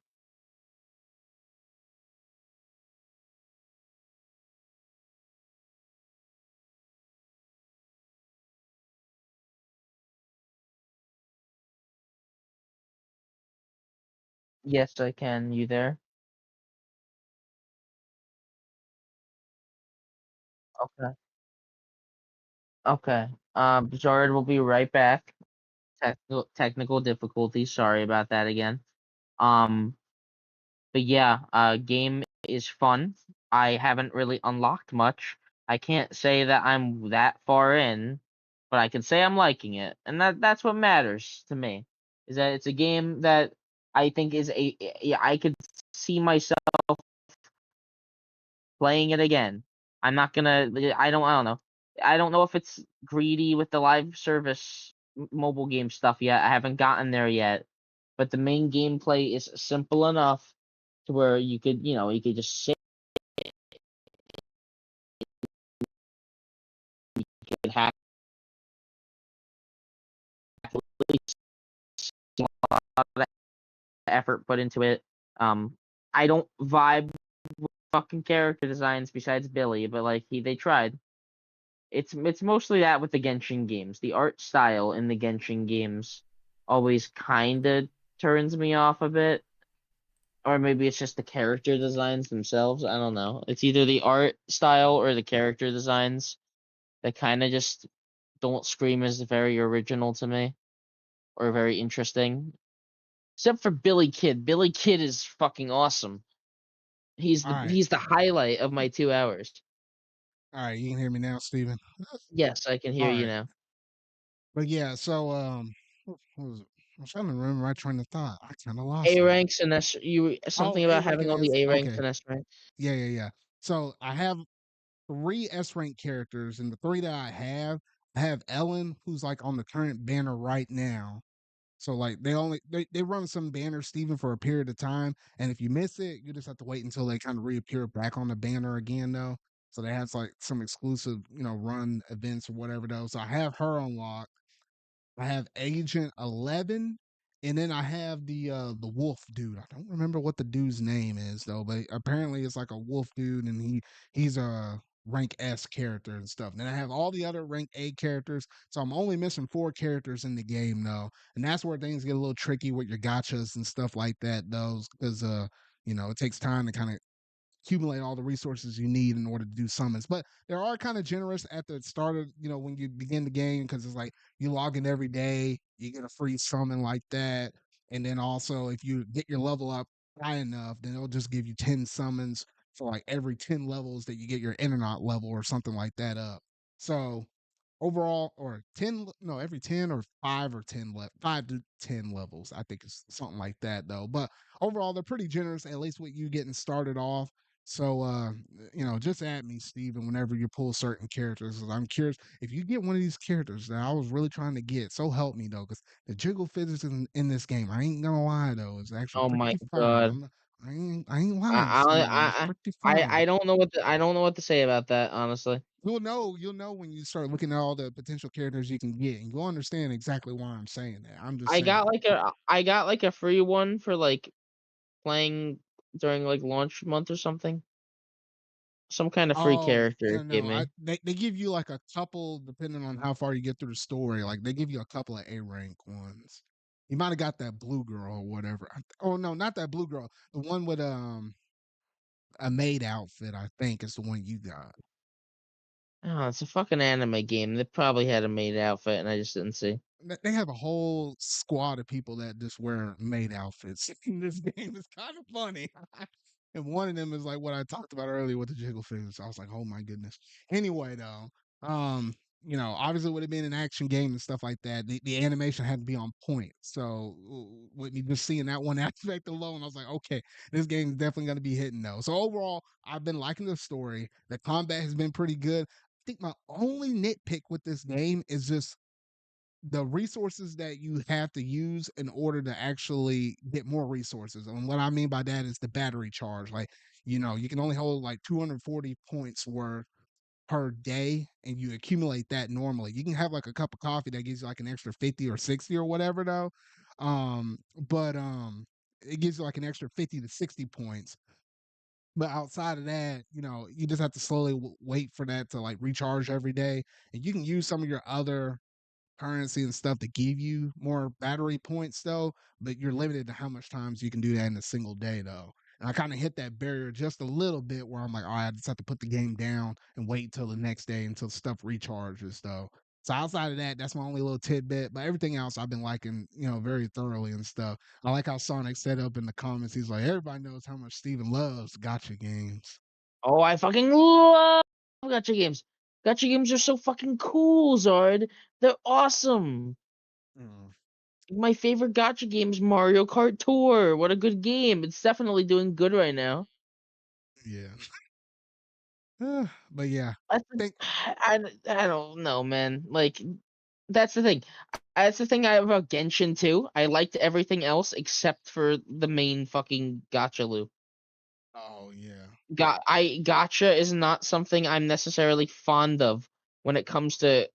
Yes, I can. You there? Okay. Okay. Zard will be right back. Technical difficulties. Sorry about that again. Um, but yeah, game is fun. I haven't really unlocked much. I can't say that I'm that far in, but I can say I'm liking it, and that's what matters to me. Is that it's a game that I think is yeah, I could see myself playing it again. I'm not gonna. I don't know. I don't know if it's greedy with the live service mobile game stuff yet. I haven't gotten there yet, but the main gameplay is simple enough to where you could just sit and happily see a lot of effort put into it. Um, I don't vibe with fucking character designs besides Billy, but like they tried. It's mostly that with the Genshin games. The art style in the Genshin games always kind of turns me off a bit, or maybe it's just the character designs themselves. I don't know. It's either the art style or the character designs that kind of just don't scream as very original to me or very interesting. Except for Billy Kid. Billy Kid is fucking awesome. all right. He's the highlight of my 2 hours. All right, you can hear me now, Steven. Yes, I can hear All you right. now. But yeah, so what was it? I'm trying to remember my train of thought. I kind of lost A it. ranks and S. You Oh, something A about rank having and all the S. A ranks Okay. and S ranks. Yeah, yeah, yeah. So I have 3 S rank characters, and the three that I have Ellen, who's like on the current banner right now. So like they run some banner Steven for a period of time, and if you miss it, you just have to wait until they kind of reappear back on the banner again though. So they have like some exclusive, run events or whatever though. So I have her unlocked. I have Agent 11, and then I have the wolf dude. I don't remember what the dude's name is though, but apparently it's like a wolf dude, and he's a rank S character and stuff. Then I have all the other rank A characters, so I'm only missing 4 characters in the game though, and that's where things get a little tricky with your gotchas and stuff like that. Those because it takes time to kind of accumulate all the resources you need in order to do summons. But they are kind of generous at the start of, when you begin the game, because it's like you log in every day, you get a free summon like that. And then also, if you get your level up high enough, then it'll just give you 10 summons for like every 10 levels that you get your internet level or something like that up. So overall, or 10, no, every 10 or 5 to 10 levels, I think it's something like that though. But overall, they're pretty generous, at least with you getting started off. So, just add me, Steven, whenever you pull certain characters. 'Cause I'm curious if you get one of these characters that I was really trying to get. So help me though, because the jiggle physics in this game, I ain't gonna lie though, it's actually Oh my pretty fire. god. I ain't lying, Steven. It's pretty fire. I don't know I don't know what to say about that, honestly. You'll know when you start looking at all the potential characters you can get, and you'll understand exactly why I'm saying that. I'm just saying. I got like a free one for like playing during like launch month or something. Some kind of free Oh, character yeah, it gave no, me. they give you, like, a couple depending on how far you get through the story, like, they give you a couple of A rank ones. You might have got that blue girl or whatever. Oh, no, not that blue girl. The one with, a maid outfit, I think, is the one you got. Oh, it's a fucking anime game. They probably had a maid outfit and I just didn't see. They have a whole squad of people that just wear maid outfits in this game. It's kind of funny. And one of them is like what I talked about earlier with the jiggle fingers. I was like, oh my goodness. Anyway, though, um, obviously would have been an action game and stuff like that. The animation had to be on point. So with me just seeing that one aspect alone, I was like, okay, this game is definitely gonna be hitting though. So overall, I've been liking the story. The combat has been pretty good. I think my only nitpick with this game is just the resources that you have to use in order to actually get more resources. And what I mean by that is the battery charge. Like, you can only hold like 240 points worth per day and you accumulate that normally. You can have like a cup of coffee that gives you like an extra 50 or 60 or whatever though. But it gives you like an extra 50 to 60 points. But outside of that, you just have to slowly wait for that to like recharge every day. And you can use some of your other currency and stuff to give you more battery points though, but you're limited to how much times you can do that in a single day though. And I kind of hit that barrier just a little bit where I'm like, all right, I just have to put the game down and wait till the next day until stuff recharges though. So outside of that, that's my only little tidbit. But everything else I've been liking, very thoroughly and stuff. I like how Sonic said up in the comments, he's like, everybody knows how much Steven loves gotcha games. Oh, I fucking love gacha games. Gacha games are so fucking cool, Zard. They're awesome. Mm, My favorite gacha game is Mario Kart Tour. What a good game. It's definitely doing good right now. yeah. But yeah, That's I think I don't know, man. Like that's the thing. That's the thing I about Genshin too. I liked everything else except for the main fucking gacha loop. oh yeah. Gotcha is not something I'm necessarily fond of when it comes to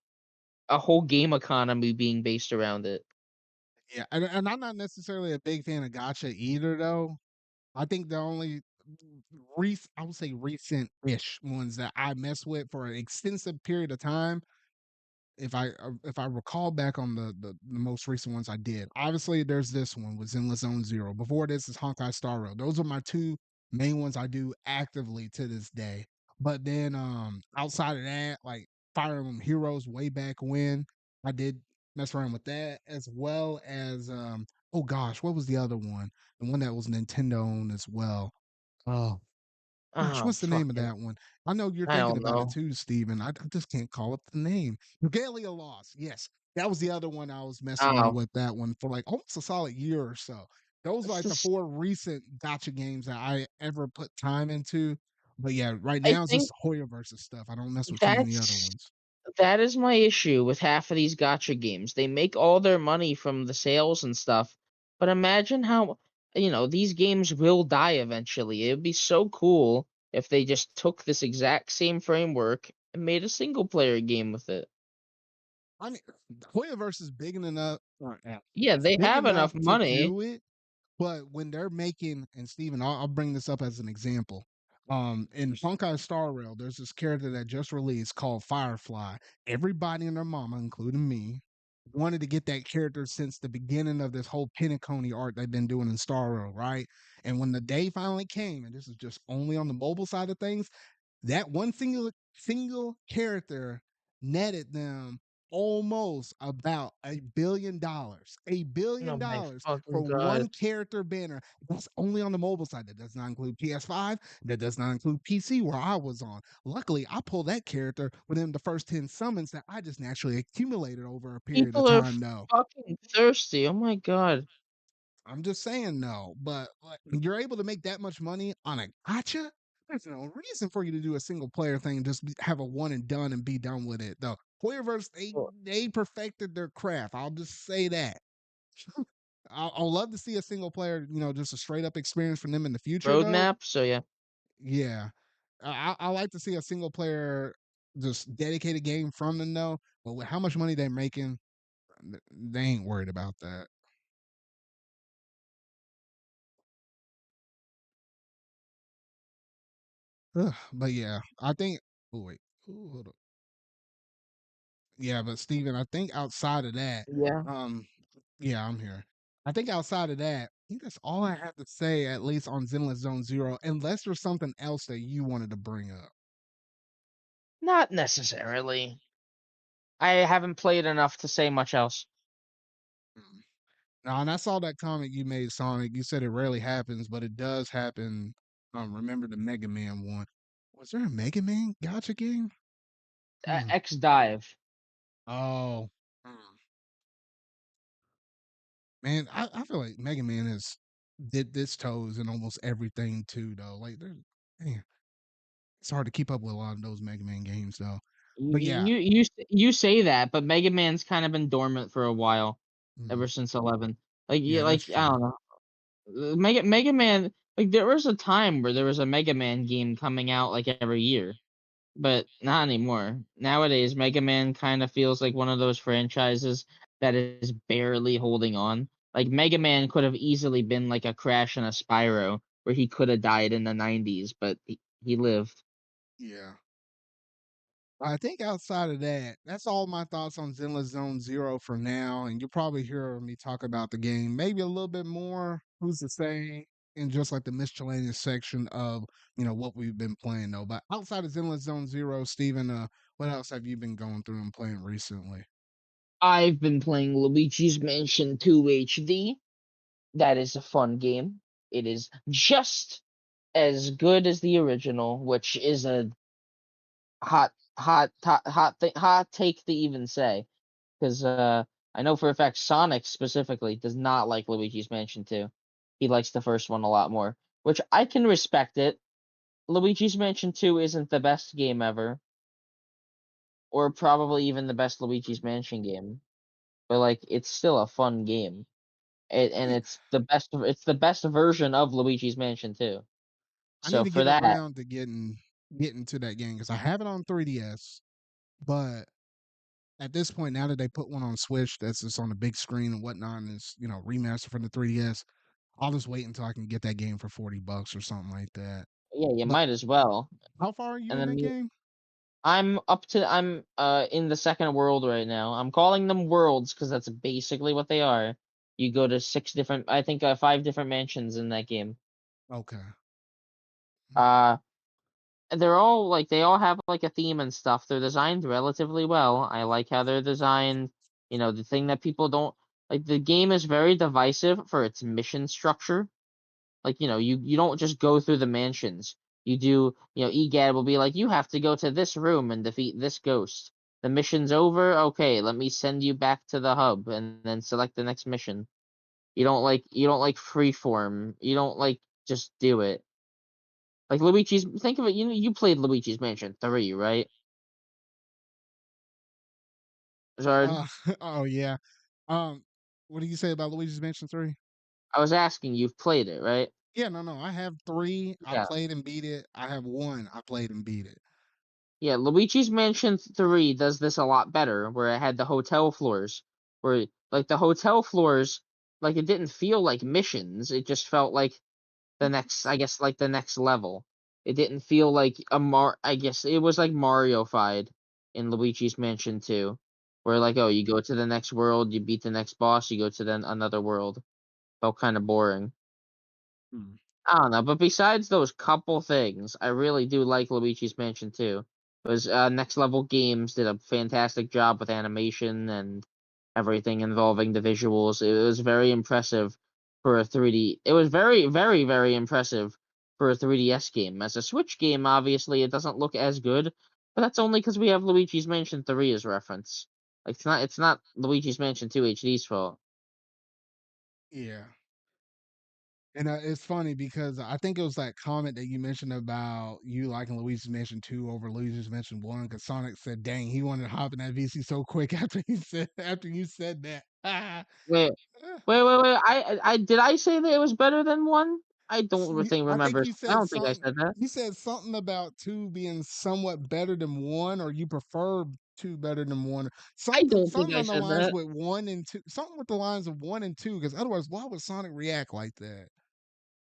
a whole game economy being based around it. Yeah, and I'm not necessarily a big fan of gotcha either, though. I think the only I would say recent-ish ones that I mess with for an extensive period of time if I recall back on the most recent ones I did, obviously there's this one with Zenless Zone Zero. Before this is Honkai Star Rail. Those are my two main ones I do actively to this day. But then outside of that, like Fire Emblem Heroes way back when, I did mess around with that as well as oh gosh, what was the other one? The one that was Nintendo owned as well. Oh gosh, Oh what's the name of fucking that one? I know you're I thinking don't about it know. too, Steven. I just can't call up the name. Regalia Lost. Yes. That was the other one I was messing around Oh, with that one for like almost a solid year or so. Those are it's like the just four recent gotcha games that I ever put time into. But yeah, right I now it's think just Hoya versus stuff. I don't mess with too many other that's ones. that is my issue with half of these gotcha games. They make all their money from the sales and stuff, but imagine how these games will die eventually. It would be so cool if they just took this exact same framework and made a single player game with it. I mean, Hoya versus big enough. Yeah, Yeah, it's they big have enough enough to money. do it. But when they're making, and Steven, I'll bring this up as an example. In Honkai Star Rail, there's this character that just released called Firefly. Everybody and their mama, including me, wanted to get that character since the beginning of this whole Pinacone art they've been doing in Star Rail, right? And when the day finally came, and this is just only on the mobile side of things, that one single character netted them almost about $1 billion. A Oh billion my dollars for fucking god. one character banner. That's only on the mobile side. That does not include PS5. That does not include PC where I was on. Luckily, I pulled that character within the first 10 summons that I just naturally accumulated over a period of People are time, though. fucking thirsty. Oh my god. I'm just saying no, but like, you're able to make that much money on a gotcha. There's no reason for you to do a single player thing, just have a one and done and be done with it. The Playerverse, they perfected their craft. I'll just say that. I'll love to see a single player, just a straight up experience from them in the future, though. Roadmap. So yeah. Yeah, I like to see a single player just dedicated game from them, though. But with how much money they're making, they ain't worried about that. Ugh, but yeah, I think. Oh wait, ooh, hold up. Yeah, but Steven, I think outside of that, Yeah. um, yeah, I'm here. I think outside of that, I think that's all I have to say, at least on Zenless Zone Zero, unless there's something else that you wanted to bring up. Not necessarily. I haven't played enough to say much else. Mm. Now, and I saw that comment you made, Sonic. You said it rarely happens, but it does happen. Remember the Mega Man one? Was there a Mega Man gotcha game? Hmm. X Dive. Oh, hmm. Man, I feel like Mega Man has did this toes in almost everything too, though. Like, man, it's hard to keep up with a lot of those Mega Man games, though. But yeah, You say that, but Mega Man's kind of been dormant for a while, mm, ever since 11. Like yeah, yeah, that's like I true. don't know. Mega Man. Like there was a time where there was a Mega Man game coming out like every year, but not anymore. Nowadays, Mega Man kind of feels like one of those franchises that is barely holding on. Like Mega Man could have easily been like a Crash and a Spyro, where he could have died in the 90s, but he lived. Yeah. I think outside of that, that's all my thoughts on Zenless Zone Zero for now. And you'll probably hear me talk about the game maybe a little bit more. Who's to say? In just like the miscellaneous section of what we've been playing though. But outside of Zenless Zone Zero, Steven, what else have you been going through and playing recently? I've been playing Luigi's Mansion 2 HD. That is a fun game. It is just as good as the original, which is a hot take to even say, because I know for a fact Sonic specifically does not like Luigi's Mansion 2. He likes the first one a lot more, which I can respect it. Luigi's Mansion 2 isn't the best game ever, or probably even the best Luigi's Mansion game, but like it's still a fun game. And Yeah, it's the best version of Luigi's Mansion 2. I need So to for get that, around to getting to that game because I have it on 3DS, but at this point, now that they put one on Switch that's just on the big screen and whatnot, and it's remastered from the 3DS, I'll just wait until I can get that game for $40 or something like that. yeah, you But might as well. how far are you And in then that game? I'm in the second world right now. I'm calling them worlds because that's basically what they are. You go to six different, I think, five different mansions in that game. Okay. Uh, and they all have like a theme and stuff. They're designed relatively well. I like how they're designed. The thing that people don't like, the game is very divisive for its mission structure. Like, you don't just go through the mansions. You do, EGAD will be like, you have to go to this room and defeat this ghost. The mission's over. Okay, let me send you back to the hub and then select the next mission. You don't like freeform. You don't like just do it. Like Luigi's, think of it, you played Luigi's Mansion 3, right? Zard? Uh, oh yeah. Um, what do you say about Luigi's Mansion 3? I was asking, you've played it, right? Yeah, no, no. I have three. I Yeah. played and beat it. I have one. I played and beat it. Yeah, Luigi's Mansion 3 does this a lot better, where it had the hotel floors, where like the hotel floors, like it didn't feel like missions, it just felt like the next, I guess, like the next level. It didn't feel like I guess it was like Mario-fied in Luigi's Mansion 2, where like, oh, you go to the next world, you beat the next boss, you go to then another world. Felt kind of boring. Hmm. I don't know, but besides those couple things, I really do like Luigi's Mansion 2. It was Next Level Games did a fantastic job with animation and everything involving the visuals. It was very impressive for a 3D. It was very, very, very impressive for a 3DS game. As a Switch game, obviously, it doesn't look as good, but that's only because we have Luigi's Mansion 3 as reference. Like it's not Luigi's Mansion 2 HD's fault. Yeah. And it's funny because I think it was that comment that you mentioned about you liking Luigi's Mansion 2 over Luigi's Mansion 1 because Sonic said, "Dang, he wanted to hop in that VC so quick after you said that." Wait, wait. I did I say that it was better than 1? I don't think I think remember. I don't think I said that. you said something about 2 being somewhat better than 1, or you prefer 2 better than 1. I don't think Something I on the said lines that. with 1 and 2, something with the lines of 1 and 2, because otherwise, why would Sonic react like that?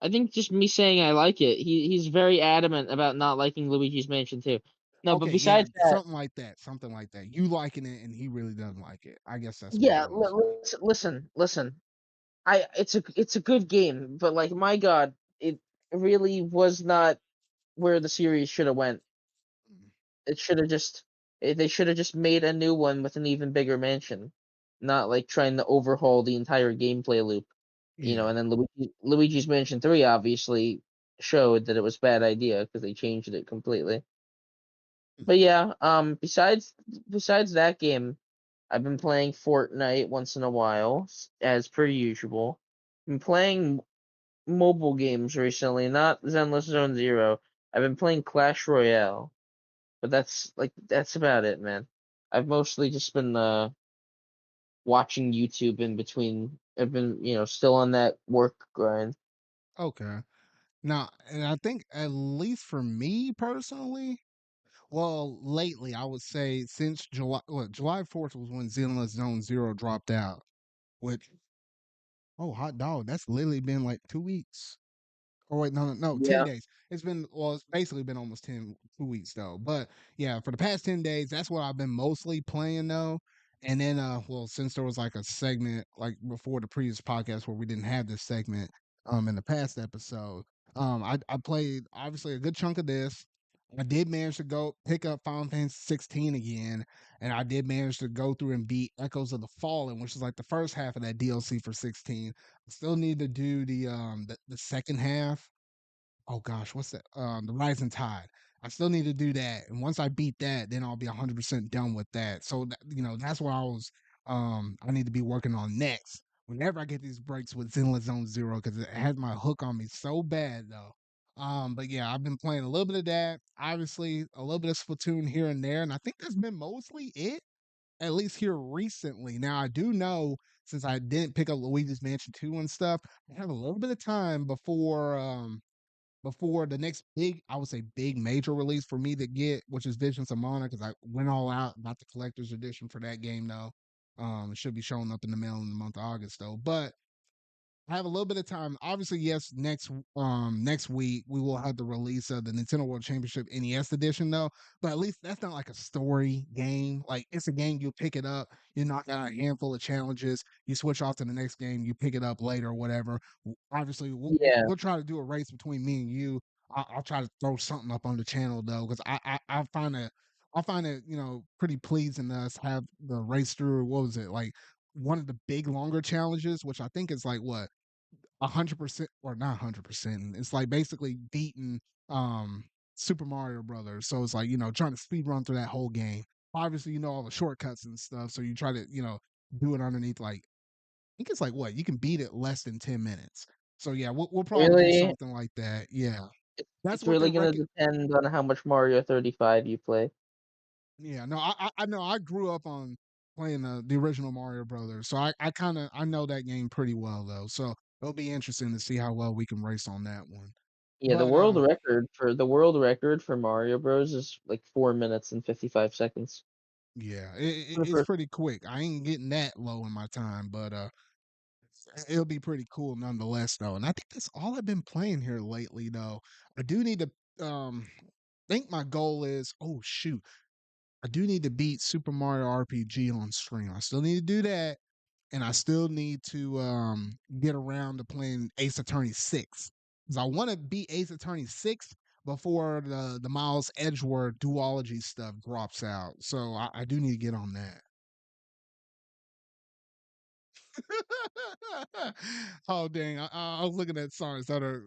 I think just me saying I like it. He's very adamant about not liking Luigi's Mansion 2. No, but Okay, yeah, besides that, something like that. You liking it and he really doesn't like it. I guess that's what it yeah, was. listen. It's a good game, but like my God, it really was not where the series should have went. Mm, It should have just they should have just made a new one with an even bigger mansion, not like trying to overhaul the entire gameplay loop. yeah. And then Luigi's Mansion 3 obviously showed that it was a bad idea because they changed it completely. But yeah, besides that game, I've been playing Fortnite once in a while, as per usual. Been playing mobile games recently, not Zenless Zone Zero. I've been playing Clash Royale, but that's about it, man. I've mostly just been watching YouTube in between. I've been, still on that work grind. Okay. Now, and I think at least for me personally, well, lately I would say since July 4th was when Zenless Zone Zero dropped out. Which, oh, hot dog, that's literally been like 2 weeks. Oh wait, no, 10 Yeah, days. It's basically been almost 2 weeks though. But yeah, for the past 10 days, that's what I've been mostly playing though. And then well, since there was like a segment like before the previous podcast where we didn't have this segment in the past episode, I played obviously a good chunk of this. I did manage to go pick up Final Fantasy 16 again, and I did manage to go through and beat Echoes of the Fallen, which is like the first half of that DLC for 16. Still need to do the second half. Oh gosh, what's that? The Rising Tide. I still need to do that, and once I beat that, then I'll be 100% done with that. So that's what I need to be working on next. Whenever I get these breaks with Zenless Zone Zero, because it had my hook on me so bad though. But yeah, I've been playing a little bit of that. Obviously, a little bit of Splatoon here and there, and I think that's been mostly it at least here recently. Now I do know since I didn't pick up Luigi's Mansion 2 and stuff, I have a little bit of time before the next big, I would say big major release for me to get, which is Visions of Mana, because I went all out about the collector's edition for that game though. It should be showing up in the mail in the month of August though. But I have a little bit of time. Obviously, yes, next week we will have the release of the Nintendo World Championship NES edition though. But at least that's not like a story game. Like it's a game you pick it up, you knock out a handful of challenges, you switch off to the next game, you pick it up later or whatever. Obviously, yeah. we'll try to do a race between me and you. I'll try to throw something up on the channel though, because I find it pretty pleasing to us have the race through. What was it like? One of the big longer challenges, which I think is like what 100% or not 100%. It's like basically beating um Super Mario Brothers. So it's like, trying to speed run through that whole game. Obviously, all the shortcuts and stuff. So you try to, do it underneath like I think it's like what you can beat it less than 10 minutes. So yeah, we'll probably do Really, something like that. Yeah. That's it's what really they're gonna rec- depend on how much Mario 35 you play. Yeah, no, I know I grew up on playing the original Mario Brothers. So I kind of I know that game pretty well though. So it'll be interesting to see how well we can race on that one. Yeah, But the world record for Mario Bros is like 4 minutes and 55 seconds. yeah, For the it's first, pretty quick. I ain't getting that low in my time, but it'll be pretty cool nonetheless, though. And I think that's all I've been playing here lately, though. I do need to think my goal is. Oh shoot, I do need to beat Super Mario RPG on stream. I still need to do that, and I still need to get around to playing Ace Attorney 6 because I want to beat Ace Attorney 6 before the Miles Edgeworth duology stuff drops out. So I do need to get on that. Oh dang! I was looking at Sonic's other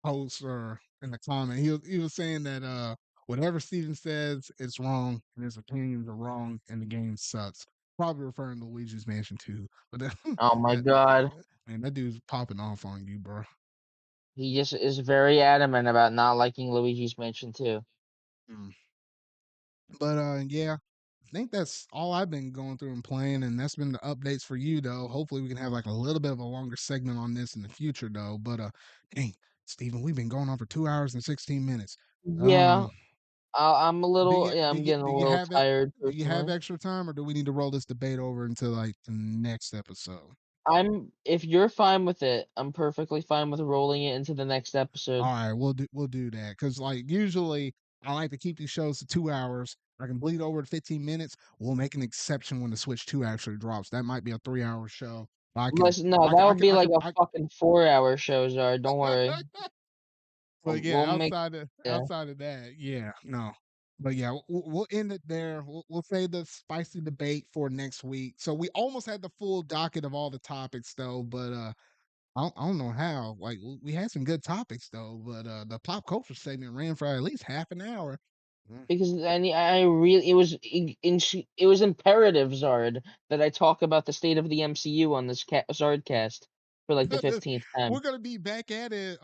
post or in the comment. He was saying that whatever Steven says is wrong and his opinions are wrong and the game sucks. Probably referring to Luigi's Mansion 2. But oh my that, God, Man, that dude's popping off on you, bro. He just is very adamant about not liking Luigi's Mansion 2. Mm. But yeah, I think that's all I've been going through and playing, and that's been the updates for you though. Hopefully we can have like a little bit of a longer segment on this in the future though. But dang, Steven, we've been going on for 2 hours and 16 minutes. Yeah, Um I'm a little, yeah, I'm getting do a you little have it? tired Do you have personally. extra time, or do we need to roll this debate over into like the next episode? If you're fine with it, I'm perfectly fine with rolling it into the next episode. All right, we'll do that because like usually I like to keep these shows to 2 hours. I can bleed over to 15 minutes. We'll make an exception when the Switch 2 actually drops. That might be a 3 hour show. I can Listen, no, I that can I would can be I like can a I fucking 4-hour show, Zard. Don't worry. But yeah, We'll make yeah. outside of that, yeah, no. But yeah, we'll end it there. We'll save the spicy debate for next week. So we almost had the full docket of all the topics though, but I don't know how. Like we had some good topics though, but the pop culture segment ran for at least half an hour. Mm. Because I really it was imperative, Zard, that I talk about the state of the MCU on this Zardcast for like the 15th We're time. gonna be back at it.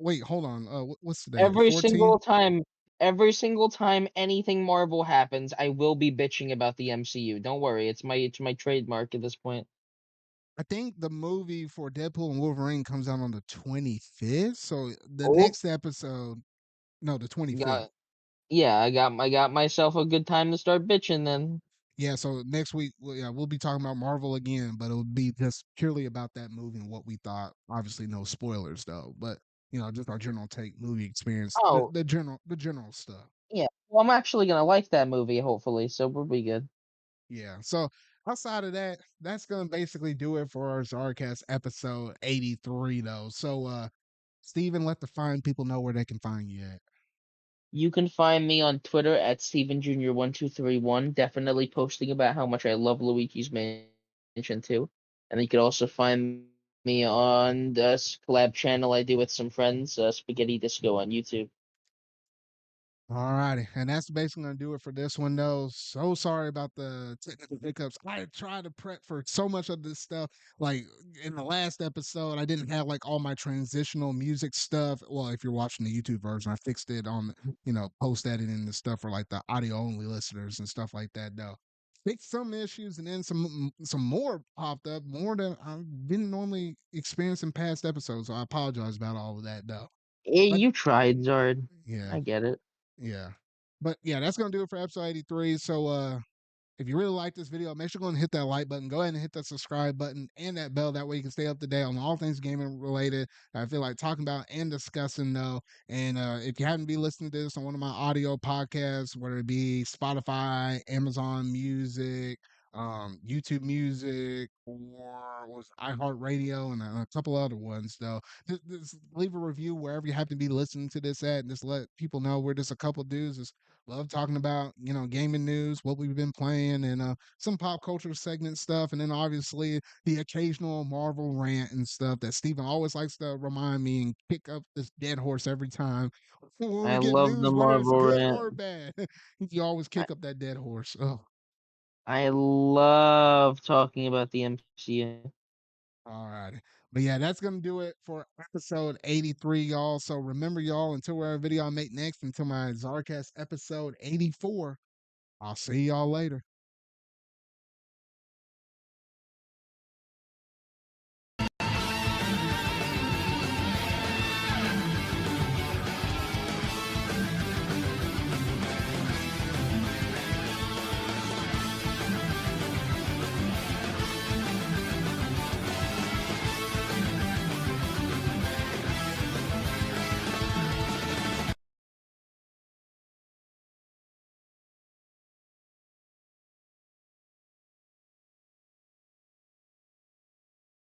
Wait, hold on. What's today? The Every 14th. single time, every single time anything Marvel happens, I will be bitching about the MCU. Don't worry, it's my trademark at this point. I think the movie for Deadpool and Wolverine comes out on the 25th. So the Oh, next episode, no, the 25th. got yeah, I got myself a good time to start bitching then. Yeah, so next week, yeah, we'll be talking about Marvel again, but it'll be just purely about that movie and what we thought. Obviously, no spoilers though, but just our general take, movie experience, the Oh, the general stuff. yeah. Well, I'm actually gonna like that movie, hopefully, so we'll be good. Yeah. So outside of that, that's gonna basically do it for our Zarcast episode 83 though. So Steven, let the fine people know where they can find you at. You can find me on Twitter at Steven Jr. 1231, definitely posting about how much I love Luigi's Mansion 2. And you can also find me on the collab channel I do with some friends, Spaghetti Disco on YouTube. All righty. And that's basically going to do it for this one, though. So sorry about the technical hiccups. I tried to prep for so much of this stuff. Like in the last episode, I didn't have like all my transitional music stuff. Well, if you're watching the YouTube version, I fixed it on, post editing and stuff for like the audio only listeners and stuff like that, though. Fixed some issues and then some more popped up, more than I didn't normally experience in past episodes. So I apologize about all of that, though. But You tried, Zard. yeah. I get it. Yeah. But yeah, that's gonna do it for episode 83. So if you really like this video, make sure to go and hit that like button. Go ahead and hit that subscribe button and that bell. That way you can stay up to date on all things gaming related. I feel like talking about and discussing though. And if you haven't been listening to this on one of my audio podcasts, whether it be Spotify, Amazon Music, YouTube Music, or was iHeartRadio and a couple other ones though. Just leave a review wherever you happen to be listening to this at, and just let people know we're just a couple dudes just love talking about gaming news, what we've been playing, and some pop culture segment stuff, and then obviously the occasional Marvel rant and stuff that Steven always likes to remind me and kick up this dead horse every time when we I get love the news, whether it's Marvel good rant. or bad. You always I, kick up that dead horse. Oh, I love talking about the MCU. all right. But yeah, that's gonna do it for episode 83, y'all. So remember, y'all, until whatever video I make next, until my Zarcast episode 84, I'll see y'all later.